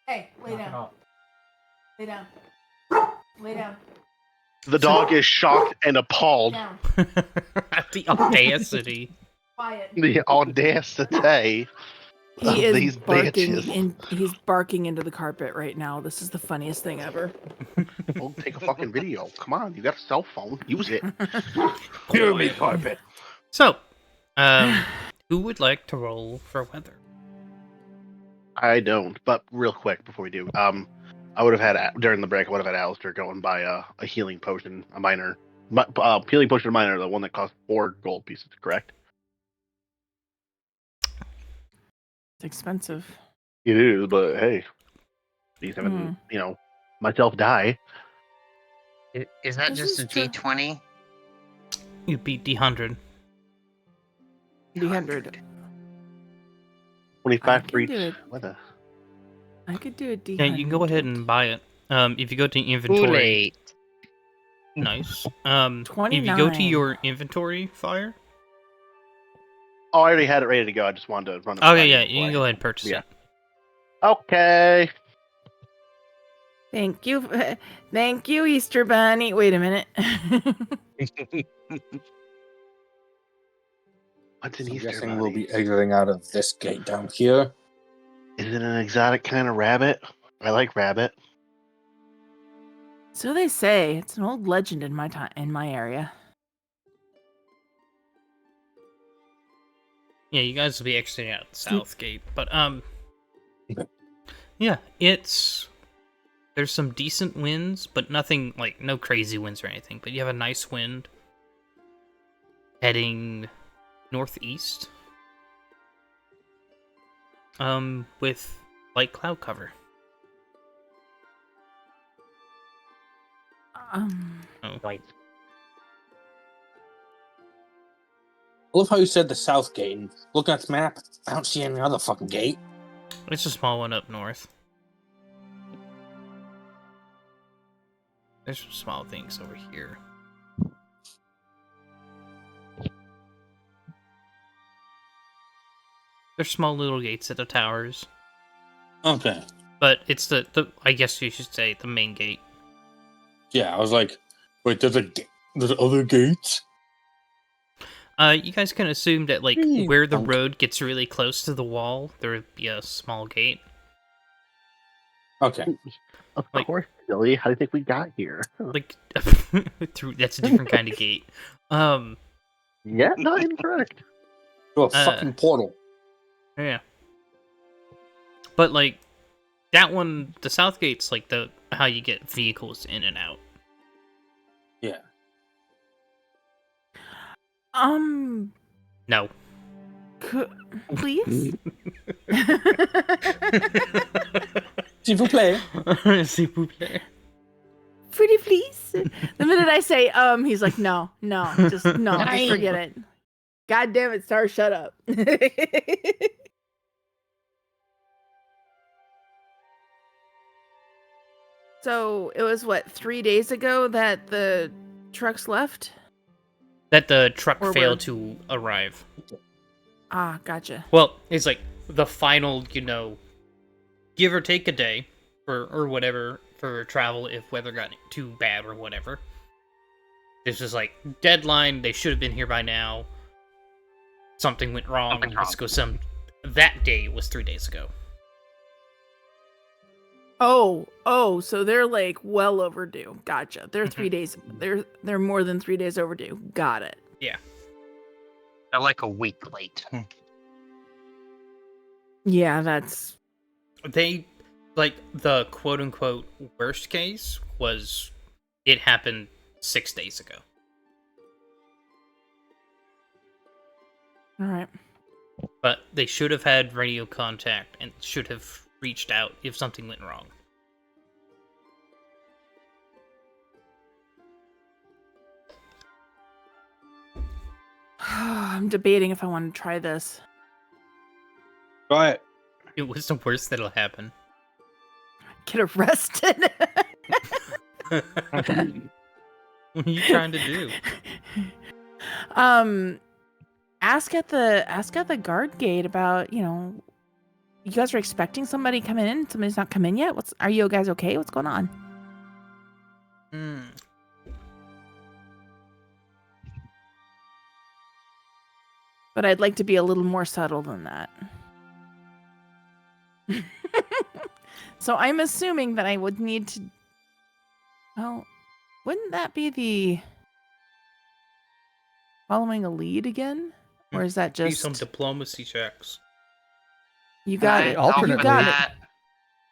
Hey, lay down. Lay down. Lay down. The dog is shocked and appalled. Down. The audacity. Quiet. The audacity He of is these barking bitches. he's barking into the carpet right now. This is the funniest thing ever. Oh, take a fucking video. Come on, you got a cell phone. Use it. Hear me, carpet. So, who would like to roll for weather? I don't. But real quick before we do, I would have had during the break. I would have had Alistair go and buy a healing potion, a minor, healing potion minor, the one that costs 4 gold pieces. Correct? It's expensive. It is, but hey, these haven't, myself die. Is that This just is a true. D20? You beat D100. D100. 25 for can do each it. weather. I could do a D100. Yeah, you can go ahead and buy it. If you go to Too inventory, late. nice. If you go to 29. your inventory fire, Oh, I already had it ready to go. I just wanted to run it. by okay, yeah, you before can I- go ahead and purchase Yeah. it. Okay. Thank you. Thank you, Easter Bunny. Wait a minute. What's So an I'm Easter guessing bunny? we'll be exiting out of this gate down here. Is it an exotic kind of rabbit? I like rabbit. So they say. It's an old legend in my area. Yeah, you guys will be exiting out the Sneak- south gate, but yeah, there's some decent winds, but nothing like no crazy winds or anything. But you have a nice wind heading northeast, with light cloud cover. Like, I love how you said the south gate. And looking at the map, I don't see any other fucking gate. It's a small one up north. There's some small things over here. There's small little gates at the towers, Okay. but it's the I guess you should say the main gate. Yeah, I was like, wait, there's other gates? You guys can assume that like Hmm, where the punk. road gets really close to the wall, there would be a small gate. Okay. Of Like- course, silly. How do you think we got here? Like through that's a different kind of gate. Yeah, not incorrect. To a fucking portal. Yeah. But like that one, the south gate's like the how you get vehicles in and out. Yeah. No. Please? S'il vous plaît. S'il vous plaît. Pretty please? The minute I say he's like, no, just forget it. God damn it, Star, shut up. So it was what, 3 days ago that the trucks left? That the truck Or failed to arrive. Ah, gotcha. Well, it's like the final, give or take a day or whatever for travel if weather got too bad or whatever. This was like deadline. They should have been here by now. Something went wrong. Let's go. That day was 3 days ago. Oh, so they're like well overdue. Gotcha. They're 3 days. They're more than 3 days overdue. Got it. Yeah. they're like a week late. Yeah, that's They like the quote unquote worst case was it happened 6 days ago. all right. But they should have had radio contact and should have reached out if something went wrong. I'm debating if I want to try this. Try it. It was the worst that'll happen. Get arrested. What are you trying to do? Ask at the guard gate about, you guys are expecting somebody coming in. Somebody's not come in yet. Are you guys okay? What's going on? Hmm. But I'd like to be a little more subtle than that. So I'm assuming that I would need to... Well, wouldn't that be the... following a lead again? Or is that Do just... some diplomacy checks. You got Right, it. alternately- You got it. That.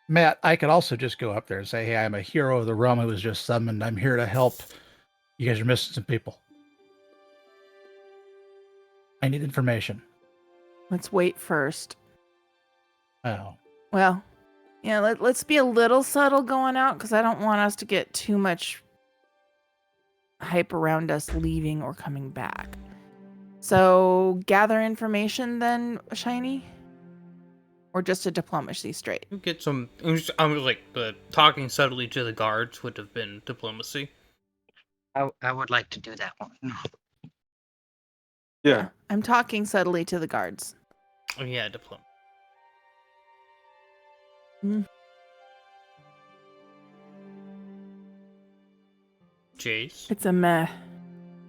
Matt, I could also just go up there and say, hey, I'm a hero of the realm who was just summoned. I'm here to help. You guys are missing some people. I need information. Let's wait first. Oh. Well, yeah, let's be a little subtle going out, because I don't want us to get too much hype around us leaving or coming back. So, gather information then, Shiny? Or just a diplomacy straight? Get some. I was like, talking subtly to the guards would have been diplomacy. I would like to do that one. Yeah. I'm talking subtly to the guards. Oh yeah, diplomacy. Jace. It's a meh.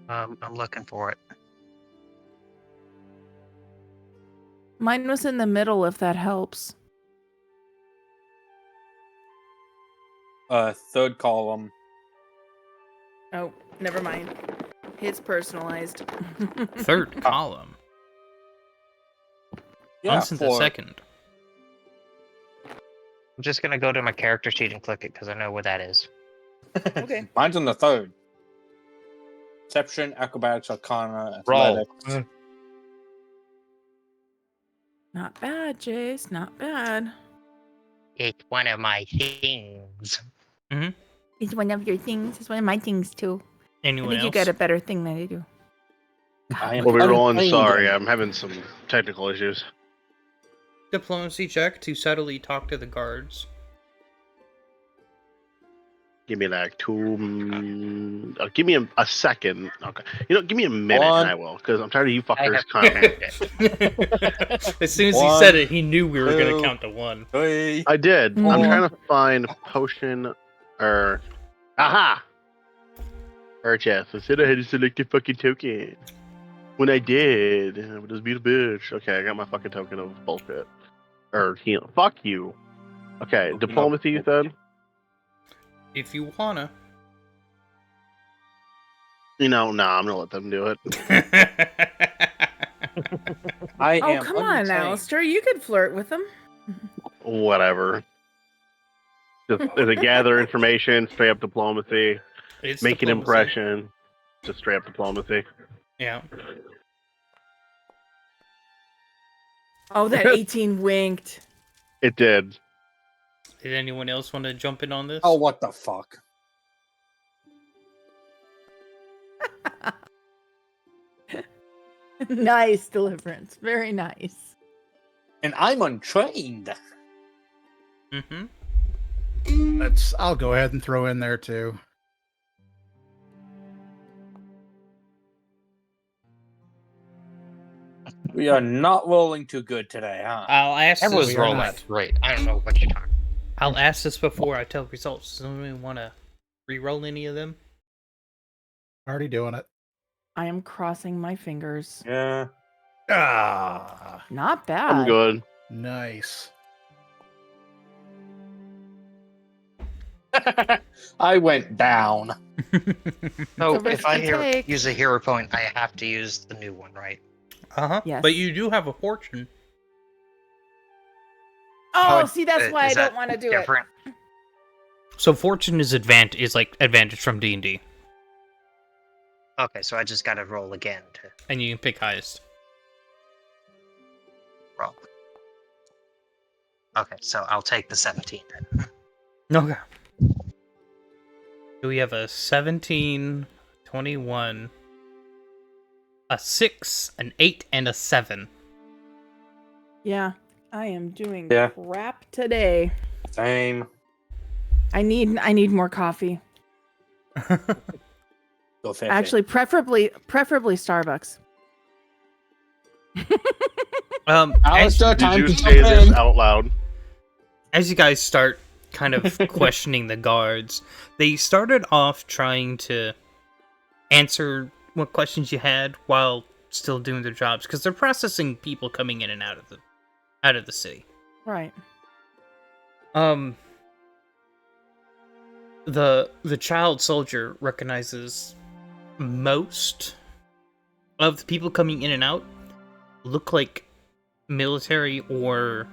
I'm looking for it. Mine was in the middle, if that helps. Third column. Oh, never mind. It's personalized. Third column. Yeah, Once in the second. I'm just gonna go to my character sheet and click it because I know where that is. Okay. Mine's on the third. Perception, acrobatics, arcana, Roll. athletics. Not bad, Jace. Not bad. It's one of my things. It's one of your things. It's one of my things, too. Anyone I think else? you got a better thing than I do. I am We'll be rolling. untrained Sorry, in- I'm having some technical issues. Diplomacy check to subtly talk to the guards. Give me like give me a second. Okay, give me a minute and I will, because I'm tired of you fuckers. As soon as he One, said it, he knew we were going two. to count to one. 3. I did. I'm Four. trying to find potion or aha. Purchase. I said I had to select a fucking token. When I did, I would just be the bitch. Okay, I got my fucking token of bullshit. Or heal. Fuck you. Okay, Token diplomacy. You of said. If you wanna. Nah, I'm gonna let them do it. I Oh, am come on, untrained. Alistair. You could flirt with them. Whatever. Just as a gather information, straight up diplomacy. It's Make an diplomacy. impression. Just straight up diplomacy. Yeah. Oh, that 18 winked. It did. Did anyone else want to jump in on this? Oh, what the fuck? Nice deliverance. Very nice. And I'm untrained. Mm-hmm. I'll go ahead and throw in there too. We are not rolling too good today, huh? I'll ask Everyone's this. we are rolling not. great. I don't know what you're talking. I'll ask this before I tell results. Does anyone want to re-roll any of them? Already doing it. I am crossing my fingers. Yeah. Ah, Not bad. I'm good. nice. I went down. So It's a if I risky take. use a hero point, I have to use the new one, right? Uh-huh. Yes. But you do have a fortune. Oh, see, that's Is why I that don't want to do different? So fortune is like advantage from D&D. Okay, so I just gotta roll again to And you can pick highest. roll. Okay, so I'll take the 17 then. Okay. So we have a 17, 21, a 6, an 8, and a 7. it. Yeah, I am doing Yeah. crap today. Same. I need more coffee. Go 50. Actually, preferably Starbucks. As, Alistair, Did time you to say jump this in. out loud? as you guys start kind of questioning the guards, they started off trying to answer what questions you had while still doing their jobs because they're processing people coming in and out of the city. Right. The child soldier recognizes most of the people coming in and out look like military or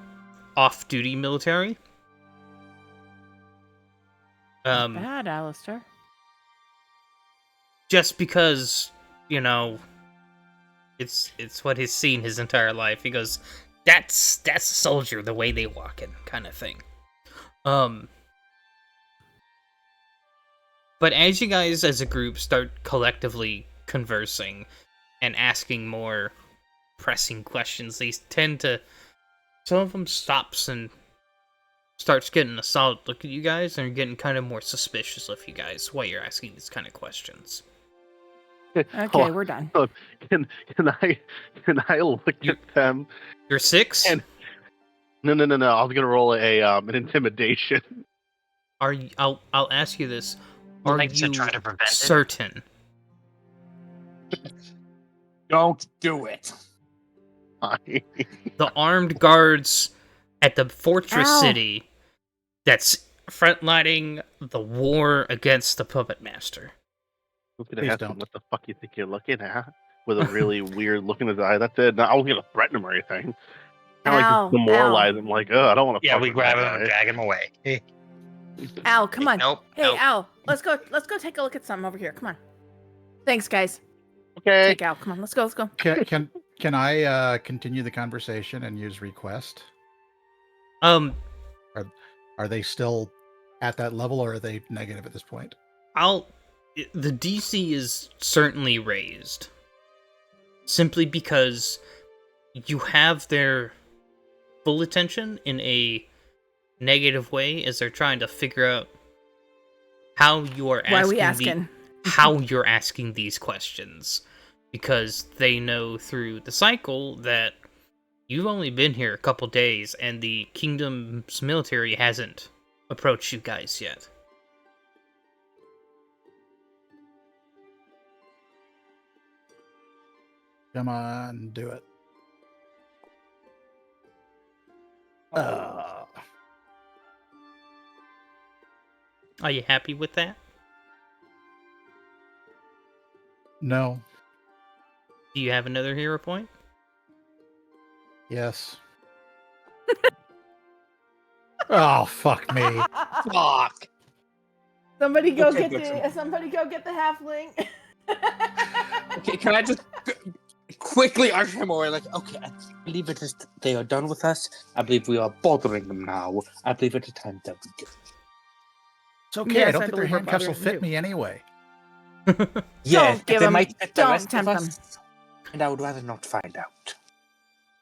off-duty military. Bad, Alistair. Just because, it's what he's seen his entire life. He goes, that's a soldier, the way they walk in, kind of thing. But as you guys as a group start collectively conversing and asking more pressing questions, they tend to, some of them stops and starts getting a solid look at you guys, and are getting kind of more suspicious of you guys while you're asking these kind of questions. Okay, we're done. Can I look at them? You're 6? And no. I was gonna roll an intimidation. Are you? I'll ask you this. Are Like to you try to prevent it? certain? Don't do it. The armed guards at the fortress Ow. city that's frontlining the war against the puppet master. I was gonna Please ask him don't. what the fuck you think you're looking at with a really weird look in his eye. That's it. No, I was gonna threaten him or anything. Kind of like Ow, just demoralize him. Like, I don't want to. Yeah, we grab him and drag him away. Al, come on. Nope. Hey, nope. Al, let's go take a look at something over here. Come on. Thanks, guys. Okay. Take Al. Come on, let's go. Can I continue the conversation and use request? Um, Are they still at that level, or are they negative at this point? the DC is certainly raised. Simply because you have their full attention in a negative way as they're trying to figure out how you are asking Why are we asking? how you're asking these questions, because they know through the cycle that you've only been here a couple days and the kingdom's military hasn't approached you guys yet. Come on, do it. Are you happy with that? No. Do you have another hero point? Yes. Oh, fuck me. Fuck. Somebody go Okay, get Dixon. somebody go get the halfling. Okay, can I just quickly usher him away? Like, okay, I believe it is. They are done with us. I believe we are bothering them now. I believe it is time that we go. It's okay. Yes, I don't I think their believe we're handcuffs will bothering fit you. me anyway. Yeah, Don't give they him- might fit the don't rest of tempt us, and I would rather not find out.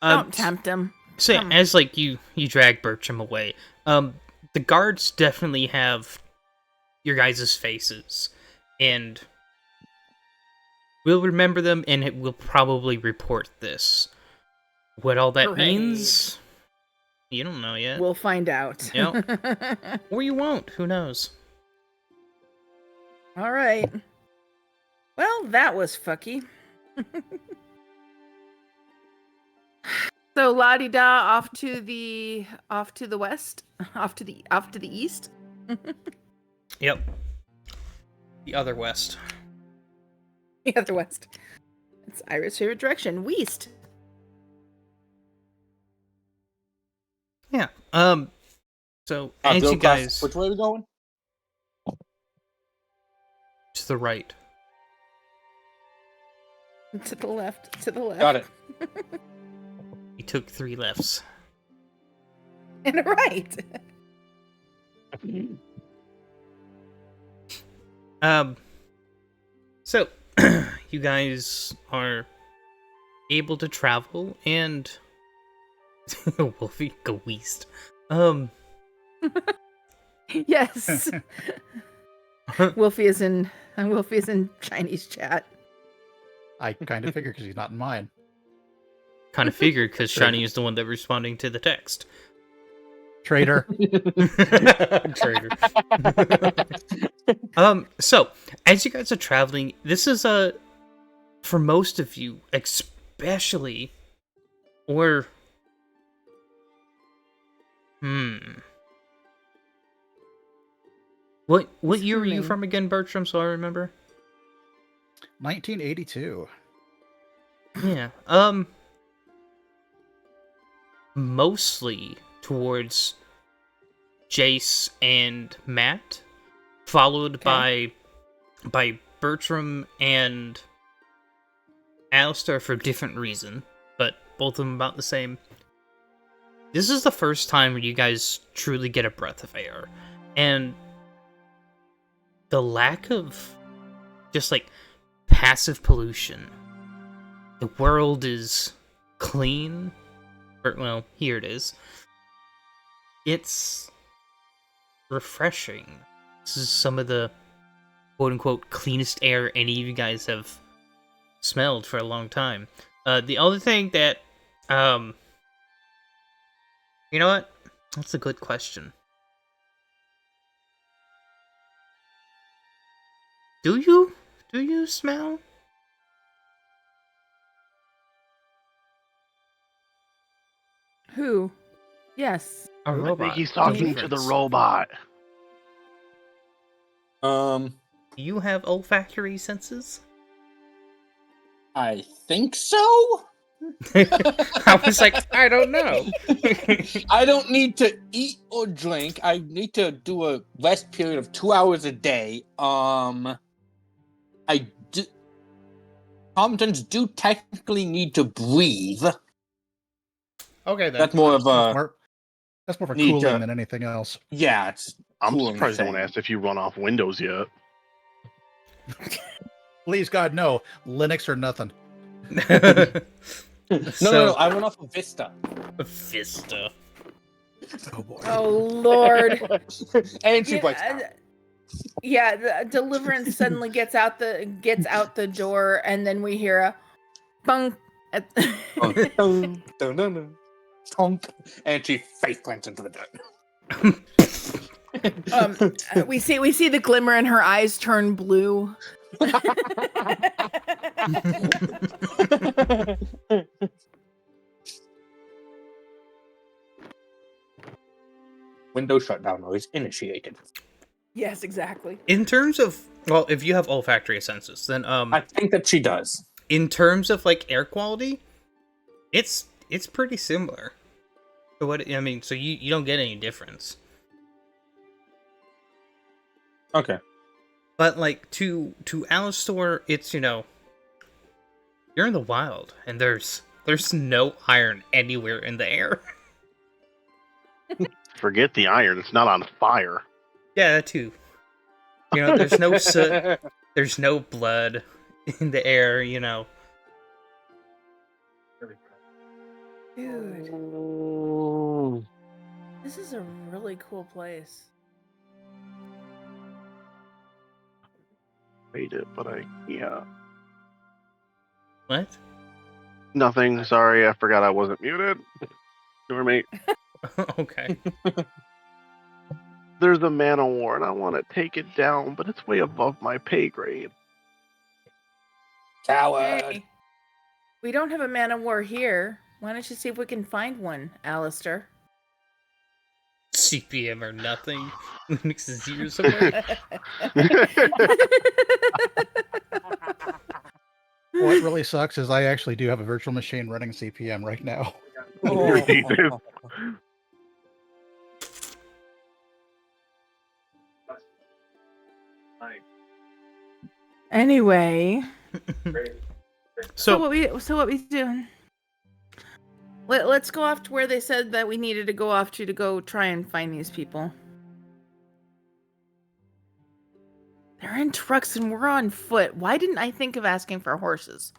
Don't tempt him. So Come. as like you drag Bertram away, the guards definitely have your guys' faces, and we'll remember them, and it will probably report this. What all that Great. means, you don't know yet. We'll find out. Yep. Or you won't. Who knows? All right. Well, that was fucky. So la-di-da off to the west, off to the east. Yep. The other west. The other west. It's Ira's favorite direction, west. Yeah. So as Bill you Class, guys which way are we going? to the right. To the left. To the left. Got it. He took 3 lefts. And a right. So you guys are able to travel, and Wolfie go east. Yes. Wolfie is in Chinese chat. I kind of figured because he's not in mine. Kind of figured, because Shiny is the one that responding to the text. Traitor. Traitor. So as you guys are traveling, this is for most of you, especially, or what year were you from again, Bertram? So I remember. 1982. Yeah. Mostly towards Jace and Matt, followed by Bertram and Alistair for different reason, but both of them about the same. This is the first time where you guys truly get a breath of air, and the lack of just like passive pollution. The world is clean. Or, well, here it is. It's refreshing. This is some of the quote-unquote cleanest air any of you guys have smelled for a long time. The other thing that, you know what? That's a good question. Do you smell? Who? Yes. A I robot. think he's talking to the Difference. robot. Do you have olfactory senses? I think so. I was like, I don't know. I don't need to eat or drink. I need to do a rest period of 2 hours a day. I do. Automatons do technically need to breathe. Okay, then. That's more of a. That's more for need cooling to- than anything else. Yeah, it's. I'm cooling surprised no thing. one asked if you run off Windows yet. Please, God, no. Linux or nothing. No. I went off of Vista. Vista. Oh, boy. Oh Lord. And she breaks down. Yeah, the Deliverance suddenly gets out the door, and then we hear a bung. Dun, dun, dun, dun. Thump, and she face plants into the dirt. We see the glimmer in her eyes turn blue. Windows shutdown noise initiated. Yes, exactly. In terms of, well, if you have olfactory senses, then I think that she does. in terms of like air quality, it's pretty similar to what I mean. So you don't get any difference. Okay. But like to Alistor, it's you're in the wild and there's no iron anywhere in the air. Forget the iron; it's not on fire. Yeah, that too. There's no soot, there's no blood in the air. Dude, this is a really cool place. Made it, but yeah. What? Nothing. Sorry, I forgot I wasn't muted. Ignore me. Okay. There's a man of war, and I want to take it down, but it's way above my pay grade. Coward. Hey, we don't have a man of war here. Why don't you see if we can find one, Alistair? CPM or nothing. Linux is here somewhere. What really sucks is I actually do have a virtual machine running CPM right now. Oh. Anyway, So what we doing? Let's go off to where they said that we needed to go off to go try and find these people. They're in trucks and we're on foot. Why didn't I think of asking for horses?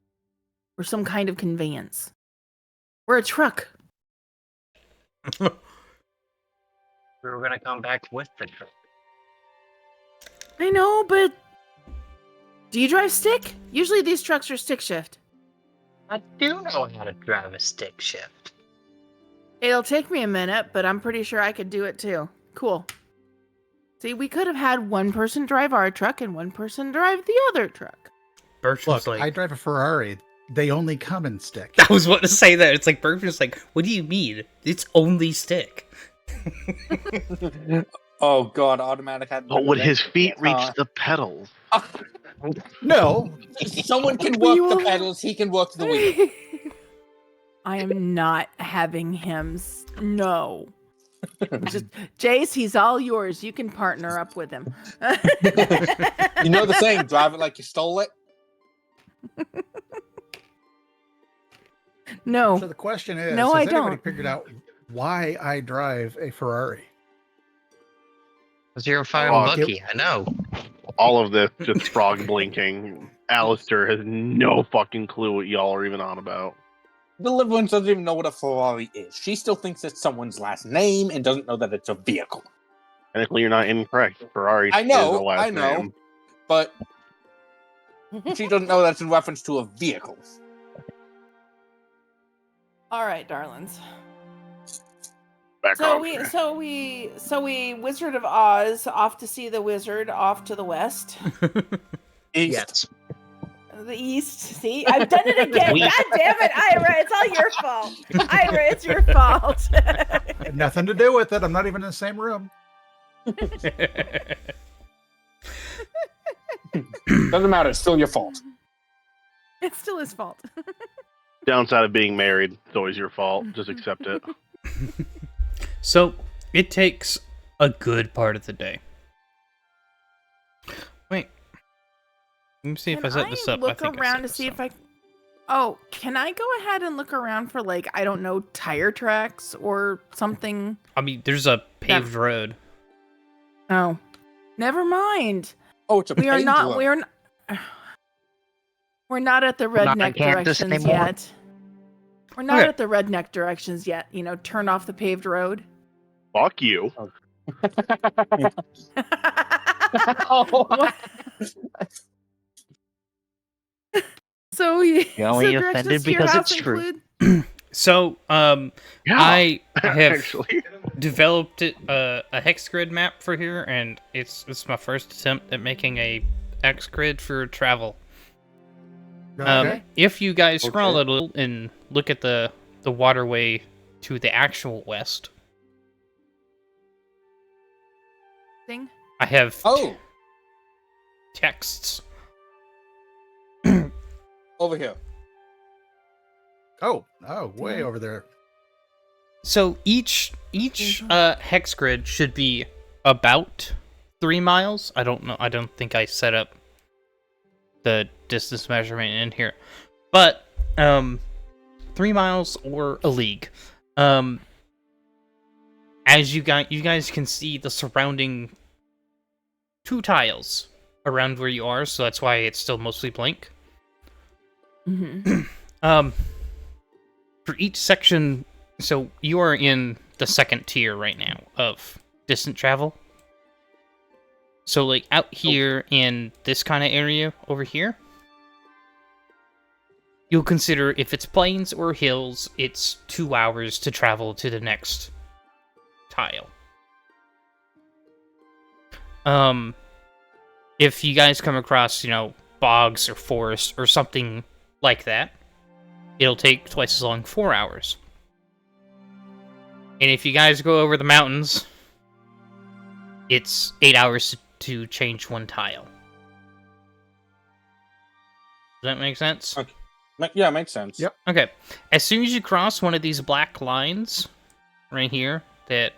Or some kind of conveyance? We're a truck. We were gonna come back with the truck. I know, but do you drive stick? Usually these trucks are stick shift. I do know how to drive a stick shift. It'll take me a minute, but I'm pretty sure I could do it too. Cool. See, we could have had one person drive our truck and one person drive the other truck. Birch was Look, like, I drive a Ferrari. They only come in stick. I was about to say that. It's like Birch was like, what do you mean? It's only stick. Oh god, automatic had. But would his feet reach the pedals? No, If someone can We work the will- pedals, he can work the wheel. I am not having him. No. Just Jace, he's all yours. You can partner up with him. You know the saying, drive it like you stole it? No. So the question is, No, has I anybody don't. figured out why I drive a Ferrari? Because you're a fire Oh, monkey, I know. All of this just frog blinking. Alistair has no fucking clue what y'all are even on about. Deliverance doesn't even know what a Ferrari is. She still thinks it's someone's last name and doesn't know that it's a vehicle. Technically, you're not incorrect. Ferrari I know, is a last I know. name. But she doesn't know that's in reference to a vehicle. All right, darlings. Background. So we Wizard of Oz off to see the wizard off to the west. East. Yes. The east. See? I've done it again. We- God damn it, Ira. It's all your fault. Ira, it's your fault. Had nothing to do with it. I'm not even in the same room. Doesn't matter, it's still your fault. It's still his fault. Downside of being married, it's always your fault. Just accept it. So, it takes a good part of the day. Wait. Let me see if I set this up. Look around to see if I. Oh, can I go ahead and look around for, like, I don't know, tire tracks or something? I mean, there's a paved road. Oh, never mind. Oh, it's a We are paved not. road. We're not at the We're not in redneck Kansas directions anymore? yet. We're not Okay. at the redneck directions yet. You know, turn off the paved road. Fuck you. Oh. So you You're only directions offended to your because house it's true. include- So, Yeah, I have actually. developed a hex grid map for here, and it's my first attempt at making a hex grid for travel. Okay. If you guys scroll Okay. a little and look at the waterway to the actual west, thing. I have Oh, texts. over here. Oh, way Yeah. over there. So each hex grid should be about 3 miles. I don't know. I don't think I set up the distance measurement in here, but 3 miles or a league. As you guys can see the surrounding 2 tiles around where you are, so that's why it's still mostly blank. Mm-hmm. For each section, so you are in the second tier right now of distant travel. So, like, out here in this kind of area over here, you'll consider if it's plains or hills, it's 2 hours to travel to the next tile. If you guys come across, bogs or forest or something like that, it'll take twice as long, 4 hours. And if you guys go over the mountains, it's 8 hours to change 1 tile. Does that make sense? Okay. Yeah, makes sense. Yep. Okay. As soon as you cross one of these black lines right here that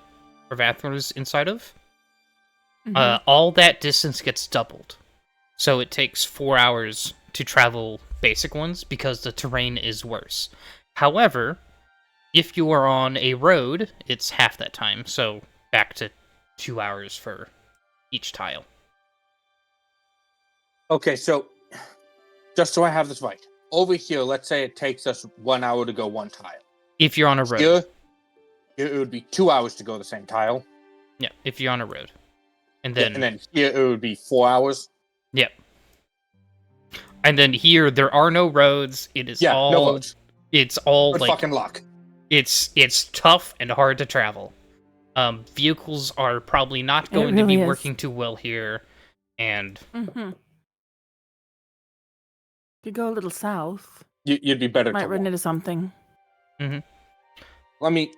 Ravathor is inside of, all that distance gets doubled. So it takes 4 hours to travel basic ones because the terrain is worse. However, if you are on a road, it's half that time. So back to 2 hours for each tile. Okay, so just so I have this right. Over here, let's say it takes us 1 hour to go 1 tile. If you're on a road. Here, it would be 2 hours to go the same tile. Yeah, if you're on a road. And Yeah, then, and then here it would be 4 hours. Yep. And then here there are no roads. It is Yeah, all no roads. it's all Good like fucking luck. it's tough and hard to travel. Vehicles are probably not going to be really is. working too well here, and Mm-hmm. Could go a little south. You'd be better Might to run walk. into something. I mean,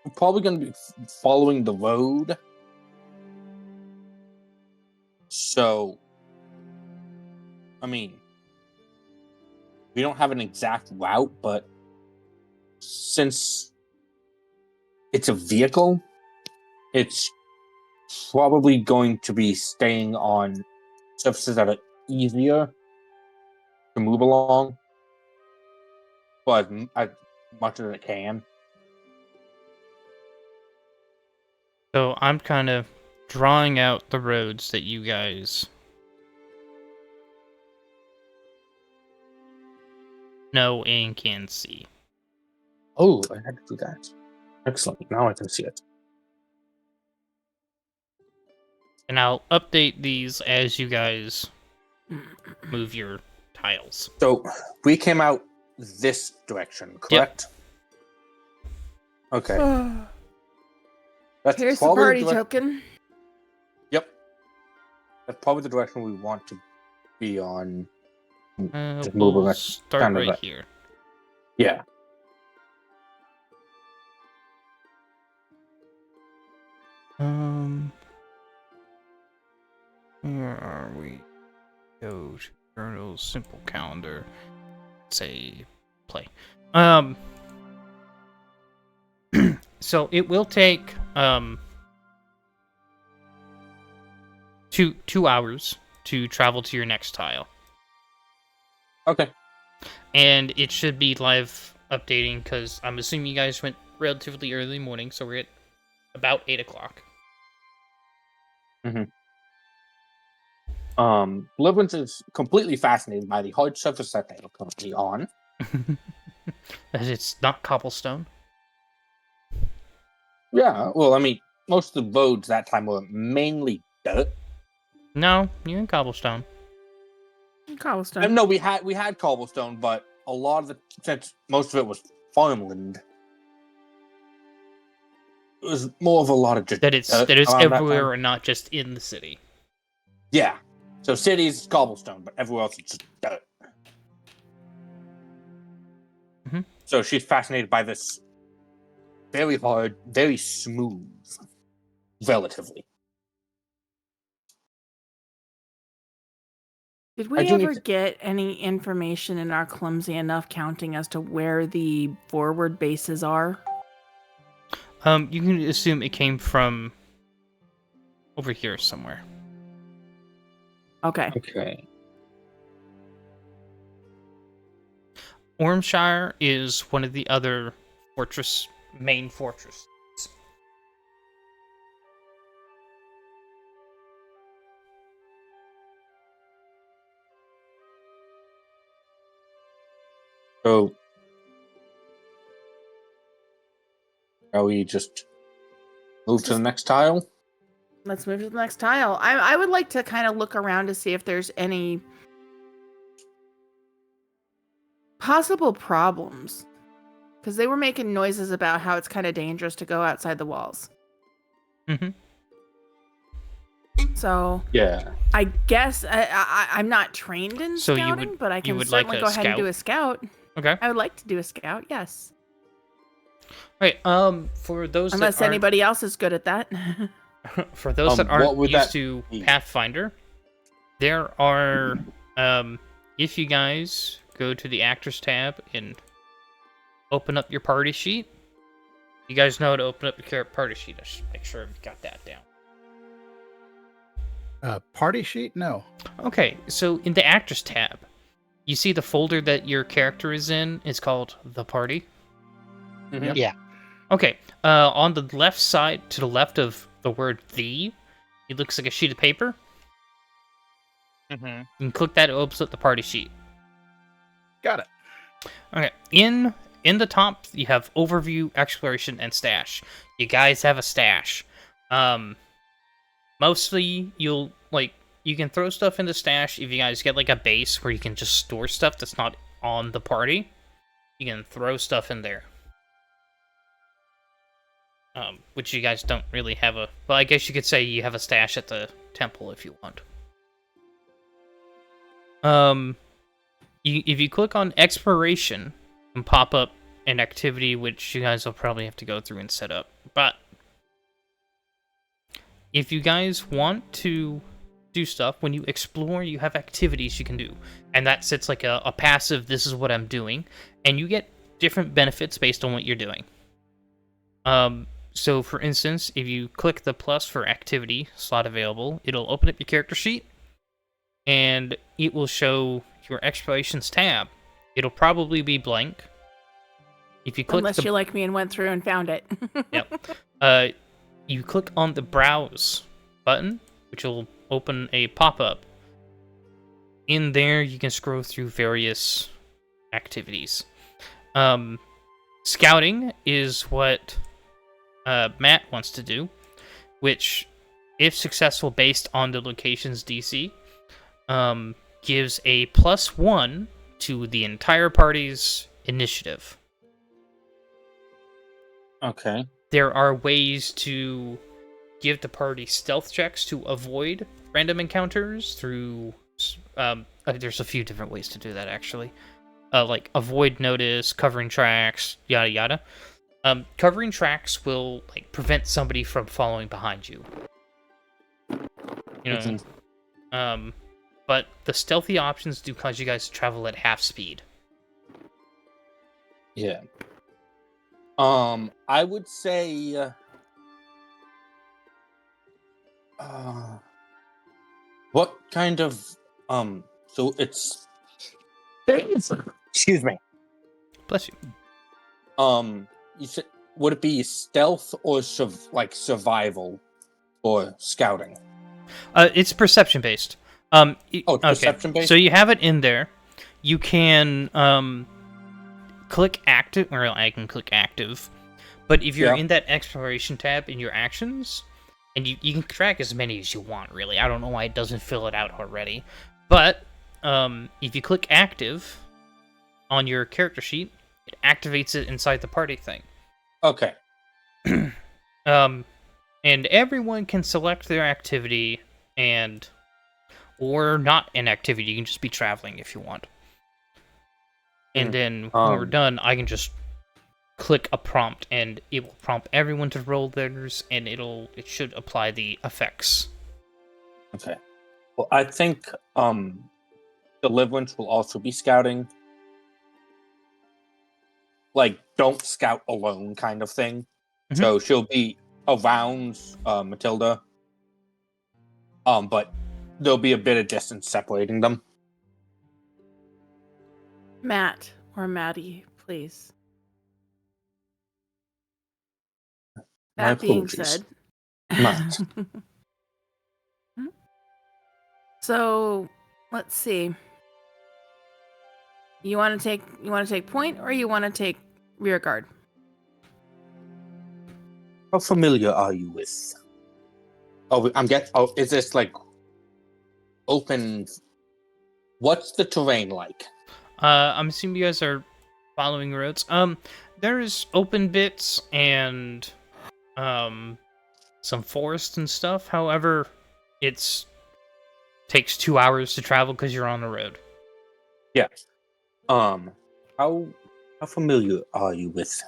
we're probably going to be following the road. So, I mean, we don't have an exact route, but since it's a vehicle, it's probably going to be staying on surfaces that are easier to move along, but as much as it can. So I'm kind of drawing out the roads that you guys know and can see. Oh, I had to do that. Excellent. Now I can see it. And I'll update these as you guys move your tiles. So we came out this direction, correct? Okay. That's Here's the probably party direc- token. Yep. That's probably the direction we want to be on. Just moving We'll it start kind of right that. here. Yeah. Where are we? Go to journal, simple calendar. Say play. So it will take 2 hours to travel to your next tile. Okay. And it should be live updating because I'm assuming you guys went relatively early morning, so we're at about 8 o'clock. Deliverance is completely fascinated by the hard surface that they are currently on. As it's not cobblestone. Yeah, well, I mean, most of the roads that time were mainly dirt. No, you're in cobblestone. Cobblestone. No, we had cobblestone, but a lot of since most of it was farmland, it was more of a lot of just That it's dirt that it's around that everywhere time. and not just in the city. Yeah, so cities cobblestone, but everywhere else it's just dirt. So she's fascinated by this very hard, very smooth, relatively. Did I we do need ever to- get any information in our clumsy enough counting as to where the forward bases are? You can assume it came from over here somewhere. Okay. Okay. Ormshire is one of the other main fortresses. So, shall we just move to the next tile? Let's move to the next tile. I would like to kind of look around to see if there's any possible problems. Because they were making noises about how it's kind of dangerous to go outside the walls. So, Yeah. I guess I'm not trained in So scouting, but I can would like certainly a go ahead and scout? do a scout. Okay. I would like to do a scout, yes. Right. For those Unless that aren't, anybody else is good at that. for those that what aren't would used that to be? Pathfinder, there are if you guys go to the actors tab and open up your party sheet, you guys know how to open up your party sheet. I should make sure I've got that down. Party sheet? No. Okay, so in the actors tab, you see the folder that your character is in. It's called the party. Mhm. Yeah. Okay, on the left side, to the left of the word "the," it looks like a sheet of paper. Mm-hmm. You can click that; it opens up the party sheet. Got it. Okay, in the top, you have overview, exploration, and stash. You guys have a stash. Mostly, you can throw stuff in the stash if you guys get like a base where you can just store stuff that's not on the party. You can throw stuff in there. Which you guys don't really have a... Well, I guess you could say you have a stash at the temple if you want. if you click on exploration and pop up an activity, which you guys will probably have to go through and set up. But if you guys want to do stuff, when you explore, you have activities you can do. And that sits like a passive, this is what I'm doing. And you get different benefits based on what you're doing. So for instance, if you click the plus for activity slot available, it'll open up your character sheet. And it will show your explorations tab. It'll probably be blank. If you click Unless you like me and went through and found it. Yep. You click on the browse button, which will open a pop-up. In there, you can scroll through various activities. Scouting is what Matt wants to do, which, if successful based on the location's DC, gives a +1 to the entire party's initiative. Okay. There are ways to give the party stealth checks to avoid random encounters through... there's a few different ways to do that, actually. Like avoid notice, covering tracks, yada yada. Covering tracks will like prevent somebody from following behind you. You know, but the stealthy options do cause you guys to travel at half speed. Yeah. I would say, what kind of, so it's, excuse me. Bless you. You said, would it be stealth or survival or scouting? It's perception based. It's perception based? So you have it in there. You can click active, or I can click active. But if you're in that exploration tab in your actions, and you can track as many as you want, really. I don't know why it doesn't fill it out already. But if you click active on your character sheet, it activates it inside the party thing. Okay. And everyone can select their activity or not an activity. You can just be traveling if you want. And then when we're done, I can just click a prompt, and it will prompt everyone to roll theirs, and it should apply the effects. Okay. Well, I think Deliverance will also be scouting. Like, don't scout alone kind of thing. Mm-hmm. So she'll be around Matilda. But there'll be a bit of distance separating them. Matt or Maddie, please. That being said, Matt. So let's see. You want to take point, or you want to take rear guard? How familiar are you with? Is this like open? What's the terrain like? I'm assuming you guys are following roads. There's open bits and some forest and stuff. However, takes 2 hours to travel because you're on the road. Yeah. How familiar are you with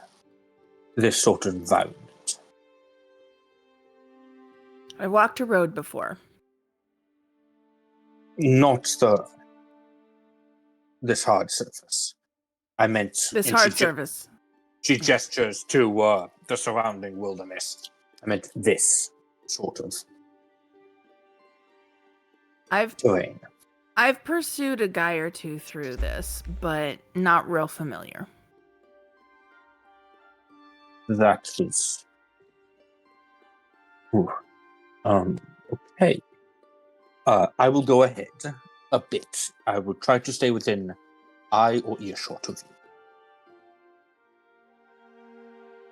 this sort of environment? I walked a road before. Not this hard surface. I meant this hard surface. She gestures to the surrounding wilderness. I meant this sort of terrain. I've pursued a guy or two through this, but not real familiar. That is... okay. I will go ahead a bit. I will try to stay within eye or earshot of you.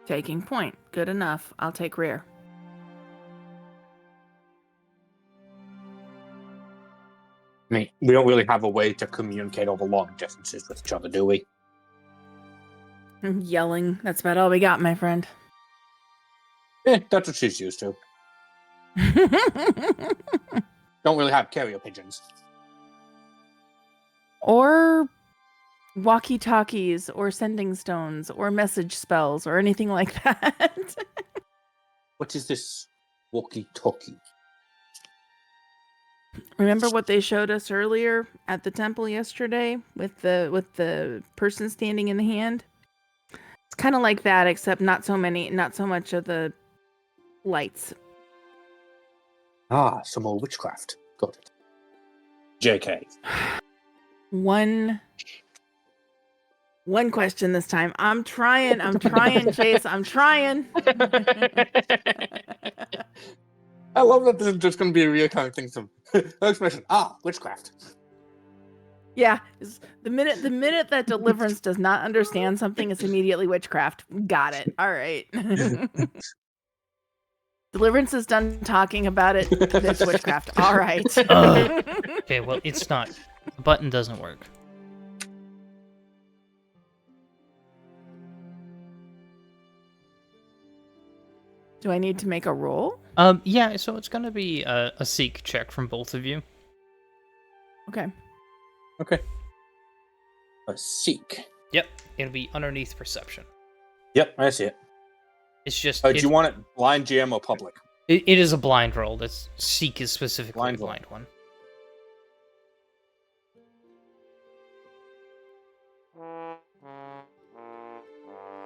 Taking point. Good enough. I'll take rear. I mean, we don't really have a way to communicate over long distances with each other, do we? Yelling. That's about all we got, my friend. That's what she's used to. Don't really have carrier pigeons. Or walkie-talkies or sending stones or message spells or anything like that. What is this walkie-talkie? Remember what they showed us earlier at the temple yesterday with the person standing in the hand? It's kind of like that, except not so much of the lights. Ah, some more witchcraft. Got it. JK. One question this time. I'm trying, Chase. I'm trying. I love that this is just going to be a recurring thing. Some expression. Ah, witchcraft. Yeah, the minute that Deliverance does not understand something, it's immediately witchcraft. Got it. All right. Deliverance is done talking about it. It's witchcraft. All right. Okay, well, it's not. The button doesn't work. Do I need to make a roll? Yeah, so it's gonna be a seek check from both of you. Okay. Okay. A seek. Yep, it'll be underneath perception. Yep, I see it. It's just... Do you want it blind, GM, or public? It is a blind roll. That's seek is specifically Blind a roll. blind one.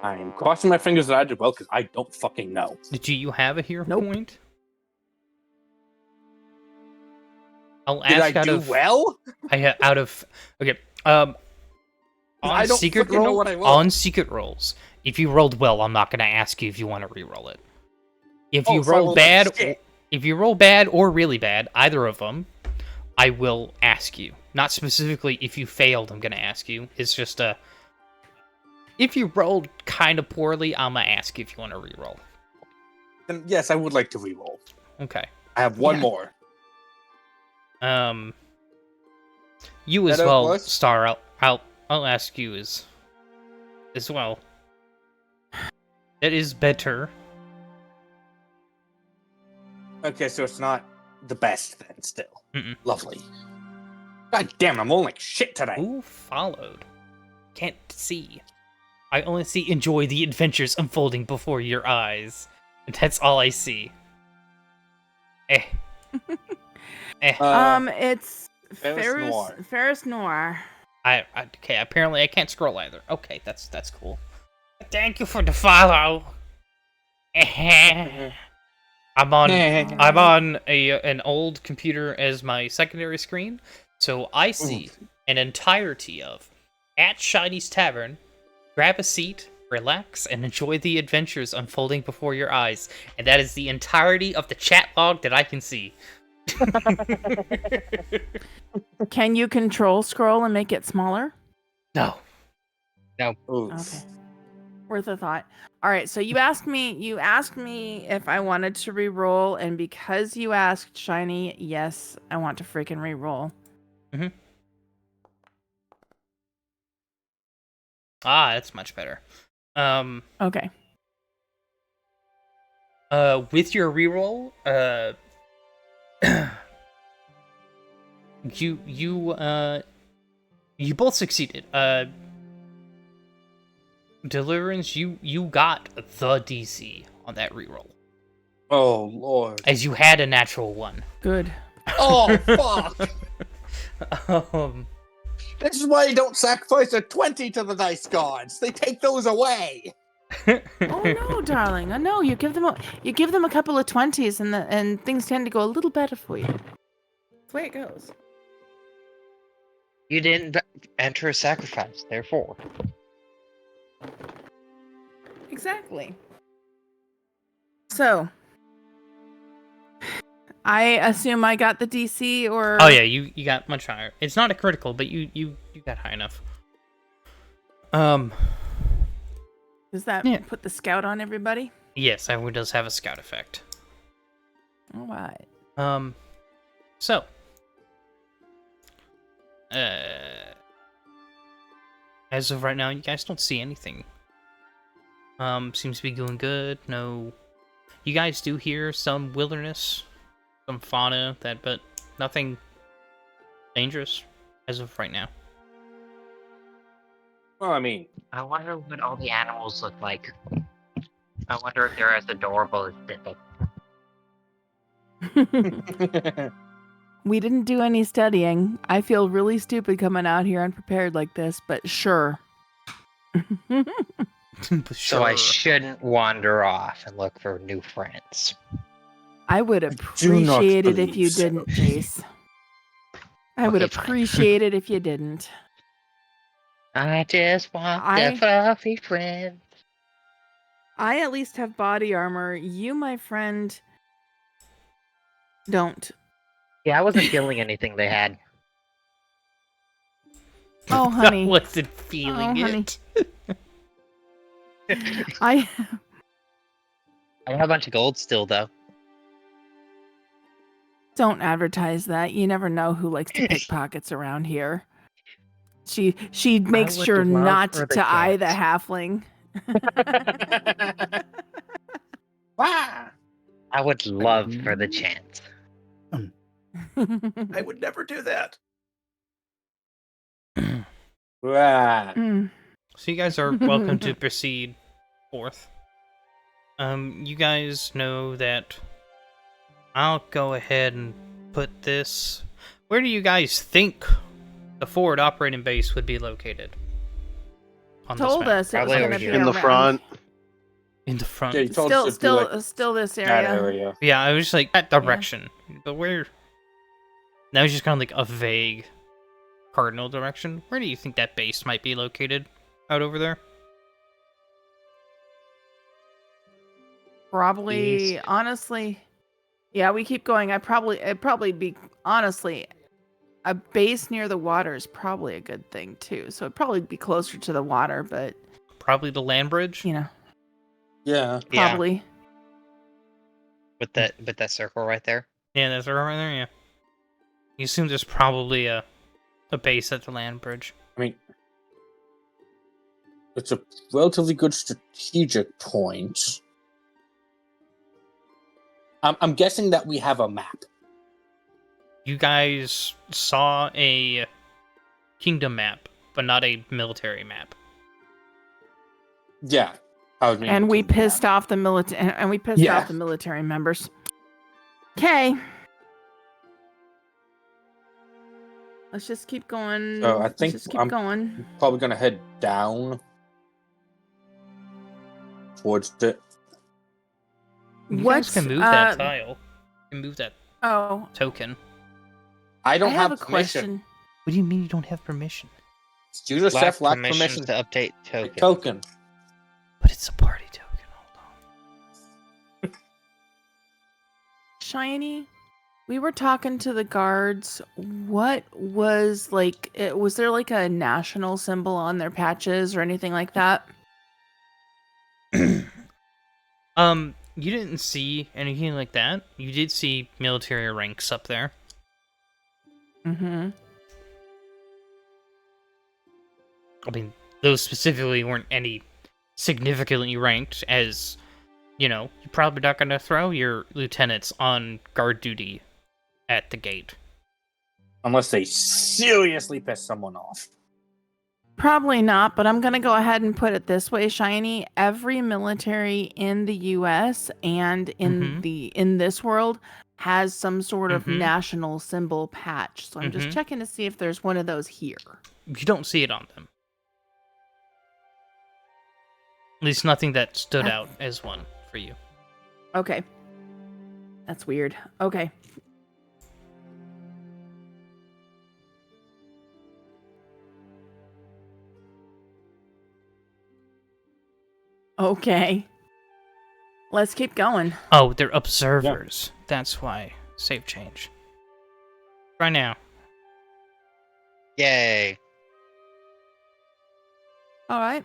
I'm crossing my fingers that I did well, because I don't fucking know. Do you have a hero Nope. point? I'll Did ask I out do of... well? Out of... Okay, I don't secret fucking know roll, what I rolled. on secret rolls, if you rolled well, I'm not going to ask you if you want to re-roll it. If you so I roll rolled like bad, shit. if you roll bad or really bad, either of them, I will ask you. Not specifically if you failed, I'm going to ask you. It's just if you rolled kind of poorly, I'm going to ask you if you want to re-roll. Then yes, I would like to re-roll. Okay. I have one Yeah. more. You as That well, was? Star. I'll ask you as well. That is better. Okay, so it's not the best then, still. Mm-mm. Lovely. God damn, I'm rolling like shit today. Who followed? Can't see. I only see enjoy the adventures unfolding before your eyes. And that's all I see. It's Ferris Noir. Ferris Noir. Okay, apparently I can't scroll either. Okay, that's cool. Thank you for the follow. I'm on an old computer as my secondary screen, so I see an entirety of at Shiny's Tavern. Grab a seat, relax, and enjoy the adventures unfolding before your eyes. And that is the entirety of the chat log that I can see. Can you control scroll and make it smaller? No. Oof. Okay. Worth a thought. All right, so you asked me if I wanted to re-roll, and because you asked, Shiny, yes, I want to freaking re-roll. Ah, that's much better. Okay. With your reroll, you both succeeded. Deliverance, you got the DC on that reroll, Oh, Lord. as you had a natural one. Good. Oh, fuck. This is why you don't sacrifice a 20 to the dice gods. They take those away. Oh no, darling. No, you give them a couple of 20s, and things tend to go a little better for you. That's the way it goes. You didn't enter a sacrifice, therefore. Exactly. So, I assume I got the DC, or... Oh yeah, you got much higher. It's not a critical, but you got high enough. Does that put the scout on everybody? Yes, everyone does have a scout effect. All right. So, as of right now, you guys don't see anything. Seems to be going good. No, you guys do hear some wilderness, some fauna, but nothing dangerous as of right now. Well, I mean, I wonder what all the animals look like. I wonder if they're as adorable as Dipple. We didn't do any studying. I feel really stupid coming out here unprepared like this, but sure. So I shouldn't wander off and look for new friends. I would do not appreciate it if believe you so. didn't, Jace. I would Okay, fine. appreciate it if you didn't. I just want I- the fluffy friend. I at least have body armor. You, my friend, don't. Yeah, I wasn't feeling anything they had. Oh, honey. I wasn't feeling honey. it. I have a bunch of gold still, though. don't advertise that. You never know who likes to pick pockets around here. She makes would sure love not for the to eye the chance. halfling. Ah! I would love for the chance. I would never do that. Ah. So you guys are welcome to proceed forth. You guys know that I'll go ahead and put this. Where do you guys think the forward operating base would be located? On this Told map? us it was Probably going over to be here. In the around. front. In the front. Yeah, you told us Still, it'd be like still this that area. area. Yeah, I was just like that direction, but where? That was just kind of like a vague cardinal direction. Where do you think that base might be located? Out over there? Probably, East. honestly, yeah. We keep going. It'd probably be honestly, a base near the water is probably a good thing too. So it'd probably be closer to the water, but Probably the land bridge. you know, Yeah. Yeah, probably. with that circle right there. Yeah, that's right there. Yeah. You assume there's probably a base at the land bridge. I mean, it's a relatively good strategic point. I'm guessing that we have a map. You guys saw a kingdom map, but not a military map. Yeah. I was meaning And we kingdom pissed map. off the military. And we pissed Yeah. off the military members. Okay. Let's just keep going. So I Let's think just keep I'm going. probably gonna head down towards the. You What's guys can move that tile. You can move that Oh, token. I don't I have a permission. question. What do you mean you don't have permission? User Lack Seth lack permission permission to update token. token. But it's a party token. Hold on. Shiny, we were talking to the guards. What was like? Was there like a national symbol on their patches or anything like that? You didn't see anything like that. You did see military ranks up there. Mm-hmm. I mean, those specifically weren't any significantly ranked, as, you know, you're probably not going to throw your lieutenants on guard duty at the gate. Unless they seriously piss someone off. Probably not, but I'm going to go ahead and put it this way, Shiny. Every military in the US and in in this world has some sort of national symbol patch. So I'm just checking to see if there's one of those here. You don't see it on them. At least nothing that stood out as one for you. Okay. That's weird. Okay. Okay. Let's keep going. Oh, they're observers. Yeah. That's why. Save change. Right now. Yay. All right.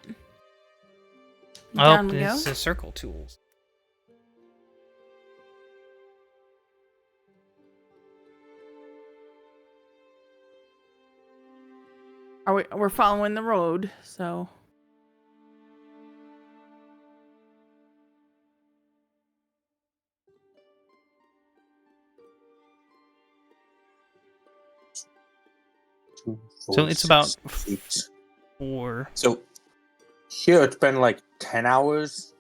Oh, Down we go. this is circle tools. We're following the road, so. So it's about Or So here it's been like 10 hours.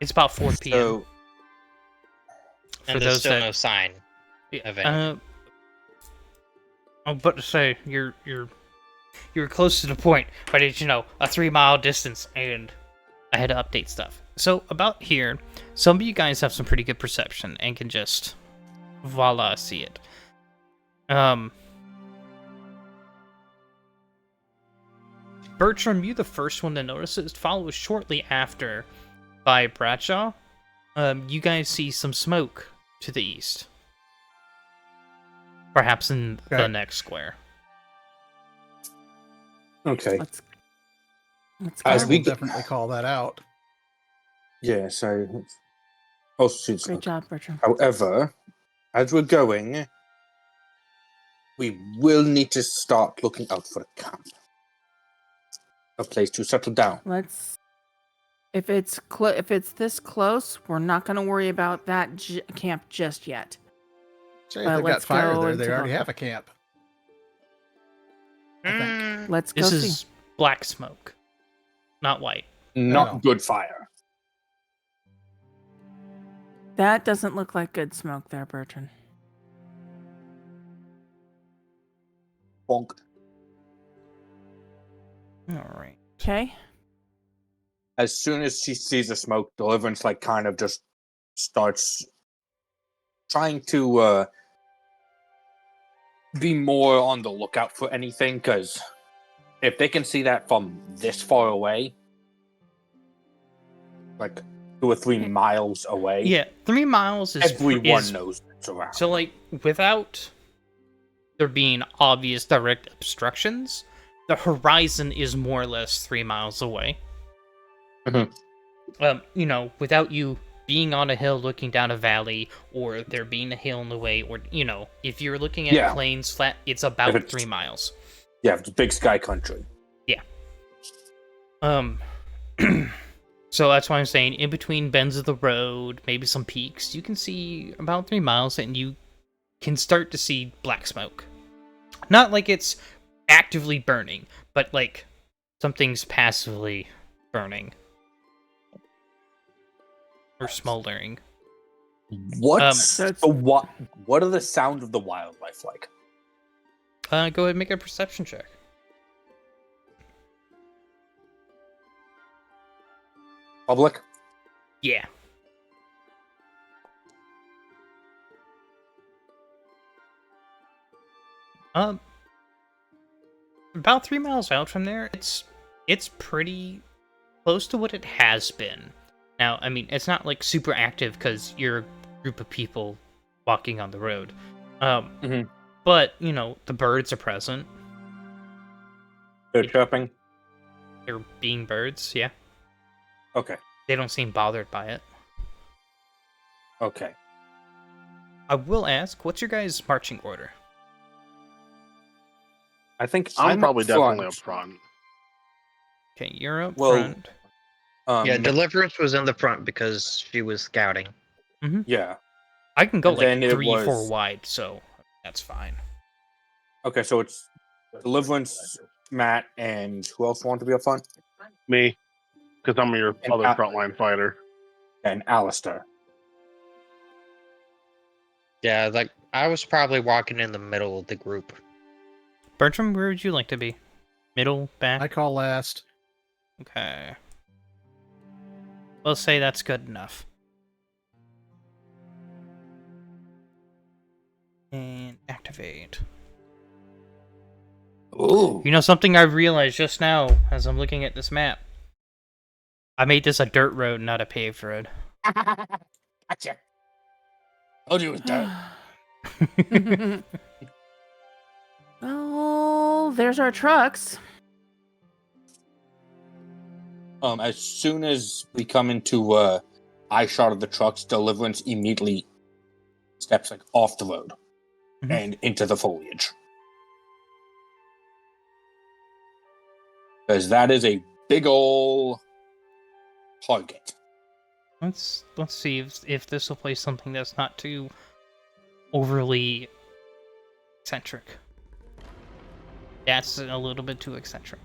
it's about 4 p.m. So For And there's those still that no sign of anything. I'm about to say you're close to the point, but as you know, a 3-mile distance, and I had to update stuff. So about here, some of you guys have some pretty good perception and can just voila see it. Bertram, you the first one to notice it, followed shortly after by Bradshaw. You guys see some smoke to the east. Perhaps in the Okay. next square. okay. Let's As go. we We'll definitely call that out. Yeah, so also Great job, Bertram. However, as we're going, we will need to start looking out for a camp. A place to settle down. Let's. If it's this close, we're not going to worry about that camp just yet. Say if But they've got let's fire go there, and they take a already look. have a camp. I think. Let's go This see. is black smoke, not white. Not No. good fire. That doesn't look like good smoke there, Bertrand. Bonk. All right. Okay. As soon as she sees the smoke, Deliverance like kind of just starts trying to be more on the lookout for anything, because if they can see that from this far away, like 2 or 3 miles away, Yeah, 3 miles is everyone knows it's around. So, like, without there being obvious direct obstructions, the horizon is more or less 3 miles away. You know, without you being on a hill looking down a valley, or there being a hill in the way, or, you know, if you're looking at plains flat, it's about 3 miles. Yeah, it's big sky country. Yeah. So that's why I'm saying in between bends of the road, maybe some peaks, you can see about 3 miles, and you can start to see black smoke. Not like it's actively burning, but like something's passively burning. Or smoldering. What are the sounds of the wildlife like? Go ahead and make a perception check. Public? Yeah. About 3 miles out from there, it's pretty close to what it has been. Now, I mean, it's not like super active because you're a group of people walking on the road. But, you know, the birds are present. They're chirping? They're being birds, yeah. Okay. They don't seem bothered by it. Okay. I will ask, what's your guys' marching order? I think I'm probably up front. definitely up front. Okay, you're up front. Yeah, Deliverance was in the front because she was scouting. Yeah. I can go And like then it 3, 4 was- wide, so that's fine. Okay, so it's Deliverance, Matt, and who else want to be up front? Me, because I'm your And other frontline fighter. And Alistair. Yeah, like I was probably walking in the middle of the group. Bertram, where would you like to be? Middle, back? I call last. Okay. We'll say that's good enough. And activate. Ooh. You know something I've realized just now as I'm looking at this map? I made this a dirt road, not a paved road. Gotcha. Told you it was dirt. Oh, there's our trucks. As soon as we come into eye shot of the trucks, Deliverance immediately steps like off the road and into the foliage. Because that is a big ol' target. Let's see if this will play something that's not too overly eccentric. That's a little bit too eccentric.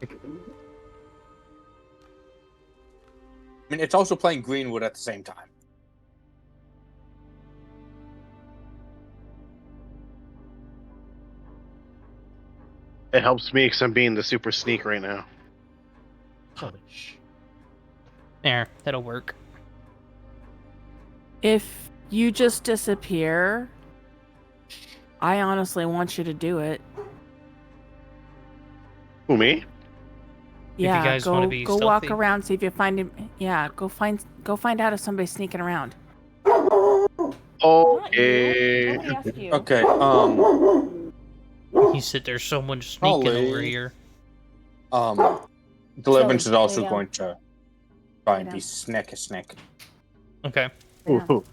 I mean, it's also playing Greenwood at the same time. It helps me because I'm being the super sneak right now. Holy sh! There, that'll work. If you just disappear, I honestly want you to do it. Who, me? Yeah, guys go wanna be go walk stealthy. around, see if you find him. Yeah, go find out if somebody's sneaking around. Okay. Nobody asked you. Okay, He said there's someone sneaking over Ollie. here. Deliverance Sully, is also lay down. going to try Lay and be down. snack. Okay. Lay down. Ooh,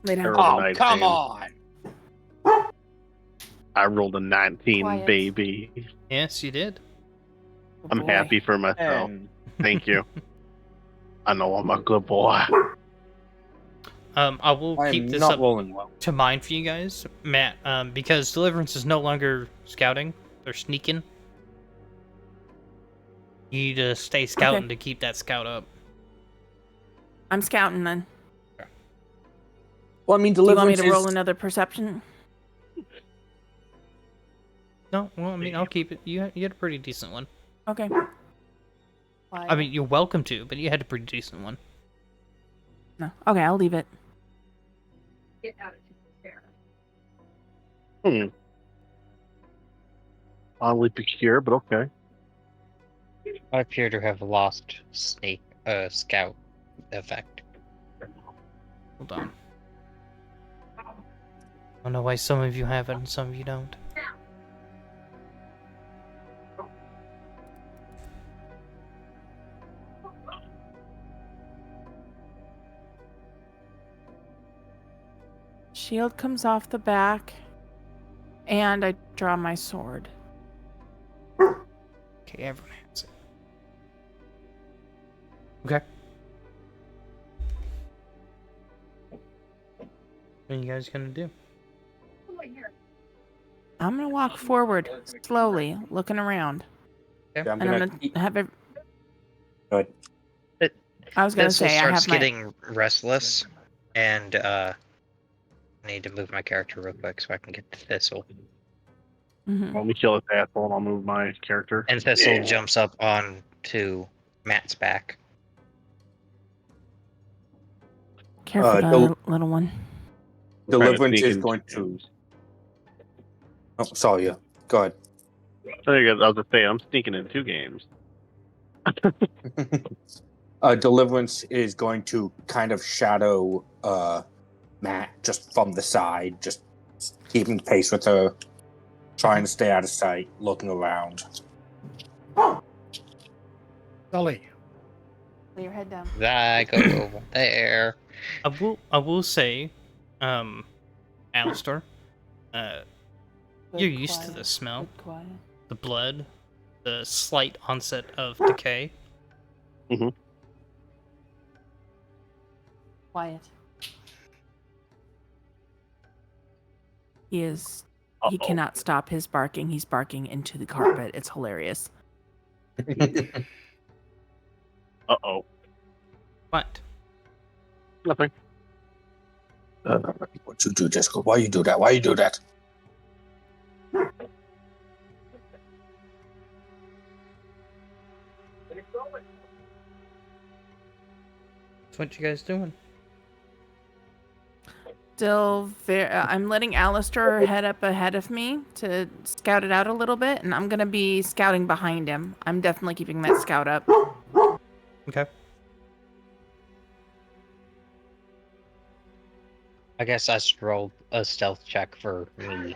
Lay down. Error. Oh, 19. come on! I rolled a 19, Quiet. baby. Yes, you did. Oh, I'm boy. happy for myself. And Thank you. I know I'm a good boy. I will I keep am this not up rolling well. to mind for you guys, Matt. Because Deliverance is no longer scouting; they're sneaking. You need to stay scouting to keep that scout up. I'm scouting then. Well, I mean, Do you want me Deliverance to roll is... another perception? No, well, I mean, I'll keep it. You had a pretty decent one. Okay. I mean, you're welcome to, but you had a pretty decent one. No. Okay, I'll leave it. Oddly peculiar, but okay. I appear to have lost scout effect. Hold on. I don't know why some of you have it and some of you don't. Shield comes off the back, and I draw my sword. Okay, everyone has it. Okay. What are you guys gonna do? I'm gonna walk forward slowly, looking around, Yeah, I'm and I'm gonna gonna keep... have it. Good. I was gonna Thistle say I starts have my. getting restless, and I need to move my character real quick so I can get to Thistle. Mhm. Let me kill this asshole and I'll move my character. And Thistle jumps up onto Matt's back. Careful, little one. Deliverance is going to... Oh, sorry, yeah. Go ahead. I was gonna say I'm sneaking in 2 games. Deliverance is going to kind of shadow Matt just from the side, just keeping pace with her, trying to stay out of sight, looking around. Sully, Lay your head down. I go over there. I will say, Alistair, you're used to the smell, Quiet. the blood, the slight onset of decay. Quiet. He is. He Uh-oh. cannot stop his barking. He's barking into the carpet. It's hilarious. Uh-oh. What? Nothing. What you do, Jessica? Why you do that? Why you do that? So what you guys doing? Still very. I'm letting Alistair head up ahead of me to scout it out a little bit, and I'm gonna be scouting behind him. I'm definitely keeping that scout up. Okay. I guess I should roll a stealth check for me.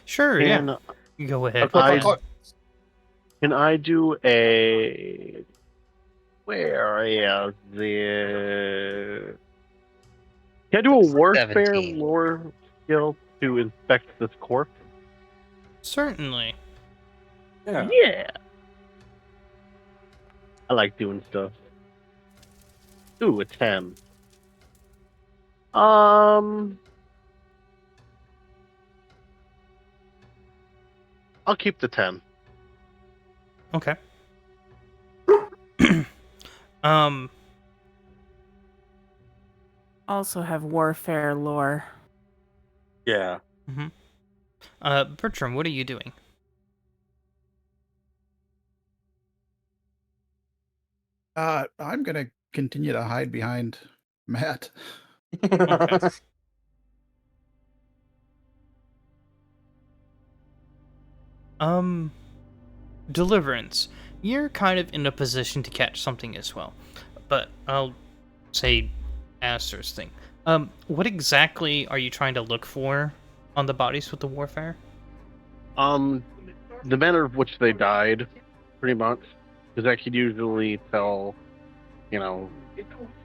Sure, Can, yeah. You go ahead. can I do a... Where is the... Can I do a warfare 17. lore skill to inspect this corpse? Certainly. Yeah. Yeah. I like doing stuff. Ooh, a 10. I'll keep the 10. Okay. um. Also have warfare lore. Yeah. Bertram, what are you doing? I'm gonna continue to hide behind Matt. Okay. Deliverance. You're kind of in a position to catch something as well, but I'll say Aster's thing. What exactly are you trying to look for on the bodies with the warfare? The manner of which they died, pretty much, because that could usually tell,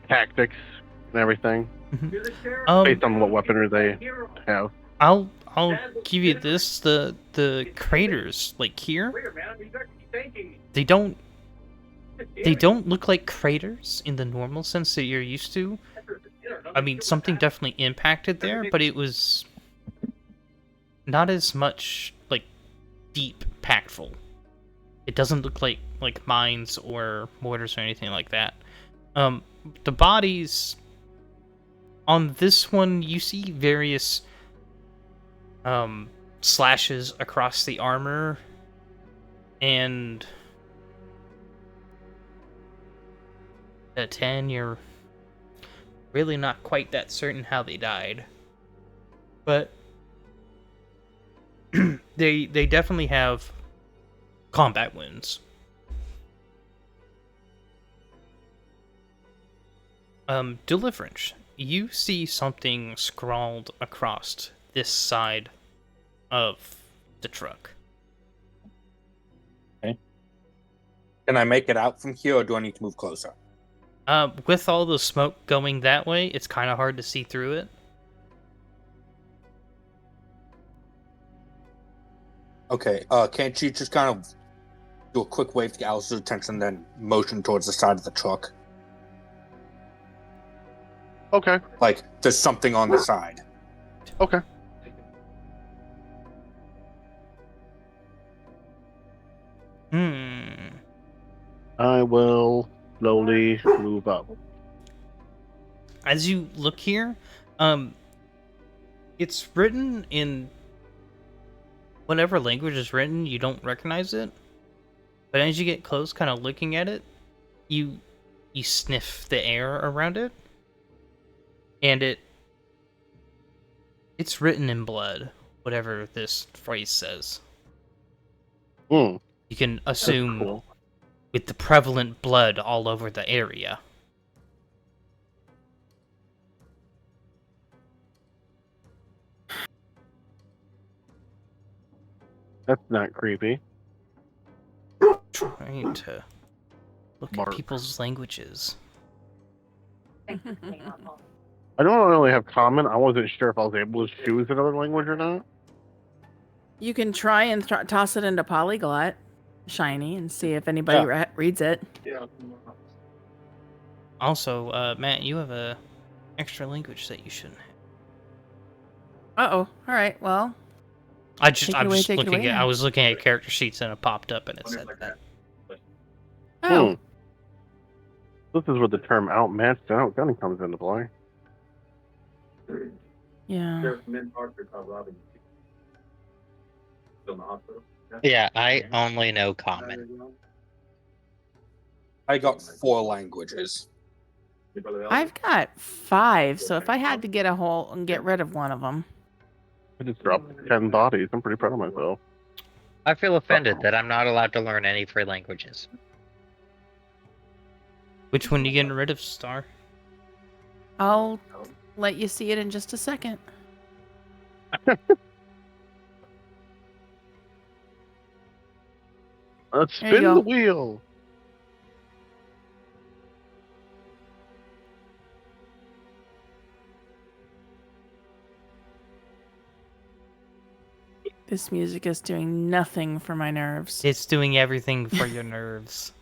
tactics and everything based on what weaponry they have. I'll give you this: the craters, like here, they don't look like craters in the normal sense that you're used to. I mean, something definitely impacted there, but it was not as much like deep impactful. It doesn't look like mines or mortars or anything like that. The bodies on this one, you see various slashes across the armor, and at 10, you're really not quite that certain how they died. But they definitely have combat wounds. Deliverance. You see something scrawled across this side of the truck. Okay. Can I make it out from here, or do I need to move closer? With all the smoke going that way, it's kind of hard to see through it. Okay, can't you just kind of do a quick wave to get Alice's attention, then motion towards the side of the truck? Okay. Like, there's something on the side. Okay. I will slowly move up. As you look here, it's written in whatever language is written, you don't recognize it. But as you get close, kind of looking at it, you sniff the air around it, and it's written in blood, whatever this phrase says. You can assume cool. With the prevalent blood all over the area. That's not creepy. Trying to look at people's languages. I don't really have common. I wasn't sure if I was able to choose another language or not. You can try and toss it into polyglot, shiny, and see if anybody reads it. Yeah. Also, Matt, you have a extra language that you shouldn't Uh have. oh. All right. Well, I was looking at character sheets and it popped up and it said that. Oh. This is where the term outmatched and outgunning comes into play. Yeah. Yeah, I only know common. I got 4 languages. I've got 5, so if I had to get a whole and get rid of one of them. I just dropped 10 bodies. I'm pretty proud of myself. I feel offended that I'm not allowed to learn any free languages. Which one are you getting rid of, Star? I'll let you see it in just a second. Let's spin the wheel. This music is doing nothing for my nerves. It's doing everything for your nerves.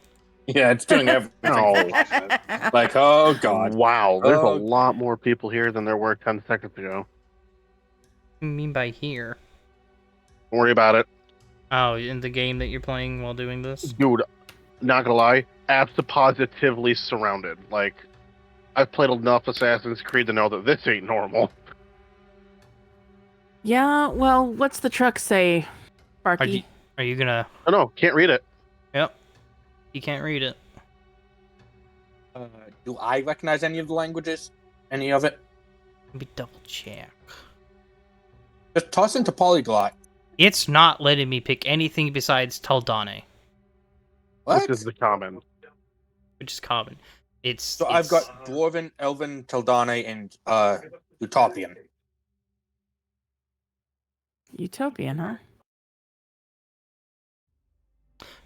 Yeah, it's doing everything. Like, oh god. Wow, there's a lot more people here than there were 10 seconds ago. What do you mean by here? Don't worry about it. Oh, in the game that you're playing while doing this? Dude, not gonna lie, positively surrounded. Like, I've played enough Assassin's Creed to know that this ain't normal. Yeah, well, what's the truck say, Barky? Are you gonna... Oh no, can't read it. Yep. You can't read it. Do I recognize any of the languages? Any of it? Let me double check. Just toss into polyglot. It's not letting me pick anything besides Taldane, What? Which is the common. which is common. So I've got Dwarven, Elven, Taldane, and Utopian. Utopian, huh?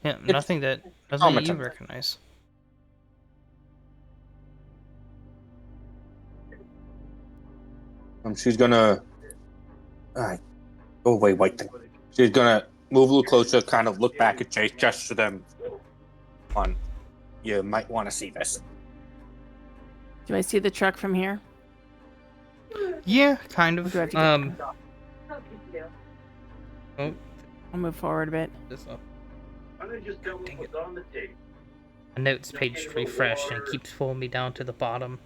Yeah, nothing that you Automaton. recognize. She's gonna go away, white thing. She's gonna move a little closer, kind of look back at Chase, gesture them. On, you might want to see this. Do I see the truck from here? Yeah, kind Or of. do I have to get... Oh, I'll move forward a bit. this up. A notes page refreshed and it keeps pulling me down to the bottom.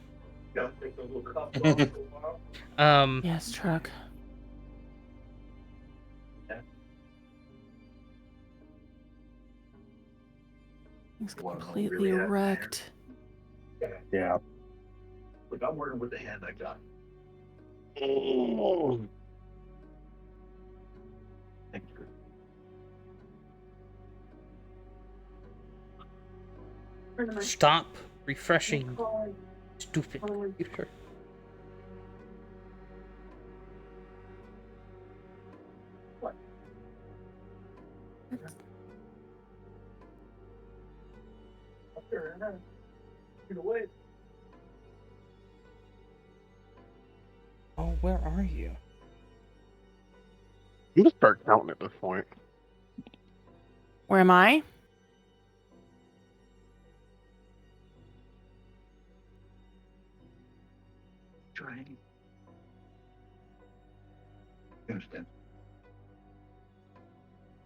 Yes, truck. It's completely wrecked. Yeah. Look, I'm working with the hand I got. Thank you. Stop refreshing, stupid computer. Oh, where are you? I'm gonna start counting at this point. Where am I? Trying. You understand?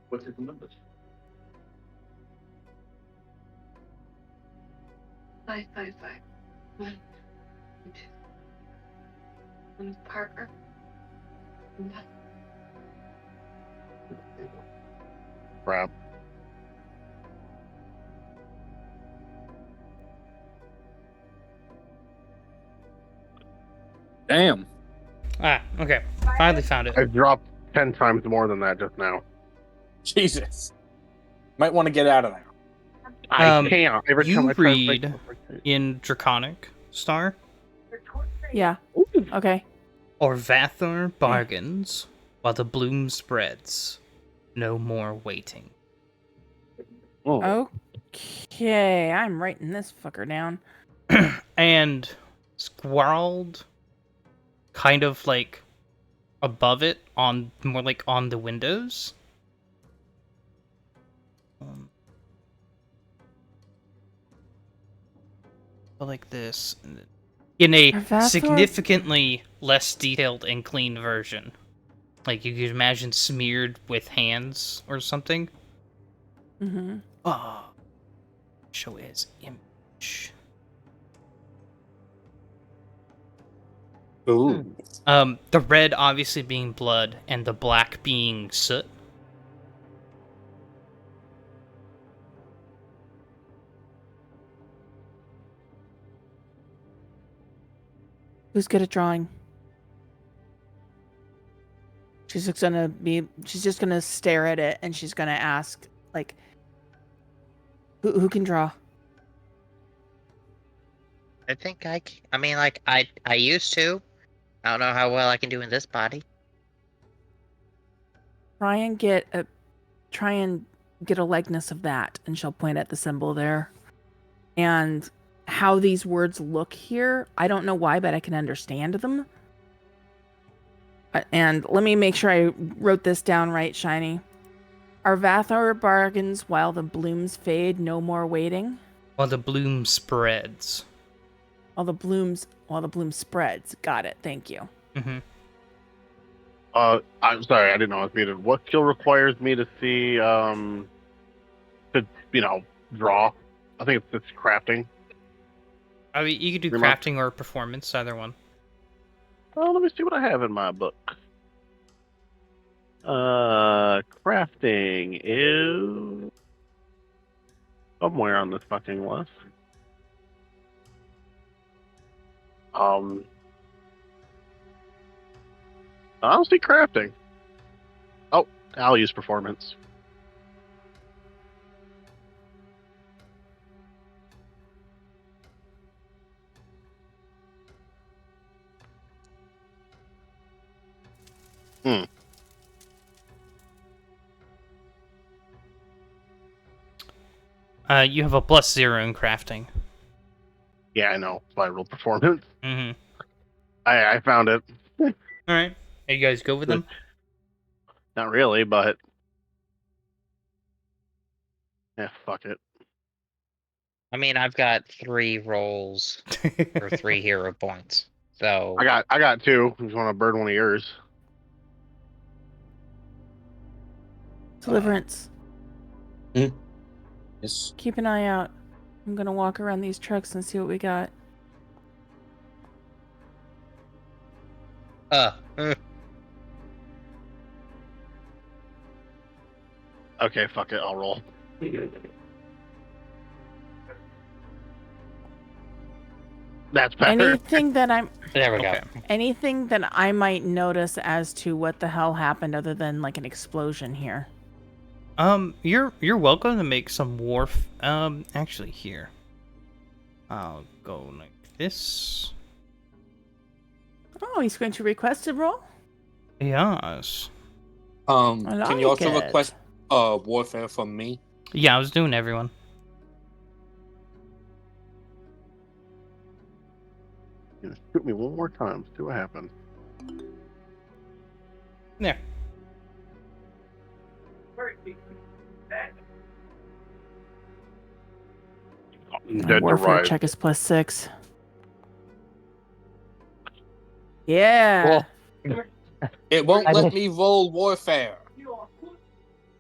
What's his numbers? 555. 1, 2. Parker. Crap. Damn. Ah, okay. Finally found it. I dropped 10 times more than that just now. Jesus. Might want to get out of there. I can't. Every you time I try to read in Draconic Star, Yeah. Okay. or Vathor bargains while the bloom spreads. No more waiting. Oh. Okay, I'm writing this fucker down. And scrawled kind of like above it on more like on the windows. Like this. In a Are Vathor- significantly less detailed and clean version. Like you could imagine smeared with hands or something. Mm-hmm. Oh. Show his image. Ooh. The red obviously being blood and the black being soot. Who's good at drawing? She's just gonna stare at it and she's gonna ask, like, who can draw? I think I used to. I don't know how well I can do in this body. Try and get a likeness of that, and she'll point at the symbol there. And how these words look here, I don't know why, but I can understand them. And let me make sure I wrote this down right, Shiny. Our Vathor bargains while the blooms fade, no more waiting. While the bloom spreads. While the bloom spreads. Got it. Thank you. Mm-hmm. I'm sorry, I didn't know I was muted. What skill requires me to see, to draw? I think it's crafting. I mean, you could do Remark. crafting or performance, either one. Oh, let me see what I have in my book. Crafting is somewhere on this fucking list. I don't see crafting. Oh, I'll use performance. You have a +0 in crafting. Yeah, I know. So I rolled performance. Mm-hmm. I found it. All right. Are you guys go with them? Not really, but yeah, fuck it. I mean, I've got 3 rolls for 3 hero points. So I got 2. Just want to burn one of yours. Deliverance. Yes. Keep an eye out. I'm gonna walk around these trucks and see what we got. Okay, fuck it. I'll roll. That's better. Anything that I'm there we go. Okay. anything that I might notice as to what the hell happened other than like an explosion here. You're welcome to make some wharf. Actually, here. I'll go like this. Oh, he's going to request a roll? Yes. Can you also like it. request warfare from me? Yeah, I was doing everyone. Shoot me one more time. See what happens. There. My Dead to warfare rise. check is +6. Yeah. Well, It won't I let don't- me roll warfare.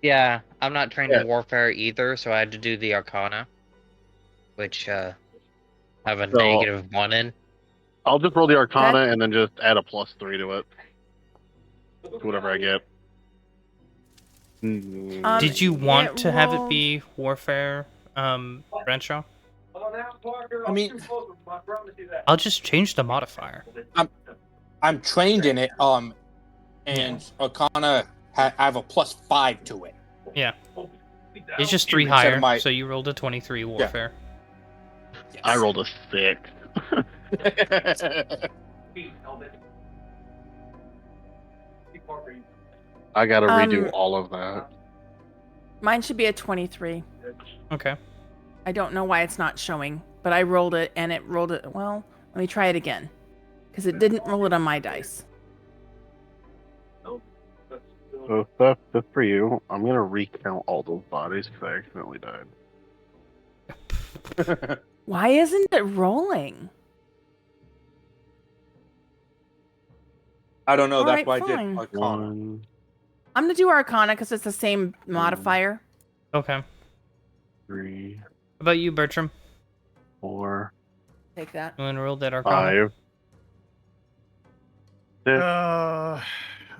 yeah, I'm not trained Yeah. in warfare either, so I had to do the Arcana, which have a So- -1 in. I'll just roll the Arcana That- and then just add a +3 to it. To whatever I get. Did you want it to have it rolled- be warfare, Renshaw? I mean, I'll just change the modifier. I'm trained in it. And Arcana I have a +5 to it. Yeah. It's just 3 Instead of higher, my- so you rolled a 23 warfare. Yes. I rolled a 6. I gotta redo all of that. Mine should be a 23. Okay. I don't know why it's not showing, but I rolled it and it rolled it. Well, let me try it again. Because it didn't roll it on my dice. So stuff just for you. I'm gonna recount all those bodies because I accidentally died. Why isn't it rolling? I don't know. All That's right, why I fine. did Arcana. 1, I'm going to do Arcana because it's the same modifier. Okay. How 3, about you, Bertram? 4, Take that. You want to roll that Arcana? 5, 6, I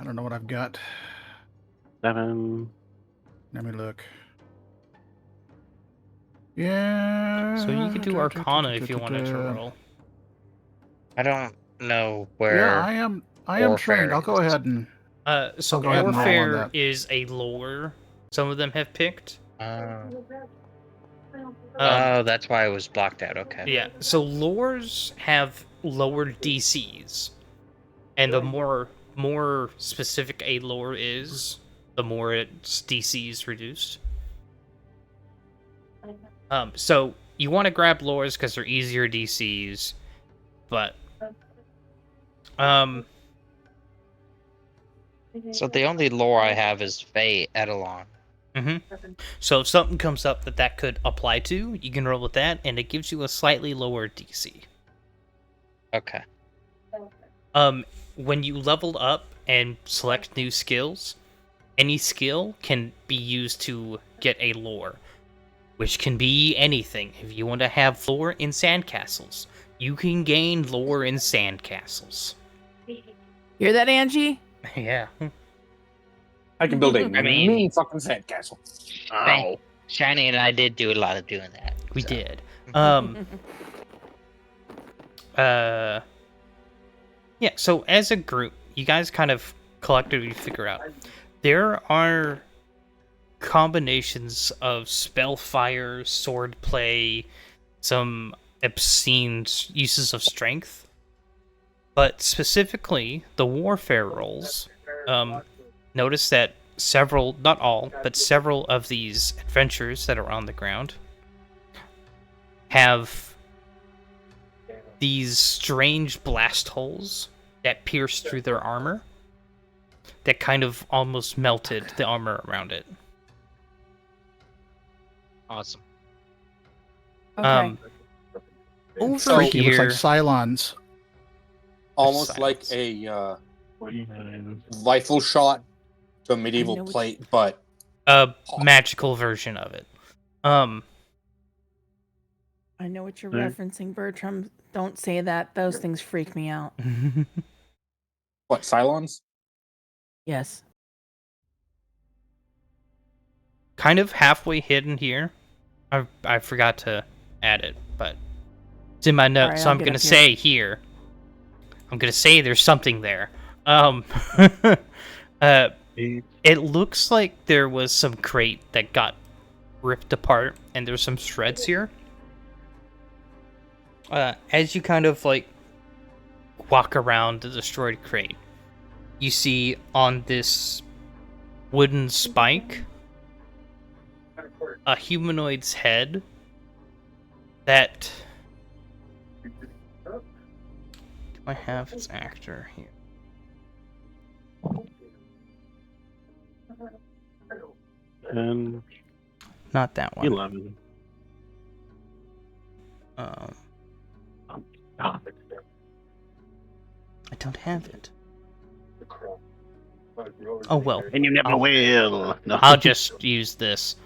don't know what I've got. 7. Let me look. Yeah. So you could do Arcana if you wanted to roll. I don't know where. Yeah, I am trained. warfare I'll go is. ahead and So I'll go ahead and roll on warfare that. is a lore some of them have picked. Oh, that's why it was blocked out. Okay. Yeah, so lores have lower DCs, and the more specific a lore is, the more its DC is reduced. So you want to grab lores because they're easier DCs, but So the only lore I have is Fae Eidolon. So if something comes up that could apply to, you can roll with that, and it gives you a slightly lower DC. Okay. When you leveled up and select new skills. Any skill can be used to get a lore, which can be anything. If you want to have lore in sandcastles, you can gain lore in sandcastles. Hear that, Angie? Yeah. I can build a I mean- mean fucking sandcastle. Ow. Shiny and I did do a lot of doing that. We so. did. Yeah, so as a group, you guys kind of collectively figure out there are combinations of spellfire, swordplay, some obscene uses of strength, but specifically the warfare roles. Notice that several, not all, but several of these adventures that are on the ground have these strange blast holes that pierce through their armor that kind of almost melted the armor around it. Awesome. Okay. Over So- Freaky, looks like here, Cylons. Almost like Silence. a rifle shot to a medieval know what plate, but a magical version of it. I know what you're Right. referencing, Bertram. Don't say that. Those things freak me out. what, Cylons? Yes. Kind of halfway hidden here. I forgot to add it, but it's in my notes, Alright, so I'll I'm get gonna up here. say here. I'm gonna say there's something there. It looks like there was some crate that got ripped apart, and there's some shreds here. As you kind of like walk around the destroyed crate, you see on this wooden spike a humanoid's head that... Do I have its actor here? And Not that one. 11. I don't have it. Oh well. And you never will. No. I'll just use this.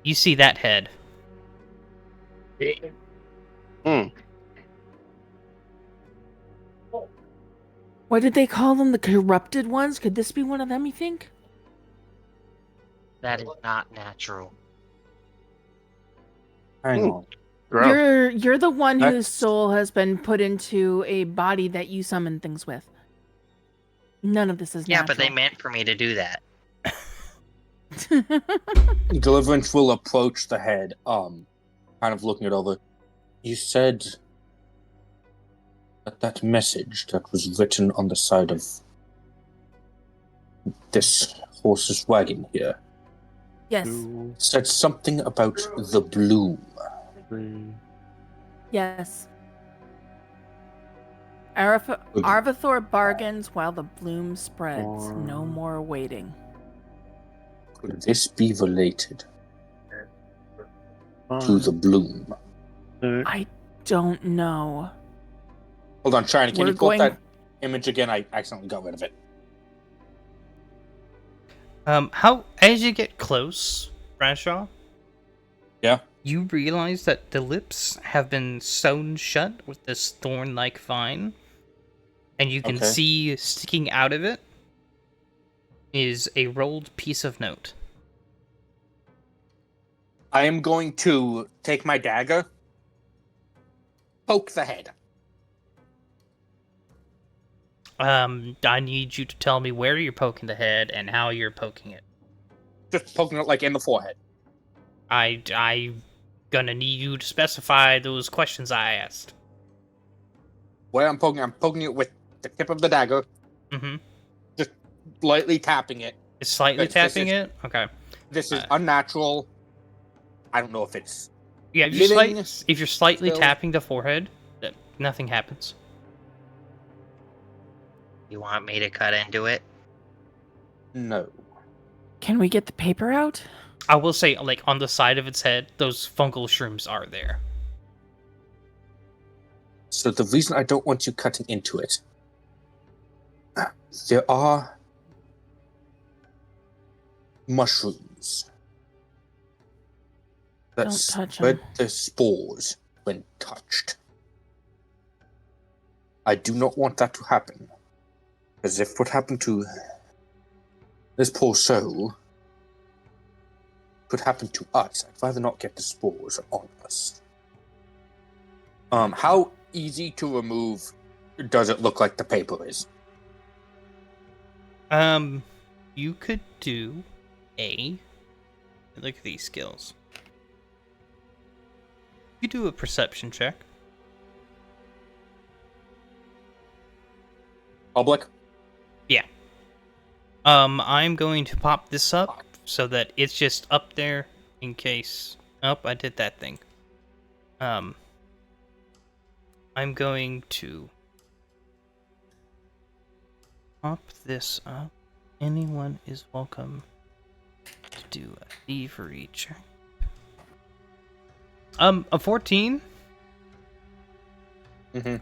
You see that head? What did they call them? The corrupted ones? Could this be one of them, you think? That is not natural. Hang Ooh. on. Gross. You're the one whose That's- soul has been put into a body that you summon things with. None of this is Yeah, but they natural. meant for me to do that. Deliverance will approach the head, kind of looking it over. You said that message that was written on the side of this horse's wagon here Yes. 2, said something about the bloom. 3. Yes. Arvathor bargains while the bloom spreads. No more waiting. Could this be related to the bloom? I don't know. Hold on, Shiny, can We're you pull up going- that image again? I accidentally got rid of it. How as you get close, Bradshaw? Yeah? You realize that the lips have been sewn shut with this thorn-like vine, and you can Okay. see sticking out of it is a rolled piece of note. I am going to take my dagger, poke the head. I need you to tell me where you're poking the head and how you're poking it. Just poking it like in the forehead. I gonna need you to specify those questions I asked. Where I'm poking it with the tip of the dagger, Mm-hmm. lightly tapping it. It's slightly This tapping is- it? Okay. This is Uh, unnatural. I don't know if it's Yeah, if you're, living if you're slightly still. tapping the forehead, nothing happens. You want me to cut into it? no. Can we get the paper out? I will say, like, on the side of its head, those fungal shrooms are there. So the reason I don't want you cutting into it, there are mushrooms that Don't touch spread 'em. their spores when touched. I do not want that to happen. Because if what happened to this poor soul could happen to us, I'd rather not get the spores on us. How easy to remove does it look like the paper is? You could do look at these skills. You do a perception check. Public? Yeah. I'm going to pop this up so that it's just up there in case. Oh, I did that thing. I'm going to pop this up. Anyone is welcome to do a thievery check. A 14. Mm-hmm.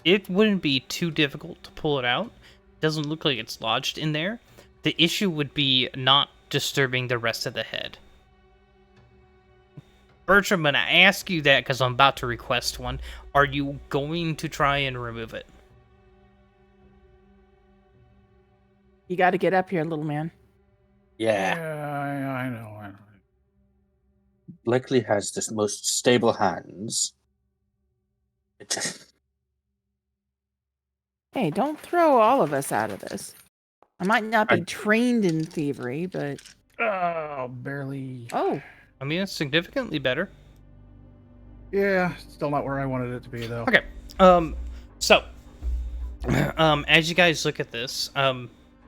It wouldn't be too difficult to pull it out. It doesn't look like it's lodged in there. The issue would be not disturbing the rest of the head. Bertram, when I ask you that because I'm about to request one, are you going to try and remove it? You got to get up here, little man. Yeah. I know. Likely has the most stable hands. It just... Hey, don't throw all of us out of this. I might not be trained in thievery, but... Oh, barely. Oh. I mean, it's significantly better. Yeah, still not where I wanted it to be, though. Okay. So, as you guys look at this,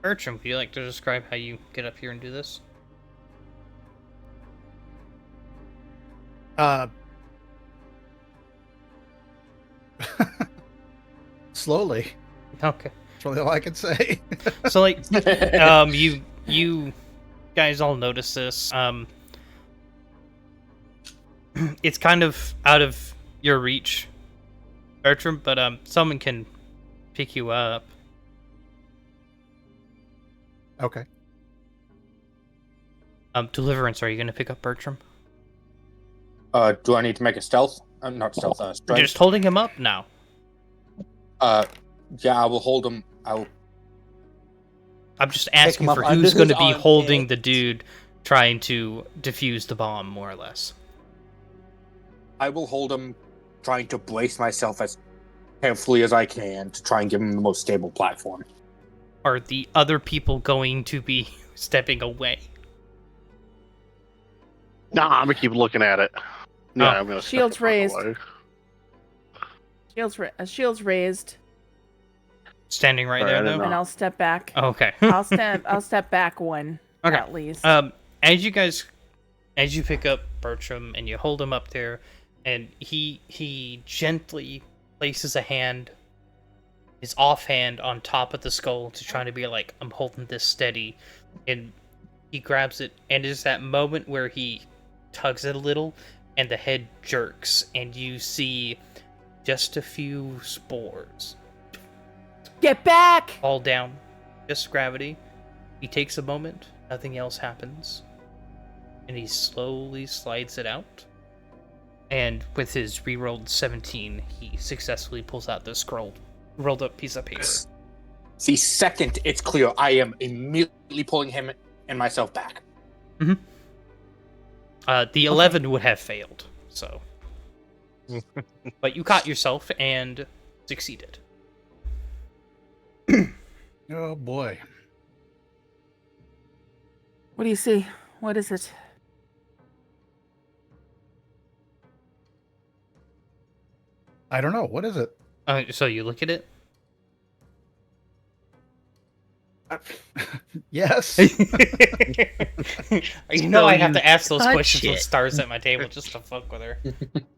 Bertram, would you like to describe how you get up here and do this? Slowly. Okay. That's really all I can say. So, like, you guys all notice this. It's kind of out of your reach, Bertram, but someone can pick you up. Okay. Deliverance, are you gonna pick up Bertram? Do I need to make a stealth? Not stealth, strength. You're just holding him up now. Yeah, I will hold him. I'm just asking him for up who's under going to his be armpit. holding the dude trying to defuse the bomb, more or less. I will hold him, trying to brace myself as carefully as I can to try and give him the most stable platform. Are the other people going to be stepping away? Nah, I'm gonna keep looking at it. Yeah, I'm gonna step Shields the fuck raised. away. Shields raised, Standing right Sorry, I there, didn't though? and I'll step back. Oh, okay. I'll step back one, Okay. at least. As you pick up Bertram and you hold him up there, and he gently places his offhand on top of the skull to try to be like, I'm holding this steady, and he grabs it, and it's that moment where he tugs it a little, and the head jerks, and you see just a few spores Get back! fall down. Just gravity. He takes a moment, nothing else happens, and he slowly slides it out. And with his rerolled 17, he successfully pulls out the rolled up piece of paper. The second it's clear, I am immediately pulling him and myself back. The 11 would have failed, so. But you caught yourself and succeeded. Oh, boy. What do you see? What is it? I don't know. What is it? So you look at it? Yes. You know So I have you to ask those touch questions with it. stars at my table just to fuck with her.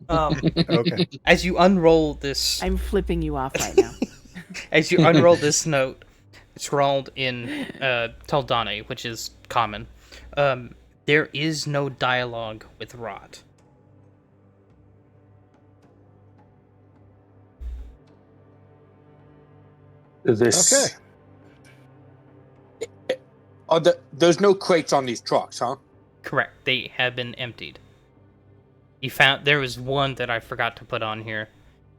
Okay. As you unroll this... I'm flipping you off right now. As you unroll this note, it's rolled in Taldane, which is common. There is no dialogue with Rot. This. Okay. There's no crates on these trucks, huh? Correct. They have been emptied. There was one that I forgot to put on here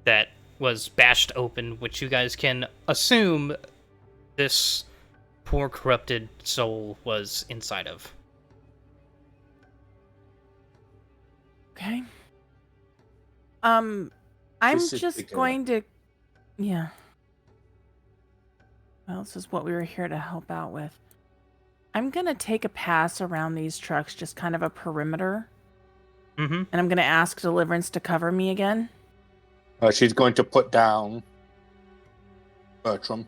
that was bashed open, which you guys can assume this poor corrupted soul was inside of. Okay. I'm just going to. Yeah. Well, this is what we were here to help out with. I'm going to take a pass around these trucks, just kind of a perimeter. Mm-hmm. And I'm going to ask Deliverance to cover me again. She's going to put down Bertram.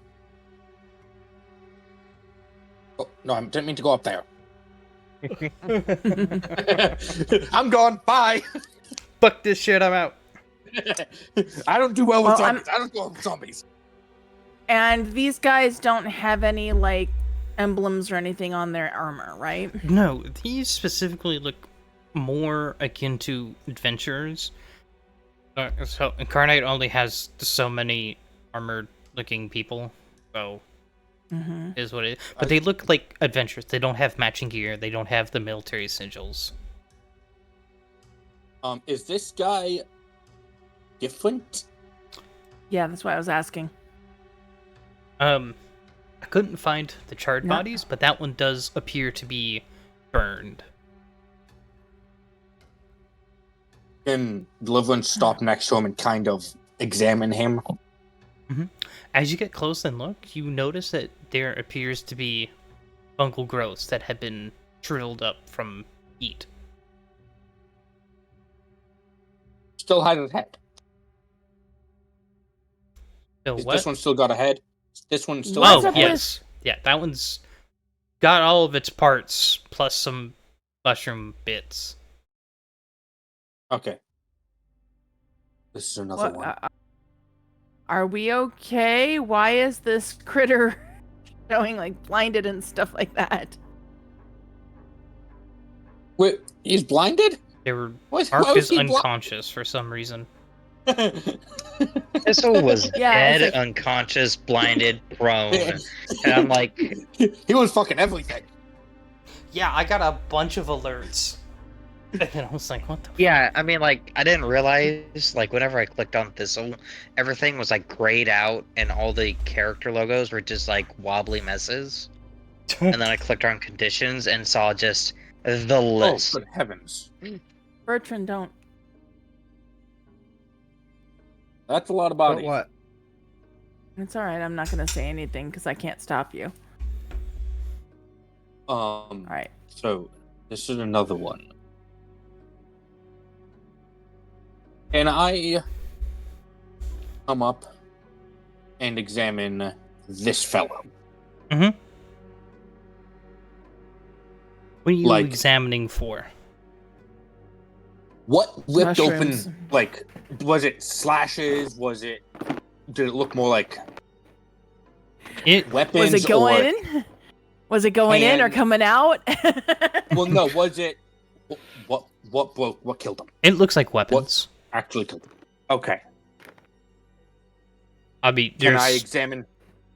Oh, no, I didn't mean to go up there. I'm gone. Bye. Fuck this shit, I'm out. I don't do well with zombies. I don't do well with zombies. And these guys don't have any, like, emblems or anything on their armor, right? No, these specifically look more akin to adventurers. So Incarnate only has so many armored-looking people, so is what it is. But they look like adventurers. They don't have matching gear. They don't have the military sigils. Is this guy different? Yeah, that's why I was asking. I couldn't find the charred bodies, but that one does appear to be burned. Can Deliverance stop next to him and kind of examine him? As you get close and look, you notice that there appears to be fungal growths that have been shriveled up from heat. Still had a head. So This one still got a head? This one still Oh, has a head? yes. Yeah, that one's got all of its parts, plus some mushroom bits. Okay. This is another one. Are we okay? Why is this critter showing, like, blinded and stuff like that? Wait, he's blinded? They were Why Mark was is he unconscious for some reason. Thistle was Yeah, dead, it's like- unconscious, blinded, prone. And I'm like, he was fucking everything. Yeah, I got a bunch of alerts. And then I was like, what the yeah, I mean, like, I didn't realize, like, whenever I clicked on Thistle, everything was, like, grayed out, and all the character logos were just, like, wobbly messes. And then I clicked on conditions and saw just the list. Oh, good heavens. Bertrand, don't. That's a lot of bodies. What? It's alright, I'm not going to say anything because I can't stop you. Alright. So, this is another one. Can I come up and examine this fellow? Mm-hmm. What are you Like- examining for? What ripped Mushrooms. open, like, was it slashes? Did it look more like It weapons? Was it going or, in? Was it going in or hand- coming out? Well, no, was it, what broke, what killed him? It looks like weapons. Actually killed him. Okay. I mean, Can there's I examine?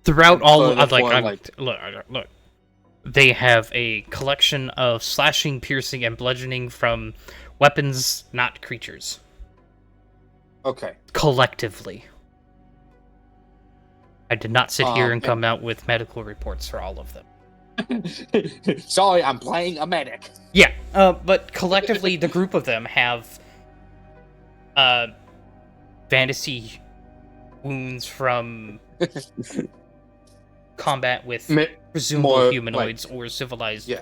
throughout all further of for, look. They have a collection of slashing, piercing, and bludgeoning from weapons, not creatures. Okay. Collectively. I did not sit here and and- come out with medical reports for all of them. Sorry, I'm playing a medic. Yeah, but collectively, the group of them have fantasy wounds from combat with presumable more, humanoids or civilized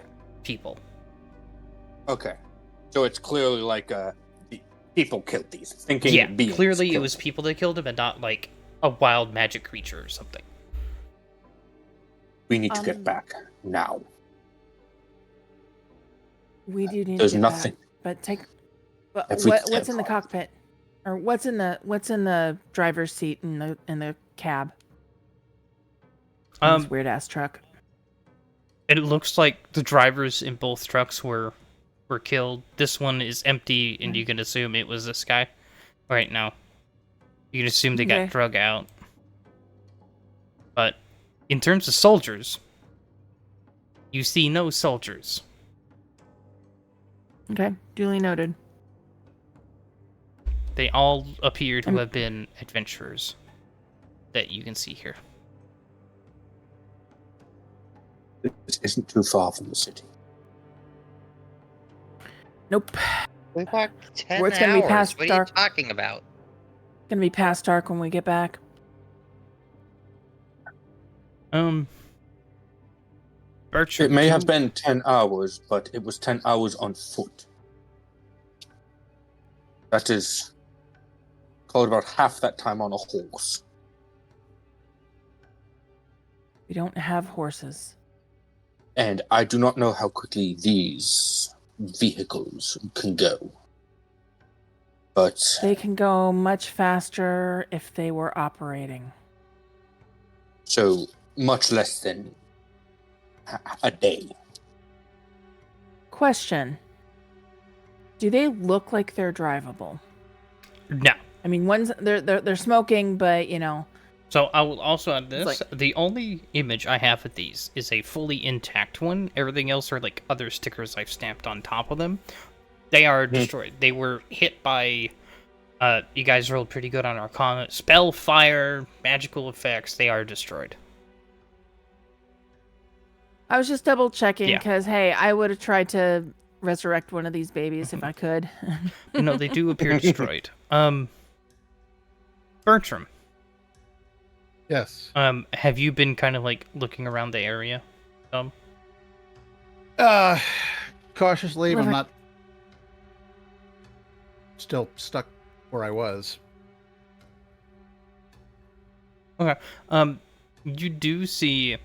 people. Okay. So it's clearly like people killed these. Thinking Yeah, beings clearly it killed was them. people that killed him and not like a wild magic creature or something. We need to get back now. We do need There's to get nothing. back, but take. But Every what's in the step. cockpit, or what's in the driver's seat in the cab? This weird ass truck. It looks like the drivers in both trucks were killed. This one is empty, and you can assume it was this guy. Right now, you can assume they got drug out. But In terms of soldiers, you see no soldiers. Okay, duly noted. They all appear to have been adventurers that you can see here. This isn't too far from the city. Nope. We walked 10 It's gonna be hours. past What dark. are you talking about? Gonna be past dark when we get back. Bertram, It may have been 10 hours, but it was 10 hours on foot. That is called about half that time on a horse. We don't have horses. And I do not know how quickly these vehicles can go. But They can go much faster if they were operating. so much less than a day. Question. Do they look like they're drivable? No. I mean, one's they're smoking, but you know. So I will also add this. Like, the only image I have of these is a fully intact one. Everything else are like other stickers I've stamped on top of them. They are destroyed. They were hit by... you guys rolled pretty good on Arcana. Spell, fire, magical effects, they are destroyed. I was just double checking Yeah. because hey, I would have tried to resurrect one of these babies if I could. No, they do appear destroyed. Bertram, Yes. have you been kind of like looking around the area? Cautiously, but I'm Liver- not still stuck where I was. Okay. You do see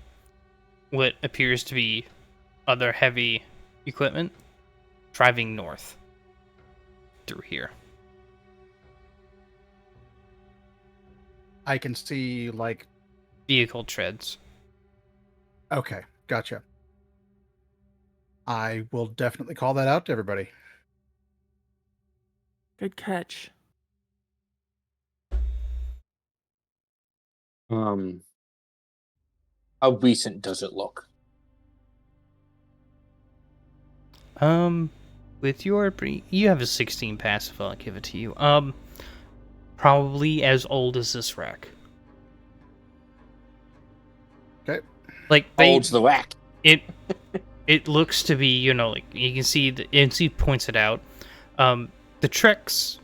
what appears to be other heavy equipment driving north through here. I can see, like, Vehicle treads. okay, gotcha. I will definitely call that out to everybody. Good catch. How recent does it look? With your you have a 16 passive, I'll give it to you. Probably as old as this rack. Okay. Like How old's the rack? It looks to be, you know, like you can see points it out. The tracks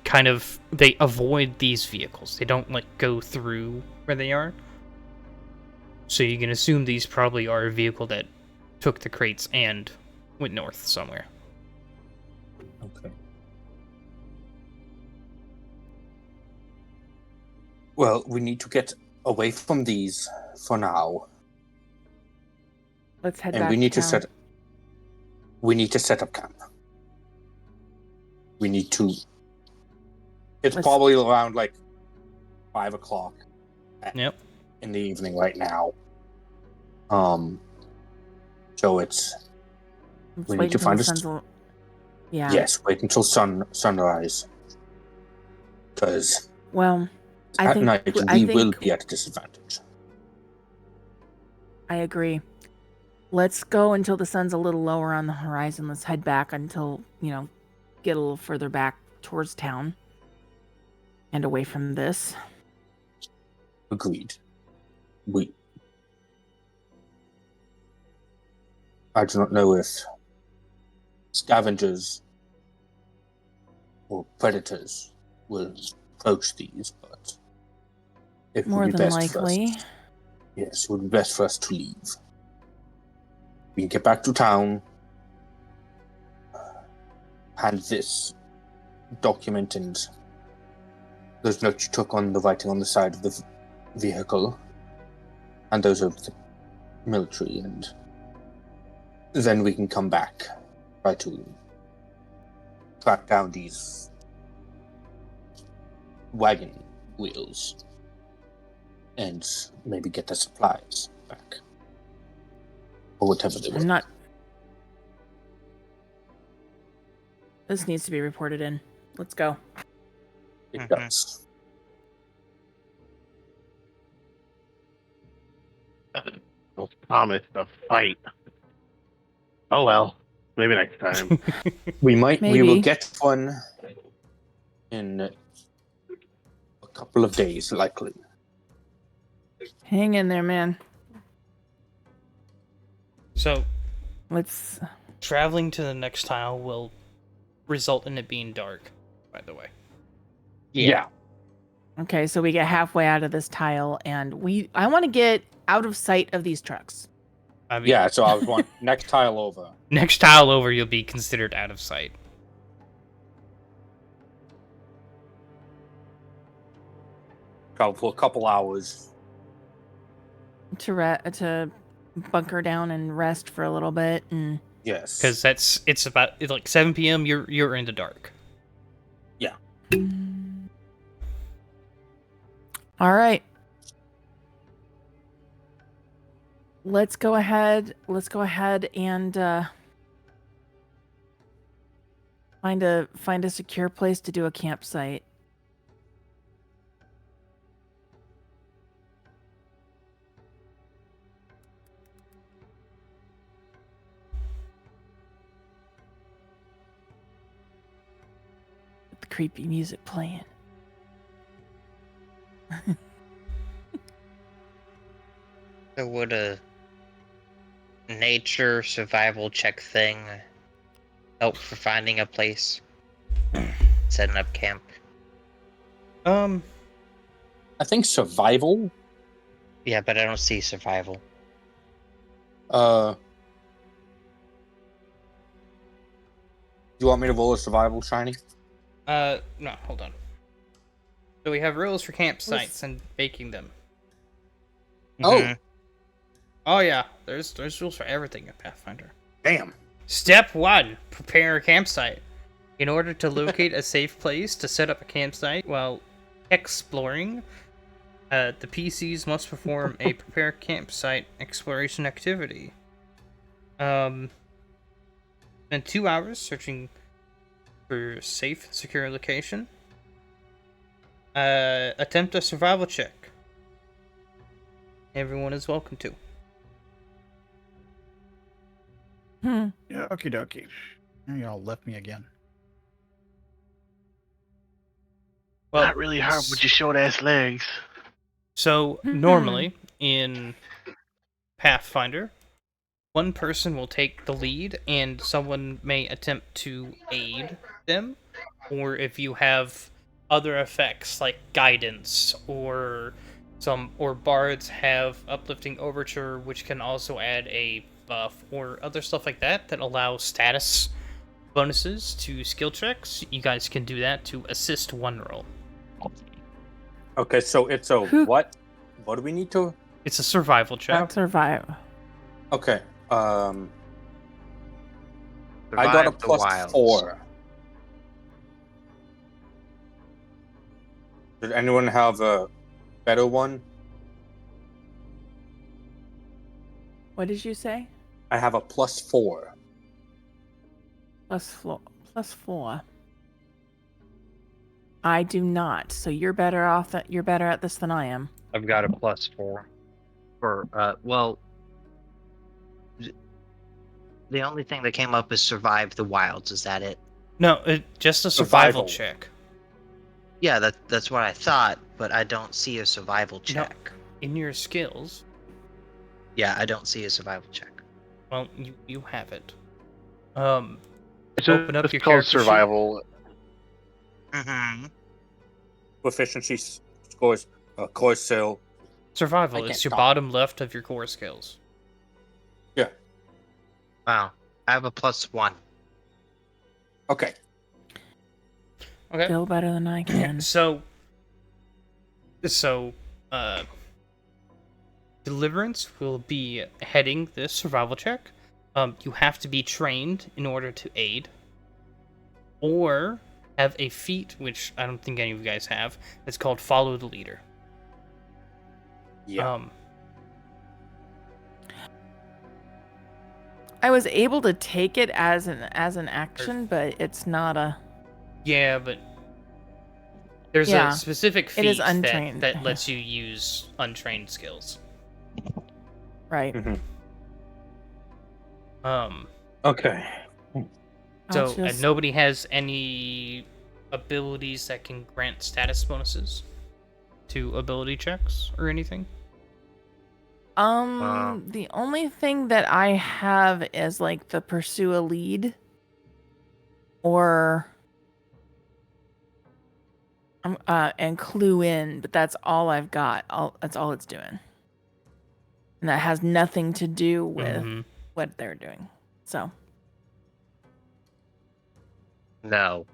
kind of, they avoid these vehicles. They don't like go through where they are. So you can assume these probably are a vehicle that took the crates and went north somewhere. Okay. Well, we need to get away from these for now. Let's head And back we need to to town. set up camp. We need to... It's Let's- probably around like 5 o'clock Yep. in the evening right now. So it's... Let's we wait need to until find the a sun's a- Yeah. Yes, wait until sunrise. Because Well, I at think night we will be at a disadvantage. I agree. Let's go until the sun's a little lower on the horizon. Let's head back until, you know, get a little further back towards town and away from this. Agreed. I do not know if scavengers or predators will approach these, but it More would be than best for us. likely. Yes, it would be best for us to leave. We can get back to town, hand this document and those notes you took on the writing on the side of the vehicle, and those over to the military, and then we can come back, try to track down these wagon wheels and maybe get the supplies back. Or whatever they were. I'm not. This needs to be reported in. Let's go. It Mhm. does. promised a fight. Oh well, maybe next time. We will Maybe. get one in a couple of days, likely. Hang in there, man. So, Let's. traveling to the next tile will result in it being dark, by the way. Yeah. Okay, so we get halfway out of this tile, and I want to get out of sight of these trucks. I mean, Yeah, so I was one next tile over. next tile over, you'll be considered out of sight. For a couple hours. To bunker down and rest for a little bit, and Yes. Because it's about like 7 p.m. You're in the dark. Yeah. all right. Let's go ahead and find a secure place to do a campsite. With the creepy music playing. So would a nature survival check thing help for finding a place, setting up camp? I think survival. Yeah, but I don't see survival. Do you want me to roll a survival, Shiny? No, hold on. So we have rules for campsites and baking them. Mhm. Oh yeah, there's rules for everything in Pathfinder. Damn. Step 1: prepare a campsite. In order to locate a safe place to set up a campsite while exploring, the PCs must perform a prepare campsite exploration activity. Spend 2 hours searching for safe, secure location. Attempt a survival check. Everyone is welcome to. Yeah, okie dokie. Y'all left me again. Well, Not really hard with your short ass legs. so normally in Pathfinder, one person will take the lead and someone may attempt to aid them, or if you have other effects like guidance or bards have uplifting overture, which can also add a buff, or other stuff like that that allow status bonuses to skill checks, you guys can do that to assist one roll. Okay, so it's a what? What do we need to? It's a survival check. Survive. Okay. I Survive got a the plus wilds. 4. Did anyone have a better one? What did you say? I have a plus 4. Plus 4. I do not. So you're better off. You're better at this than I am. I've got a +4. For the only thing that came up is survive the wilds. Is that it? No, just a survival Survival. check. Yeah, that's what I thought, but I don't see a survival check. In your skills, Yeah, I don't see a survival check. well, you have it. It's Open up just your called character sheet. survival. Mm-hmm. Proficiency scores, core skill. Survival I is can't your talk. bottom left of your core skills. Yeah. Wow, I have a +1. Okay. Okay. Still better than I can. So, Deliverance will be heading this survival check. You have to be trained in order to aid, or have a feat, which I don't think any of you guys have. It's called Follow the Leader. Yeah. I was able to take it as an action, but it's not a. Yeah, but there's Yeah, a specific it is feat untrained. that lets you use untrained skills. Right. Mhm. Okay. I'll So, and nobody has any abilities that can grant status bonuses to ability checks or anything? The only thing that I have is like the pursue a lead or and clue in, but that's all I've got. That's all it's doing. And that has nothing to do with what they're doing. So No.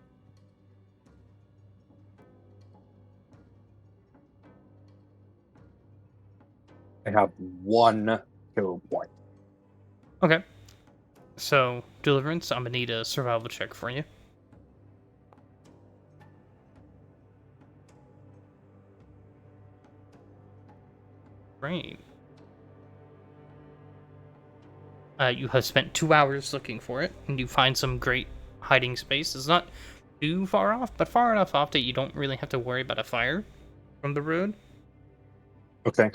I have 1 hero point. Okay. So, Deliverance, I'm gonna need a survival check for you. Great. You have spent 2 hours looking for it, and you find some great hiding space. It's not too far off, but far enough off that you don't really have to worry about a fire from the road. Okay.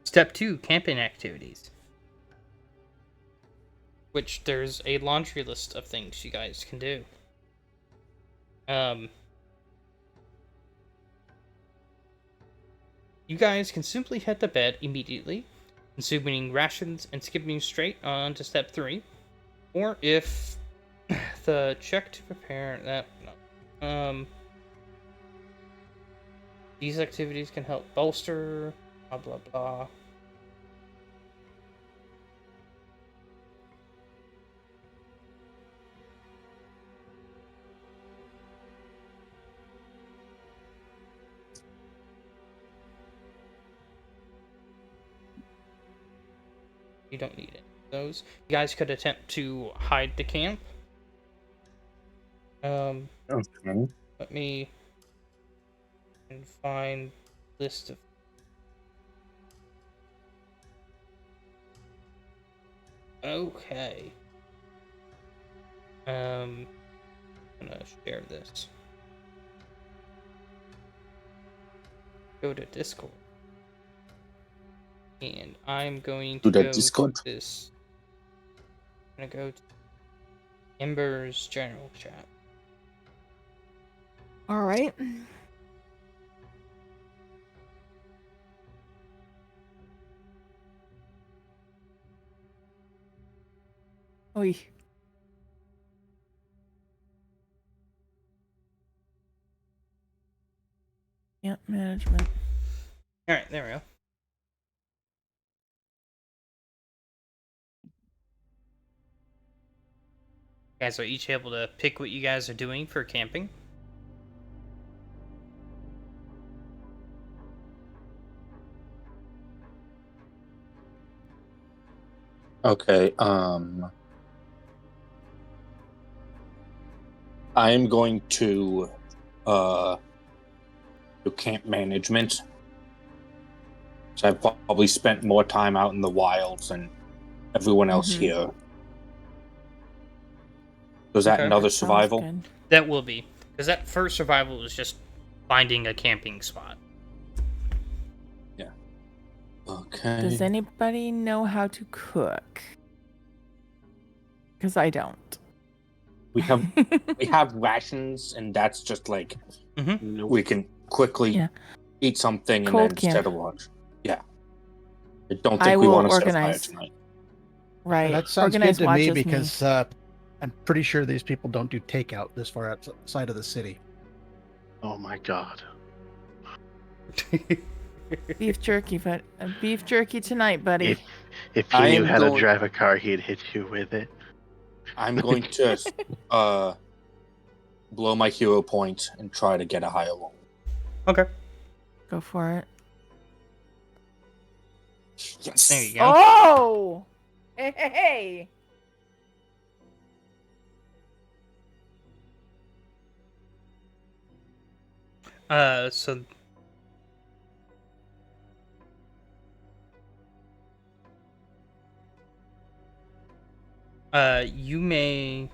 Step 2, camping activities. Which there's a laundry list of things you guys can do. You guys can simply head to bed immediately, consuming rations and skipping straight on to step 3. Or if the check to prepare that these activities can help bolster blah blah blah. You don't need any of those. You guys could attempt to hide the camp. Okay. Let me find list of. Okay. I'm gonna share this. Go to Discord. And I'm going to To the go Discord? to this. I'm gonna go to Embers general chat. all right. Oy. Yep, management. Alright, there we go. You guys are each able to pick what you guys are doing for camping. Okay. I am going to do camp management. So I've probably spent more time out in the wilds than everyone else here. Was that Okay. another Sounds survival? good. That will be. Because that first survival was just finding a camping spot. Yeah. Okay. Does anybody know how to cook? Because I don't. We have rations, and that's just like Mm-hmm. we can quickly eat something and Cold then camp. set a watch. Yeah. I don't I think we will want to set a fire organize. tonight. Right. That sounds Organized good to me watches because I'm pretty sure these people don't do takeout this far outside of the city. Oh my god. Beef jerky, beef jerky tonight, buddy. If he knew how to drive a car, he'd hit you with it. I'm going to blow my hero point and try to get a higher roll. Okay. Go for it. Yes. There you go. Oh! Hey! So you may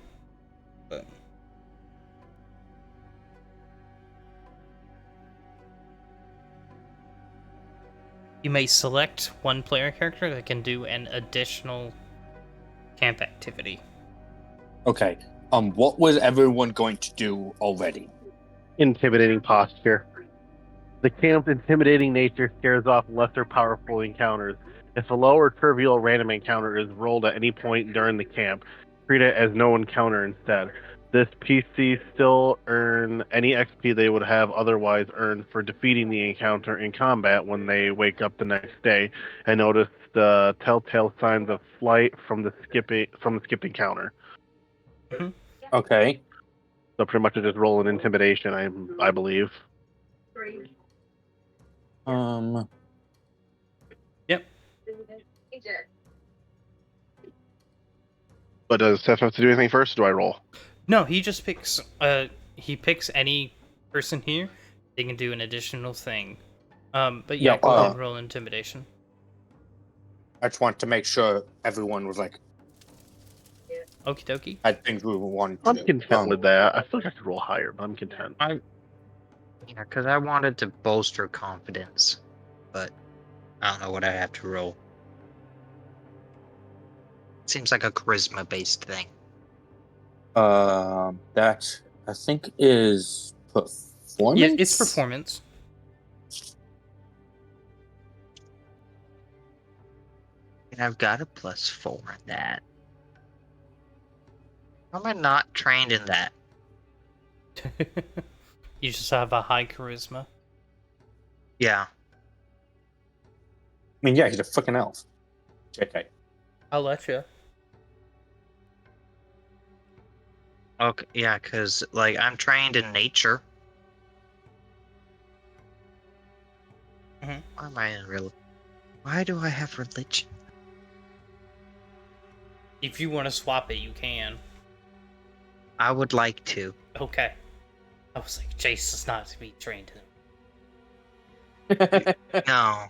You may select one player character that can do an additional camp activity. Okay. What was everyone going to do already? Intimidating posture. The camp's intimidating nature scares off lesser powerful encounters. If a low or trivial random encounter is rolled at any point during the camp, treat it as no encounter instead. This PC still earn any XP they would have otherwise earned for defeating the encounter in combat when they wake up the next day and notice the telltale signs of flight from the skip encounter. Okay. So pretty much just roll an intimidation, I believe. Yep. But does Seth have to do anything first, or do I roll? No, he just picks. He picks any person here. They can do an additional thing. But yeah, Yeah, go ahead and roll intimidation. I just want to make sure everyone was like Okie dokie. had things we wanted to I'm do. content with that. I feel like I could roll higher, but I'm content. Yeah, because I wanted to bolster confidence, but I don't know what I have to roll. Seems like a charisma-based thing. That I think is performance. Yeah, it's performance. And I've got a +4 in that. How am I not trained in that? You just have a high charisma. Yeah. I mean, yeah, he's a fucking elf. JK. I'll let you. Okay, yeah, because, like, I'm trained in nature. Mhm. Why am I in real... Why do I have religion? If you want to swap it, you can. I would like to. Okay. I was like, Jace is not to be trained in. No.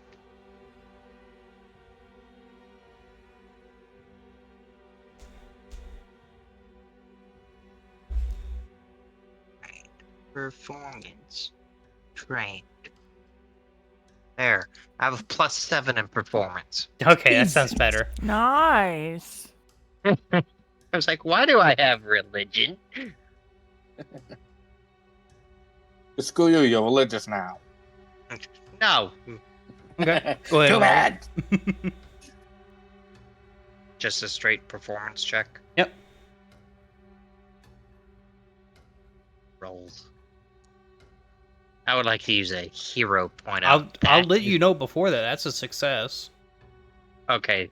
Performance. Trained. There. I have a +7 in performance. Okay, that sounds better. Nice. I was like, why do I have religion? Screw you, you're religious now. No. Okay. Go ahead. Too roll. bad. Just a straight performance check. Yep. Rolls. I would like to use a hero point I'll out. That let you know before that. That's a success. Okay.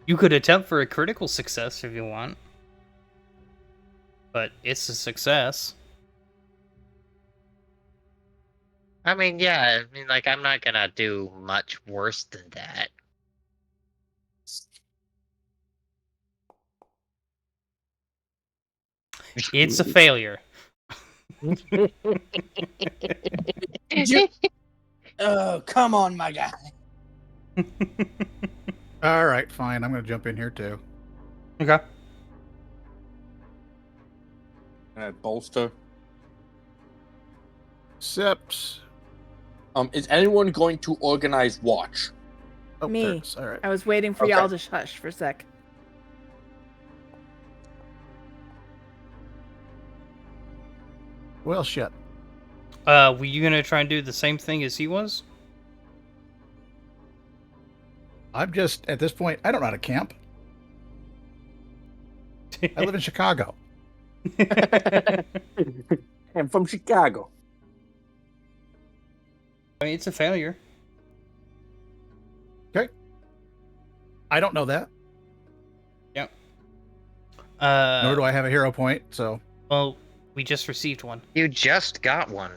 You could attempt for a critical success if you want. But it's a success. I mean, yeah. I mean, like, I'm not gonna do much worse than that. It's a failure. Oh, come on, my guy. All right, fine. I'm going to jump in here too. Okay. Bolster. Sips. Is anyone going to organize watch? Oh, Me. there it is. All right. I was waiting for Okay. y'all to hush for a sec. Well, shit. Were you gonna try and do the same thing as he was? I'm just, at this point, I don't know how to camp. I live in Chicago. I'm from Chicago. I mean, it's a failure. Okay. I don't know that. Yep. Nor do I have a hero point, so. Well, we just received one. You just got one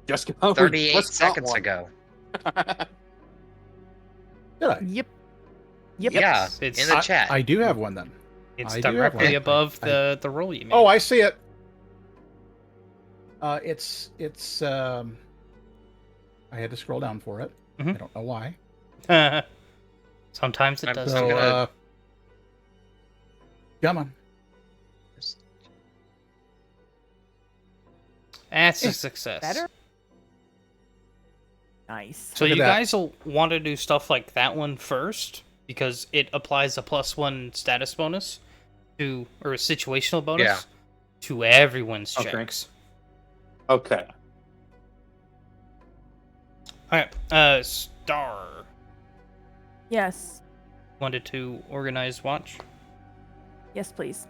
Just 38 seconds ago. Did I? Yep. Yeah, It's in the chat. I do have one then. it's I do have directly one. above the roll you made. Oh, I see it. It's I had to scroll down for it. Mhm. I don't know why. Sometimes it I'm does. So, gonna- come on. That's a success. Better? Nice. So Look at you that. guys will want to do stuff like that one first because it applies a +1 status bonus or a situational bonus to everyone's Okay. checks. Okay. Alright, Star Yes. wanted to organize watch. Yes, please.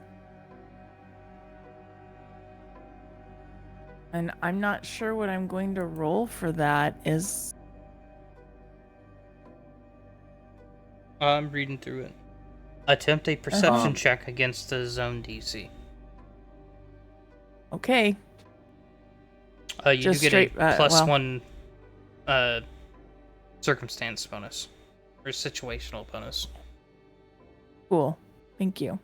And I'm not sure what I'm going to roll for that is... I'm reading through it. Attempt a perception Um, check against the zone DC. Okay. You Just do get straight- a +1 well. circumstance bonus or situational bonus. Cool. Thank you.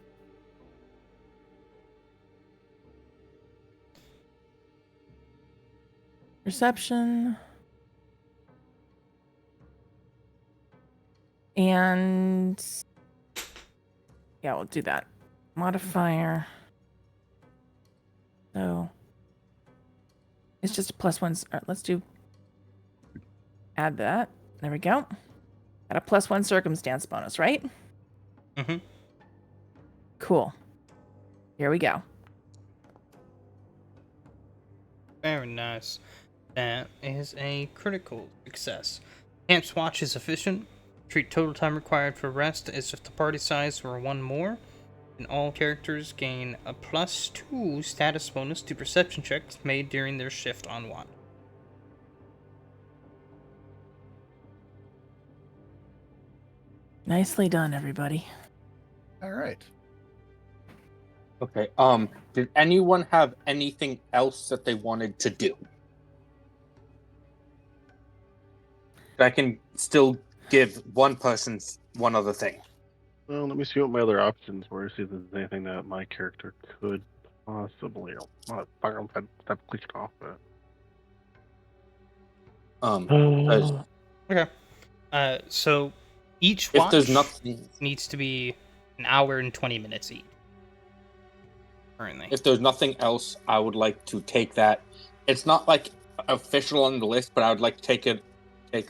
Perception. And yeah, we'll do that. Modifier. So it's just a +1. Let's add that. There we go. Got a +1 circumstance bonus, right? Mm-hmm. Cool. Here we go. Very nice. That is a critical success. Camp's watch is efficient. Treat total time required for rest as if the party size were 1 more. And all characters gain a +2 status bonus to perception checks made during their shift on watch. Nicely done, everybody. All right. Okay. Did anyone have anything else that they wanted to do? I can still give one person one other thing. Well, let me see what my other options were. See if there's anything that my character could possibly. Motherfucker, stop clicking off it. 'Cause Okay. So each if watch there's nothing, needs to be an hour and 20 minutes each. Currently. if there's nothing else, I would like to take that. It's not like official on the list, but I would like to take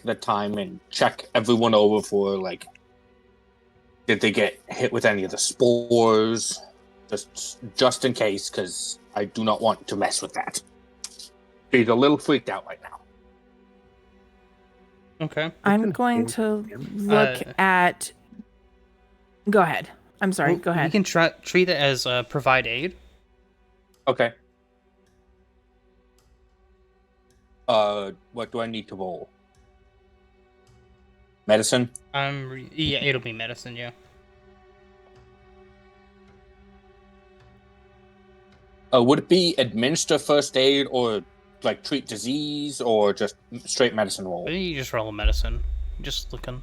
the time and check everyone over for like, did they get hit with any of the spores? Just in case, because I do not want to mess with that. He's a little freaked out right now. Okay. I'm going to look at... Go ahead. I'm sorry. Go ahead. We can treat it as provide aid. Okay. What do I need to roll? Medicine? Yeah, it'll be medicine, yeah. Would it be administer first aid or like treat disease or just straight medicine roll? You just roll medicine. Just looking.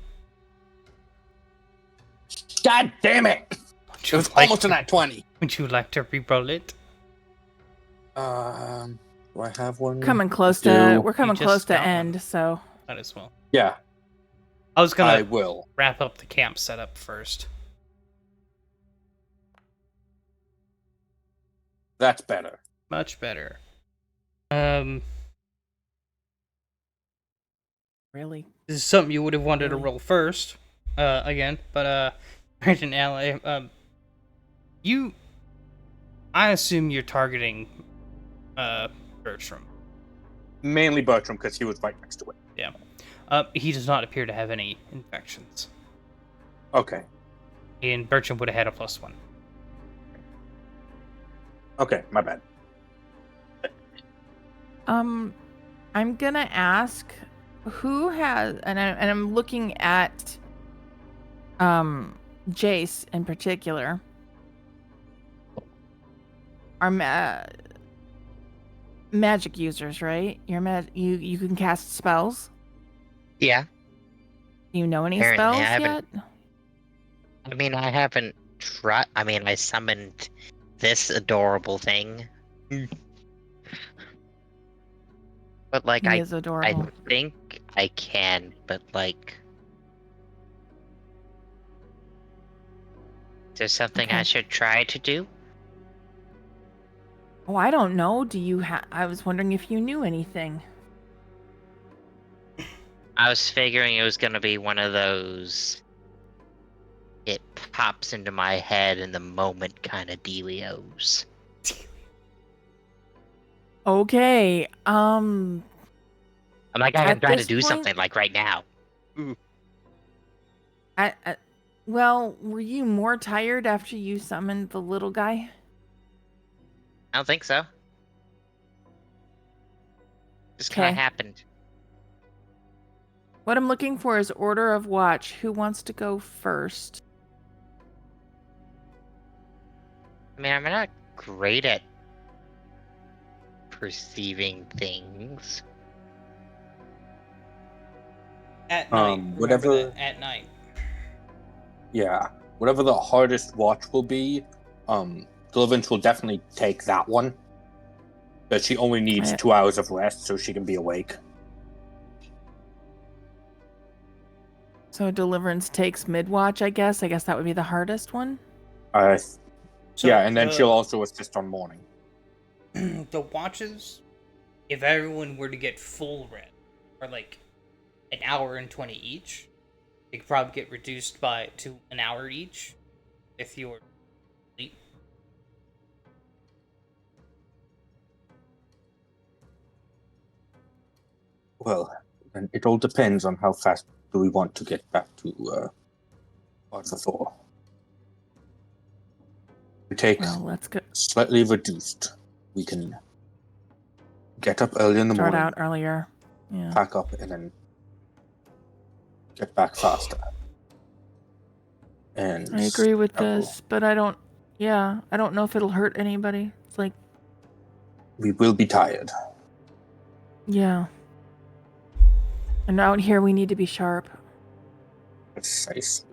God damn it! It was almost in that 20. Would you like to re-roll it? Do I have one? We're coming close to end, so... Might as well. Yeah. I was gonna I will. wrap up the camp setup first. That's better. Much better. Really? This is something you would have wanted to roll first, again, but Agent Ally, I assume you're targeting Bertram. Mainly Bertram, because he was right next to it. Yeah. He does not appear to have any infections. Okay. And Bertram would have had a +1. Okay, my bad. I'm gonna ask who has, and I'm looking at Jace in particular. Are magic users, right? You can cast spells. Yeah. Do you know any Apparently, spells I yet? haven't- I mean, I haven't tried. I mean, I summoned this adorable thing. But, like, He is adorable. I think I can, but, like... Is there something I Okay. should try to do? Oh, I don't know. Do you I was wondering if you knew anything. I was figuring it was gonna be one of those. It pops into my head in the moment kind of dealios. Okay. I'm like, I gotta At try to this do point- something like right now. Well, were you more tired after you summoned the little guy? I don't think so. Just kind of Okay. happened. What I'm looking for is order of watch. Who wants to go first? I mean, I'm not great at perceiving things. At night. Remember whatever- that. At night. Yeah, whatever the hardest watch will be, Deliverance will definitely take that one. But she only needs 2 hours of rest so she can be awake. So Deliverance takes mid-watch, I guess. I guess that would be the hardest one. So yeah, and then she'll also assist on morning. The watches, if everyone were to get full rest, are like an hour and 20 each. They could probably get reduced to an hour each if you're asleep. Well, and it all depends on how fast do we want to get back to Arthur 4. We take Well, let's go. slightly reduced. We can get up early in the Start morning, out earlier. Yeah. pack up, and then get back faster. And I agree with that will- this, but I don't know if it'll hurt anybody. It's like, we will be tired. yeah. And out here we need to be sharp. Precisely.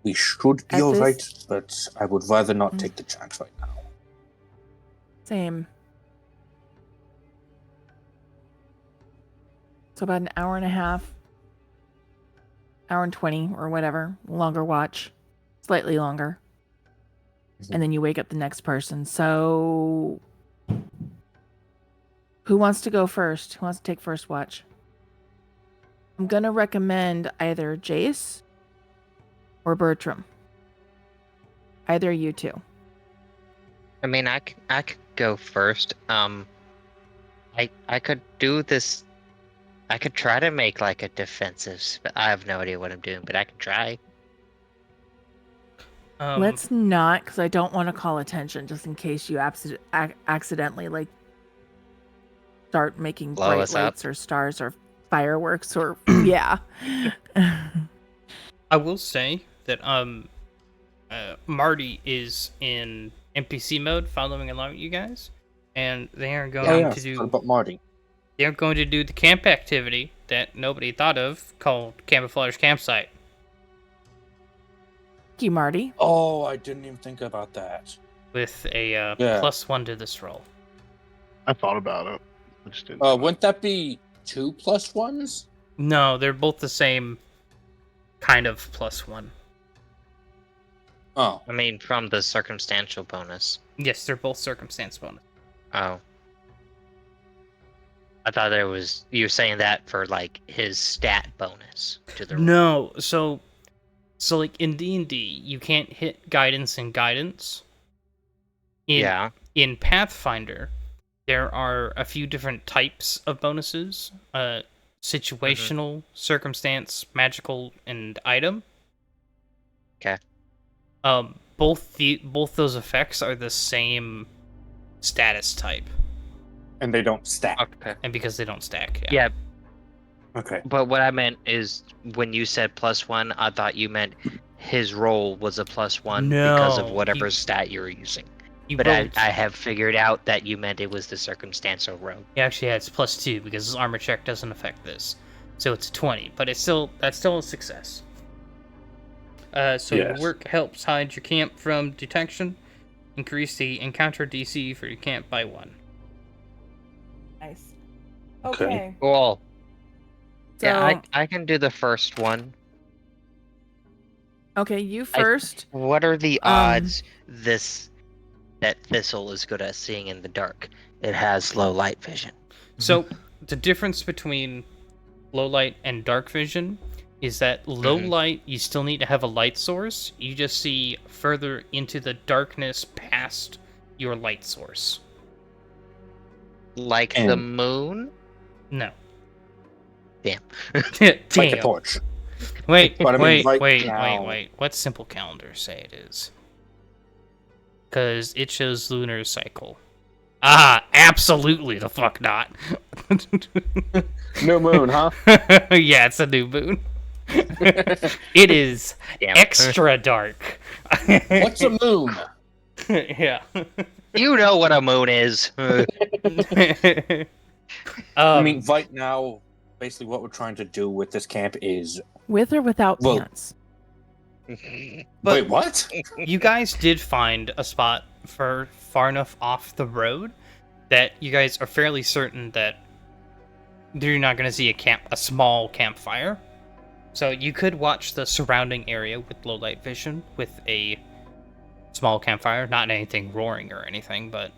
We should be At alright, this- but I would rather not take the chance right now. Same. So about an hour and a half, hour and 20 or whatever, longer watch, slightly longer. And then you wake up the next person. So who wants to go first? Who wants to take first watch? I'm going to recommend either Jace or Bertram. Either you two. I mean, I could go first. I could do this. I could try to make like a defensive. I have no idea what I'm doing, but I could try. Let's not, because I don't want to call attention just in case you accidentally like start making Blow bright us up. lights or stars or fireworks or yeah. I will say that Marty is in NPC mode, following along with you guys, and they are going to do. What about Marty? They are going to do the camp activity that nobody thought of, called Camouflage Campsite. Thank you, Marty. Oh, I didn't even think about that. With a Yeah. +1 to this roll. I thought about it. I just didn't. Wouldn't that be 2 +1s? No, they're both the same kind of +1. Oh, I mean, from the circumstantial bonus. Yes, they're both circumstance bonus. Oh. I thought there was you were saying that for like his stat bonus to the roll. No, so like in D&D, you can't hit guidance and guidance. In Pathfinder, there are a few different types of bonuses. Situational, circumstance, magical, and item. Okay. Both those effects are the same status type, and they don't stack. Okay. and because they don't stack. Yeah, Okay. but what I meant is when you said +1, I thought you meant his roll was a +1 because of No, whatever he- stat you were using. You But I rolled- have figured out that you meant it was the circumstantial roll. He actually has +2 because his armor check doesn't affect this, so it's a 20. But that's still a success. So your Yes. work helps hide your camp from detection. Increase the encounter DC for your camp by 1. Nice. Okay. Cool. So, Yeah, I can do the first one. okay, you first. What are the odds this that Thistle is good at seeing in the dark. It has low light vision. So the difference between low light and dark vision is that low light, you still need to have a light source. You just see further into the darkness past your light source. Like the moon? No. Damn. Damn. Like a torch. Wait, But I mean, wait, right now- wait. What's simple calendar say it is? Because it shows lunar cycle. Ah, absolutely the fuck not. New moon, huh? Yeah, it's a new moon. It is Damn. extra dark. What's a moon? Yeah. You know what a moon is. I mean, right now, basically what we're trying to do with this camp is... With or without Well- pants? Wait, what? You guys did find a spot for far enough off the road that you guys are fairly certain that you're not going to see a small campfire. So you could watch the surrounding area with low light vision with a small campfire, not anything roaring or anything, but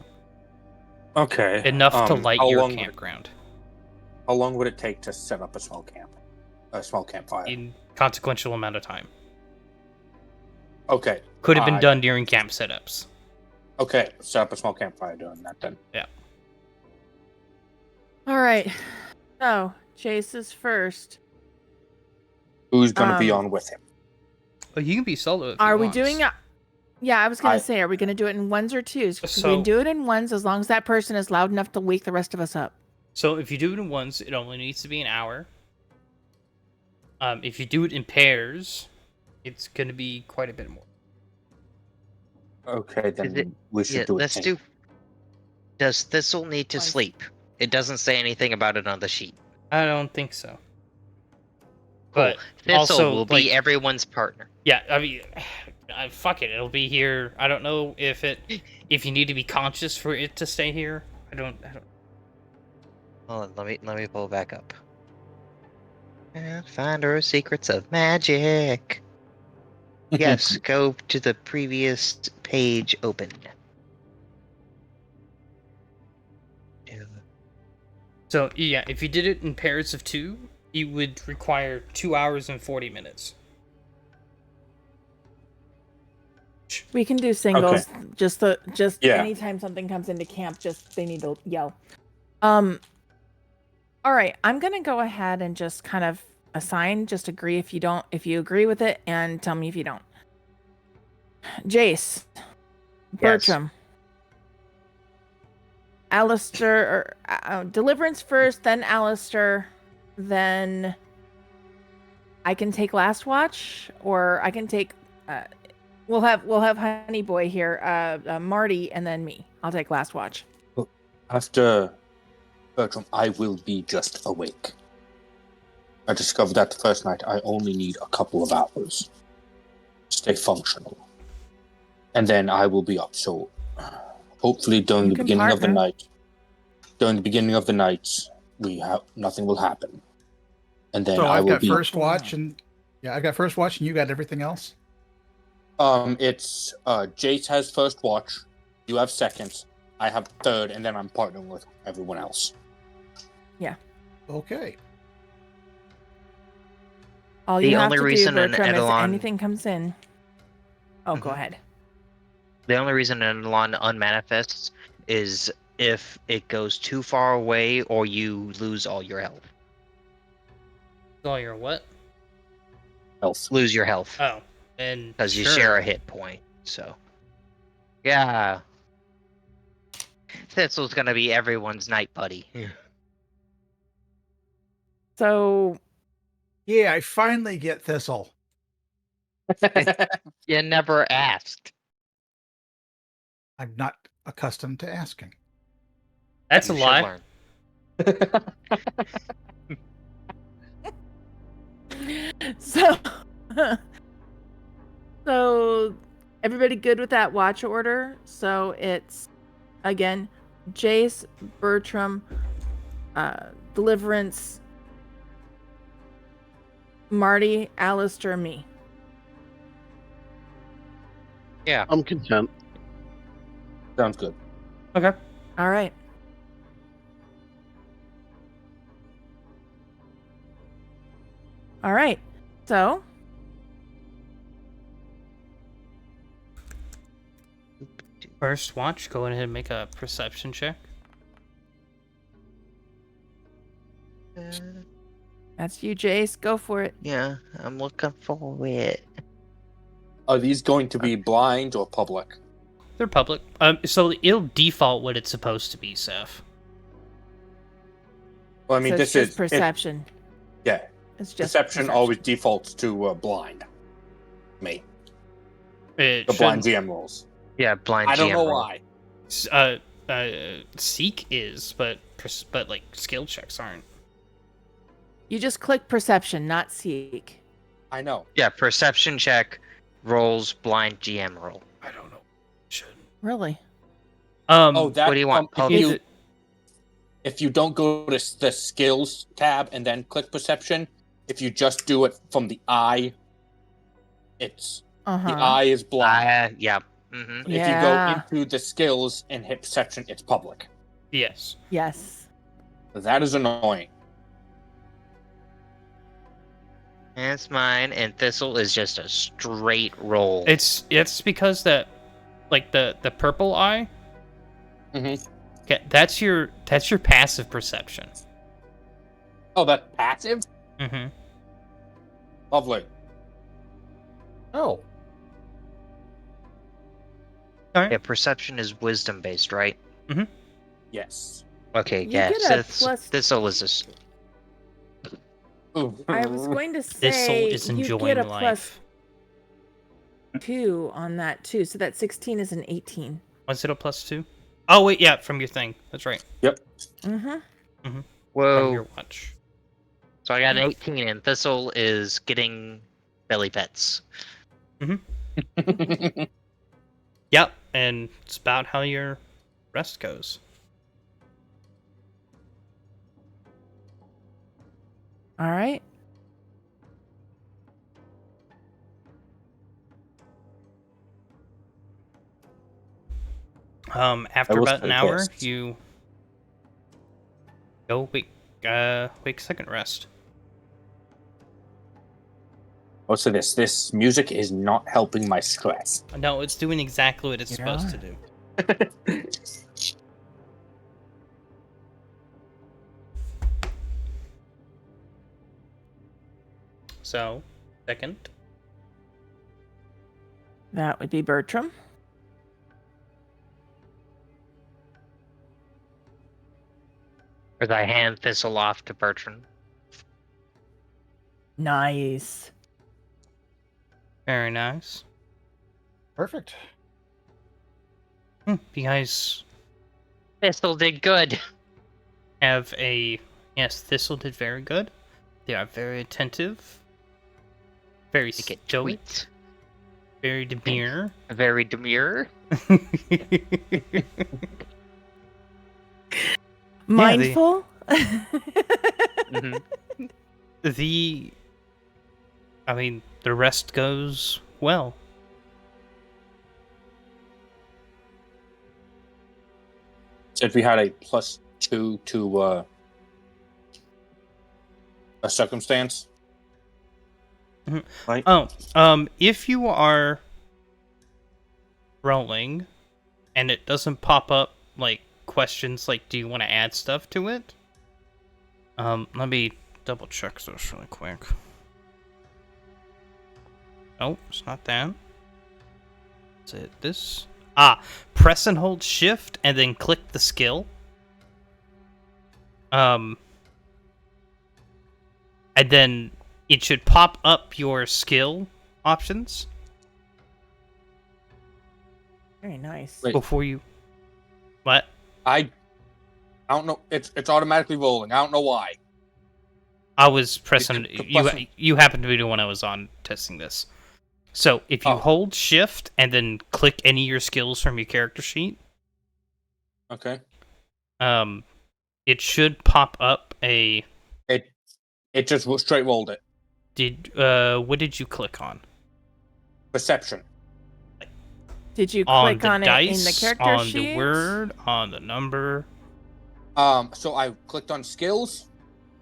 Okay. enough to light how your long would it- campground How long would it take to set up a small camp? A small campfire? in consequential amount of time. Okay. Could have been I- done during camp setups. Okay, set up a small campfire doing that then. All right. So, Chase is first. Who's gonna be Um, on with him? Oh, you can be solo if Are you we want. doing Yeah, I was going I- to say, are we going to do it in ones or twos? 'Cause we So- can do it in ones as long as that person is loud enough to wake the rest of us up. So if you do it in ones, it only needs to be an hour. If you do it in pairs, it's going to be quite a bit more. Okay, then it- we should Yeah, do it. let's do. Does Thistle need to Twice. sleep? It doesn't say anything about it on the sheet. I don't think so. Cool. But Thistle also, will like, be everyone's partner. yeah, I mean, fuck it, it'll be here. I don't know if you need to be conscious for it to stay here. I don't. Hold on, let me pull back up. Pathfinder Secrets of Magic. Yes, go to the previous page open. So yeah, if you did it in pairs of 2, you would require 2 hours and 40 minutes. We can do singles. Just Yeah. anytime something comes into camp, just they need to yell. All right, I'm gonna go ahead and just kind of assign. Just agree if you agree with it, and tell me if you don't. Jace, Bertram, Alistair, or Deliverance first, then Alistair, then I can take Last Watch, or I can take. We'll have Honey Boy here, Marty, and then me. I'll take Last Watch. After Bertram, I will be just awake. I discovered that the first night I only need a couple of hours to stay functional. And then I will be up. So hopefully during You the can beginning of the partner. night, nothing will happen. And then So I I've will got be first watch, and I've got first watch, and you got everything else. It's Jace has first watch, you have second, I have third, and then I'm partnering with everyone else. Okay. All The you have only to reason do, an Bertram, is Eidolon- anything comes in. Oh, go Mhm. ahead. The only reason an Eidolon unmanifests is if it goes too far away or you lose all your health. Oh, you're what? Health. Lose your health. Oh, and Because you sure. share a hit point, so. Yeah. Thistle's gonna be everyone's night buddy. So, Yeah, I finally get Thistle. You never asked. I'm not accustomed to asking. That's You a should lie. learn. so, so everybody good with that watch order? So it's again, Jace, Bertram, Deliverance, Marty, Alistair, me. I'm content. Sounds good. Okay. All right. All right. So, First watch, go ahead and make a perception check. that's you, Jace. Go for it. Yeah, I'm looking for it. Are these going to be blind or public? They're public. So it'll default what it's supposed to be, Seth. Well, I mean, So this it's just is perception. yeah. It's just Perception always defaults to blind. Me. It The blind should- GM rolls. Yeah, blind I don't GM know roll. why. Seek is, but like skill checks aren't. You just click perception, not seek. I know. Yeah, perception check rolls blind GM roll. I don't know. Should. Really? Oh, that. What do you want? If you don't go to the skills tab and then click perception, if you just do it from the eye, it's the eye is blind. Yeah. Mm-hmm. If you go into the skills and hit perception, it's public. Yes. Yes. That is annoying. That's mine, and Thistle is just a straight roll. It's because that, like the purple eye. Mm-hmm. Okay, that's your passive perception. Oh, that's passive? Mm-hmm. Lovely. Oh, Yeah, perception is wisdom based, right? Yes. Okay, You yeah. get a plus- Thistle is just I was going to Thistle say is you enjoying get a life. +2 on that too, so that 16 is an 18. Was it a +2? Oh wait, yeah, from your thing. That's right. Yep. Mm-hmm. From whoa. your watch. So I got an 18, and Thistle is getting belly pets. Yep, and it's about how your rest goes. All right. After was about an pretty hour, pissed. you go wake second rest. Oh, so this music is not helping my stress. No, it's doing exactly what it's Yeah. supposed to do. So, second. That would be Bertram. As I hand Thistle off to Bertrand. Nice. Very nice. perfect. You guys Thistle did good. have a... Yes, Thistle did very good. They are very attentive. Very They get stoic. tweets. Very demure. Very demure. Mindful. Mhm. The rest goes well. So if we had a +2 to a circumstance, right? If you are rolling and it doesn't pop up like questions like do you want to add stuff to it? Let me double check this really quick. Oh, it's not that. Is it this? Press and hold shift and then click the skill. And then it should pop up your skill options Very nice. Wait. before you. What? I don't know. It's automatically rolling. I don't know why. I was pressing. The button- You happened to be the one I was on testing this. So if you hold shift and then click any of your skills from your character sheet, Okay. it should pop up a. It just straight rolled it. What did you click on? Perception. Did you On click the on it in the dice, character on sheet? the word, on the number. So I clicked on skills,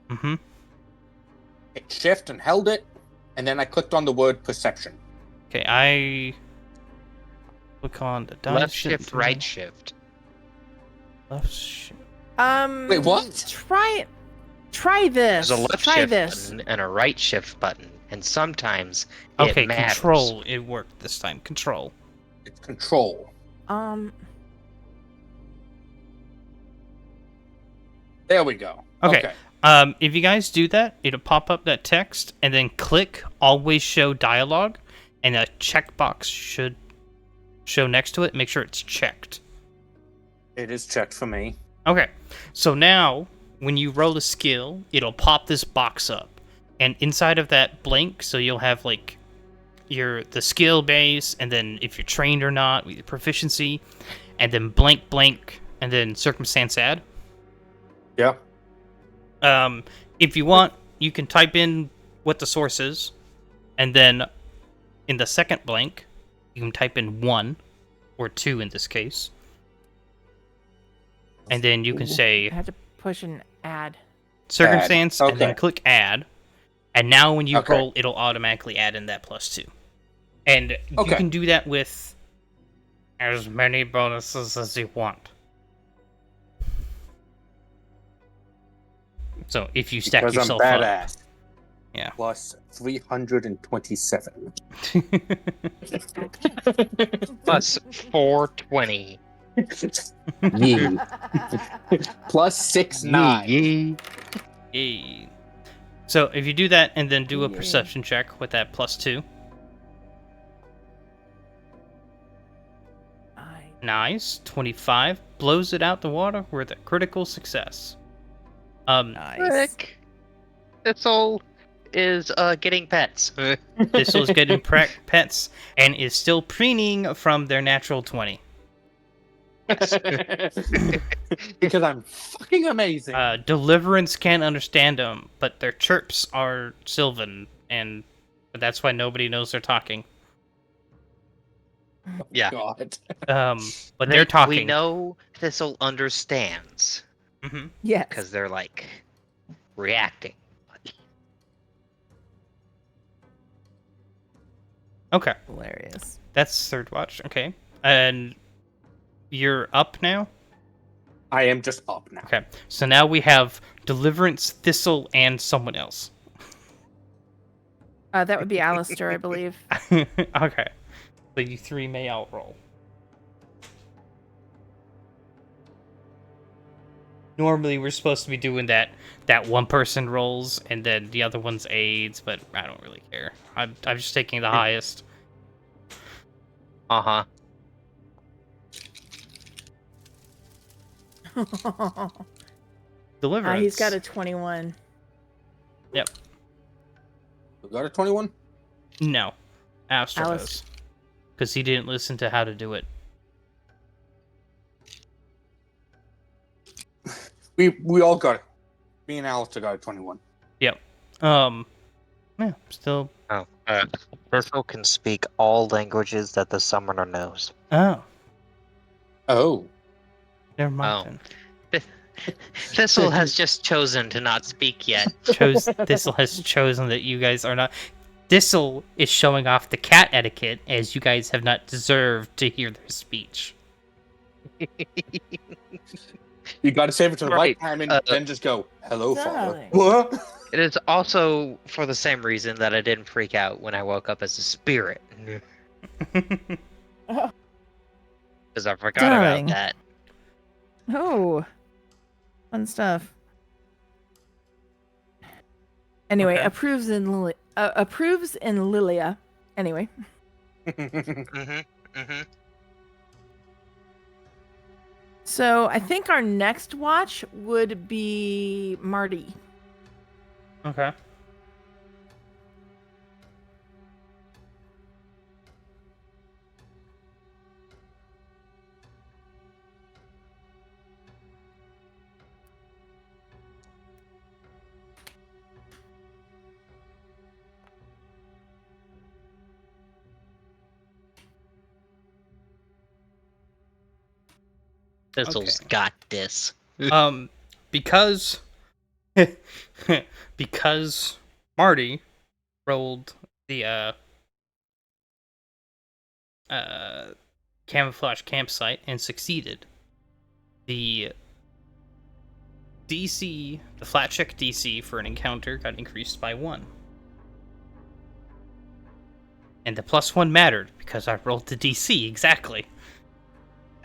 Mm-hmm. hit shift and held it, and then I clicked on the word perception. Okay, I click on the dice. Left shift, right shift. Left shift. Wait, what? Try this. There's a left Try shift this. button and a right shift button, and sometimes Okay, it matters. control. It worked this time. Control. It's control. There we go. Okay. If you guys do that, it'll pop up that text, and then click Always Show Dialogue, and a checkbox should show next to it. Make sure it's checked. It is checked for me. Okay, so now when you roll a skill, it'll pop this box up, and inside of that blank, so you'll have like the skill base, and then if you're trained or not, with your proficiency, and then blank blank, and then circumstance add. Yeah. If you want, you can type in what the source is, and then in the second blank, you can type in 1 or 2 in this case. And then you can say I had to push an add. circumstance, Add. and then Okay. click add. And now when you Okay. roll, it'll automatically add in that +2. And you Okay. can do that with as many bonuses as you want. So if you stack Because I'm yourself badass. Yeah. Plus 327. Plus 420. Yee. Plus 69. Yee. Yay. So if you do that and then do a Yay. perception check with that +2. Nice. 25. Blows it out the water with a critical success. Nice. Frick. Thistle is getting pets. This was getting pets and is still preening from their natural 20. Because I'm fucking amazing. Deliverance can't understand them, but their chirps are Sylvan, and that's why nobody knows they're talking. Yeah. God. But they're talking. We know Thistle understands Mm-hmm. Yes. because they're like reacting. Okay, Hilarious. that's third watch. Okay, and you're up now. I am just up now. Okay, so now we have Deliverance, Thistle, and someone else. That would be Alistair, I believe. Okay, so you three may outroll. Normally, we're supposed to be doing that one person rolls and then the other one's aids, but I don't really care. I'm just taking the highest. Uh-huh. Deliverance. He's got a 21. Yep. You got a 21? No. Alistair Alice- does. Because he didn't listen to how to do it. We all got it. Me and Alistair got a 21. Yeah, still. Oh. Thistle can speak all languages that the summoner knows. Oh, Oh. never mind then. Thistle has just chosen to not speak yet. Thistle has chosen that you guys are not. Thistle is showing off the cat etiquette, as you guys have not deserved to hear their speech. You gotta save it to the right Right, time and then just go, hello, father. Darling. What? It is also for the same reason that I didn't freak out when I woke up as a spirit. Because I forgot Darling. about that. Oh, fun stuff. Anyway, Okay. approves in Lilia. Anyway, so I think our next watch would be Marty. Okay. Thistle's got this. Because because Marty rolled the camouflage campsite and succeeded, the DC, the flat check DC for an encounter got increased by 1. And the +1 mattered because I rolled the DC exactly.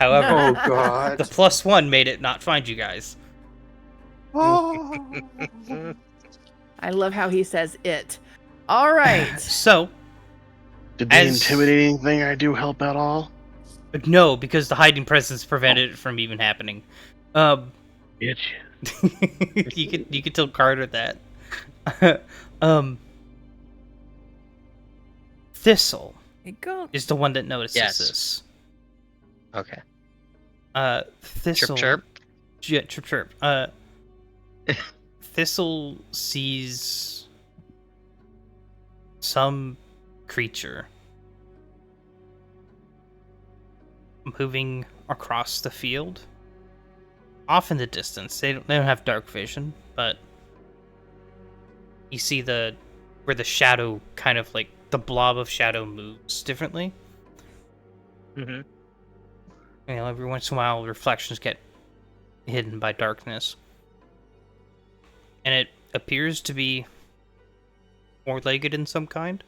However, Oh god. the +1 made it not find you guys. I love how he says it. All right. So, Did the intimidating thing I do help at all? no, because the hiding presence prevented it from even happening. Bitch. you could tell Carter that. Thistle is the one that notices this. Okay. Thistle. Chirp, Yeah, chirp chirp. Thistle sees some creature moving across the field, off in the distance. They don't have dark vision, but you see where the shadow kind of like the blob of shadow moves differently. Mm-hmm. You know, every once in a while, reflections get hidden by darkness. And it appears to be four-legged in some kind,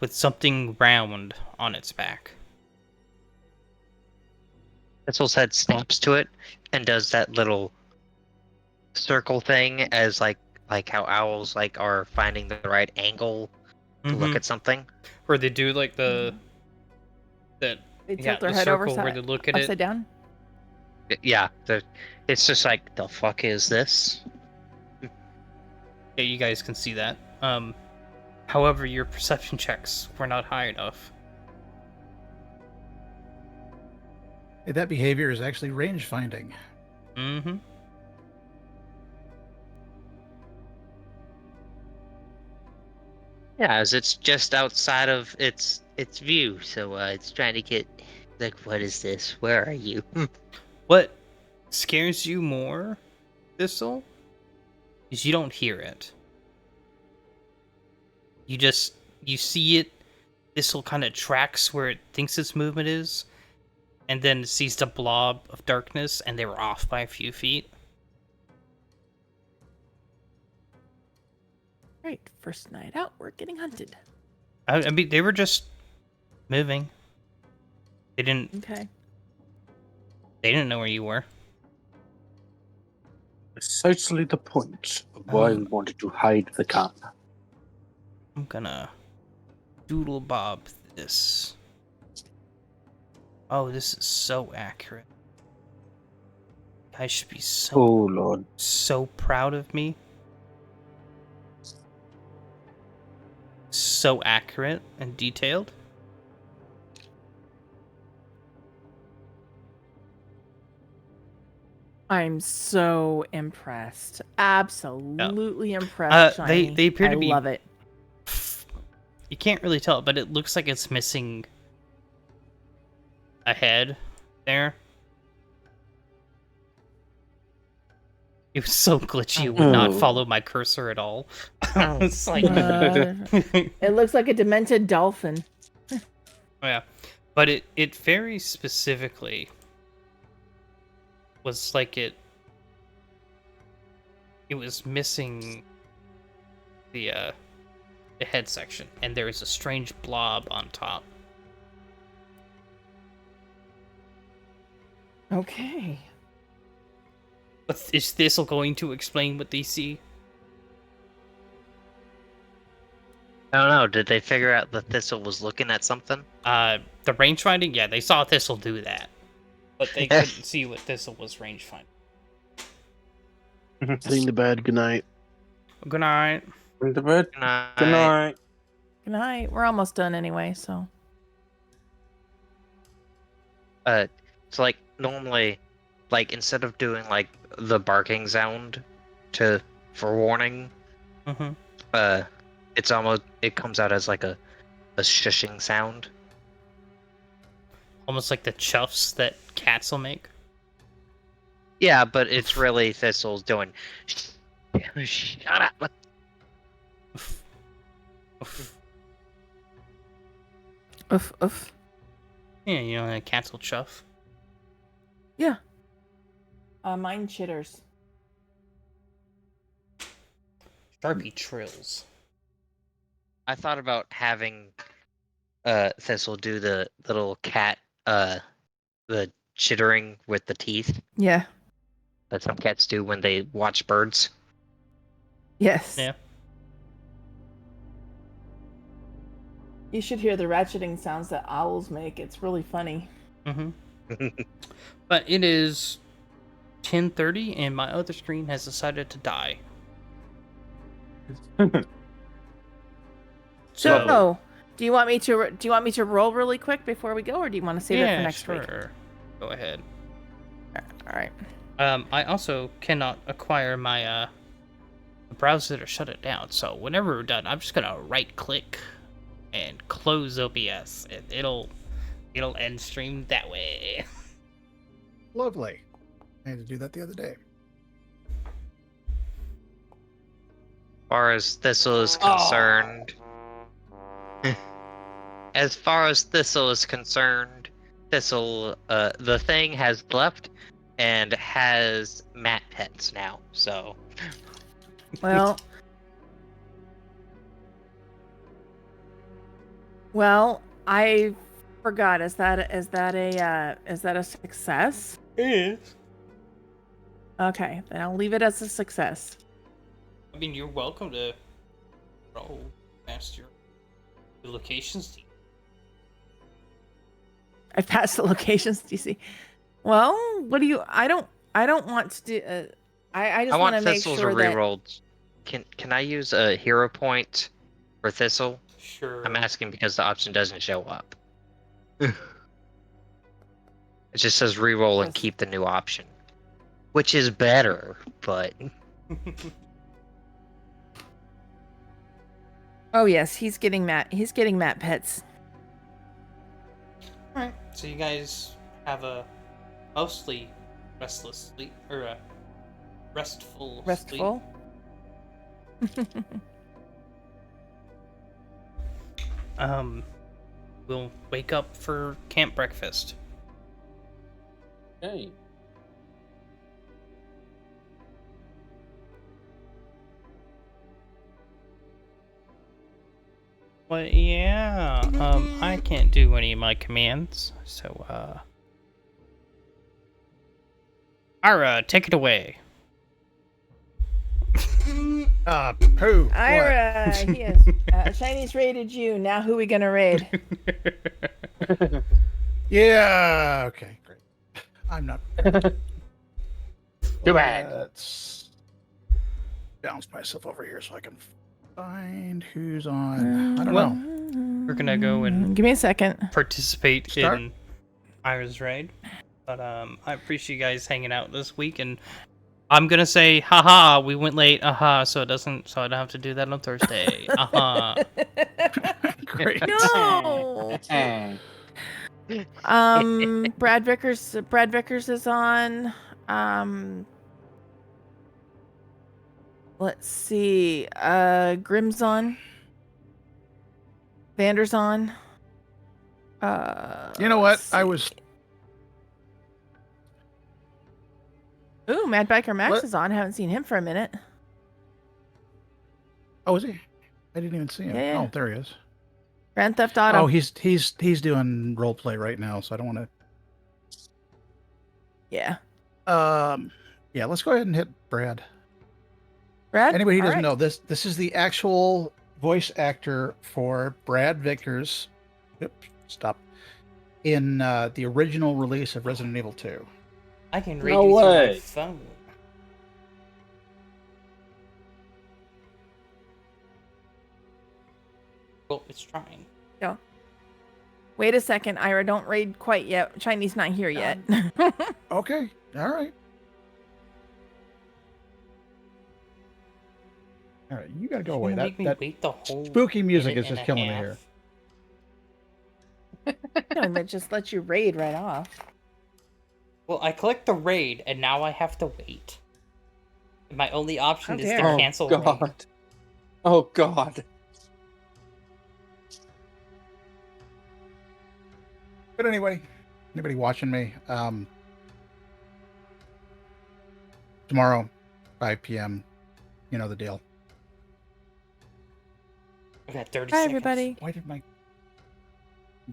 with something round on its back. Thistle's head snaps to it and does that little circle thing, as like how owls like are finding the right angle to look at something. Where they do like the They tilt their head circle over where they look at upside it. down. Yeah, it's just like, the fuck is this? Yeah, you guys can see that. However, your perception checks were not high enough. Hey, that behavior is actually range finding. Mm-hmm. Yeah, as it's just outside of its view, so it's trying to get like, what is this? Where are you? What scares you more, Thistle, is you don't hear it. You see it. Thistle kind of tracks where it thinks its movement is, and then it sees the blob of darkness, and they were off by a few feet. Right, first night out, we're getting hunted. I mean, they were just moving. They didn't know where you were. Precisely the point of why we wanted to hide the camp. I'm gonna doodle bob this. Oh, this is so accurate. I should be so proud of me. So accurate and detailed. I'm so impressed. Absolutely impressed. They appear to be. I love it. You can't really tell, but it looks like it's missing a head there. It was so glitchy, it would not follow my cursor at all. It's like... it looks like a demented dolphin. Yeah, but it very specifically was like it was missing the head section, and there is a strange blob on top. Okay. But is Thistle going to explain what they see? I don't know. Did they figure out that Thistle was looking at something? The range finding, yeah, they saw Thistle do that, but they couldn't see what Thistle was range finding. Heading to bed. Good night. Good night. Going to bed. Good night. Good night. Good night. We're almost done anyway, so. So like normally, like instead of doing like the barking sound for warning, it comes out as like a shushing sound. Almost like the chuffs that cats will make. Yeah, but it's really Thistle's doing. Shut up. Oof, oof. Yeah, you know, cats will chuff. Yeah. Mine chitters. Sharpie trills. I thought about having Thistle do the little cat the chittering with the teeth Yeah. that some cats do when they watch birds. Yes. Yeah. You should hear the ratcheting sounds that owls make. It's really funny. Mm-hmm. But it is 10:30 and my other screen has decided to die. So, do you want me to roll really quick before we go, or do you want to save it for next week? Sure. Go ahead. All right. I also cannot acquire my browser to shut it down. So whenever we're done, I'm just gonna right click and close OBS, and it'll end stream that way. Lovely. I had to do that the other day. As far as Thistle is concerned, Thistle, the thing has left and has mat pets now. So, well, I forgot. Is that a success? It is. Okay, then I'll leave it as a success. I mean, you're welcome to roll master the locations. I passed the locations, DC. Well, what do you? I don't want to do. I just want to make Thistle's sure that. rerolled. Can I use a hero point for Thistle? Sure. I'm asking because the option doesn't show up. It just says reroll and Yes. keep the new option, which is better, but Oh yes, he's getting mat pets. Alright, so you guys have a mostly restless sleep, or a restful sleep. Restful. We'll wake up for camp breakfast. Hey. Well, yeah, I can't do any of my commands, so, Ira, take it away. Who? Ira, he has Shiny's raided you. Now who we gonna raid? Yeah. Okay. Great. I'm not. Too bad. Let's bounce myself over here so I can find who's on. I don't know. We're gonna go and Give me a second. participate Start. in Ira's raid. But I appreciate you guys hanging out this week, and I'm gonna say, haha, we went late, so I don't have to do that on Thursday. Great. No. Brad Vickers is on. Let's see. Grimm's on. Vander's on. You know what? let's I see. was. Ooh, Mad Biker Max What? is on. Haven't seen him for a minute. Oh, is he? I didn't even see him. Yeah. Oh, there he is. Grand Theft Auto. Oh, he's doing role play right now, so I don't want Yeah. to. Yeah, let's go ahead and hit Brad. Brad? Anybody who All doesn't right. know, this is the actual voice actor for Brad Vickers. Oops, stop. In the original release of Resident Evil 2. I can read No you through my way. phone. Well, it's trying. Wait a second, Ira. Don't raid quite yet. Chinese not here yet. Okay, all right. All right, you gotta go You're away. gonna make me That wait the whole spooky music minute is just and a killing me half? here. No, that just lets you raid right off. Well, I clicked the raid, and now I have to wait. My only option How is to dare. cancel Oh raid. God. Oh God. But anyway, anybody watching me? Tomorrow, 5 p.m. You know the deal. I got 30 Hi, seconds. everybody. Why did my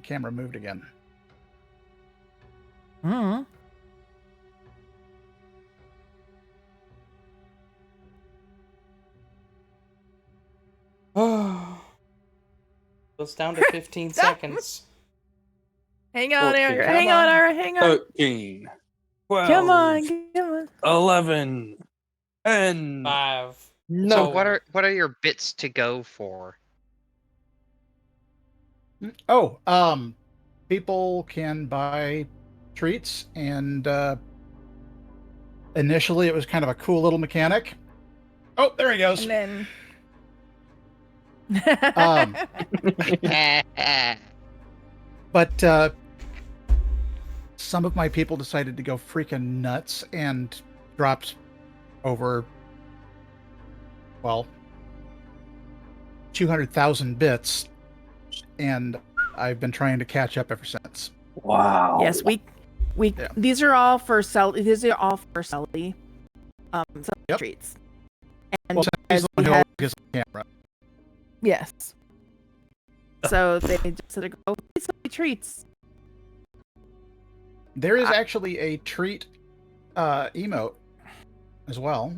camera moved again? Mm. Goes down to 15 seconds. Hang on, 14. Eric. Come Hang on, on. Ara. Hang on. 13. 12. Come on. Come on. 11. 10. 5. No. So what are your bits to go for? Oh, people can buy treats, and initially it was kind of a cool little mechanic. Oh, there he goes. And then. Um, But some of my people decided to go freaking nuts and dropped over, well, 200,000 bits, and I've been trying to catch up ever since. Wow. Yes, we Yeah. these are all for Sully Yep. treats. And Well, he's the one we who had- always gets the camera. yes. So they just said, "Go get some treats." There is actually a treat emote as well.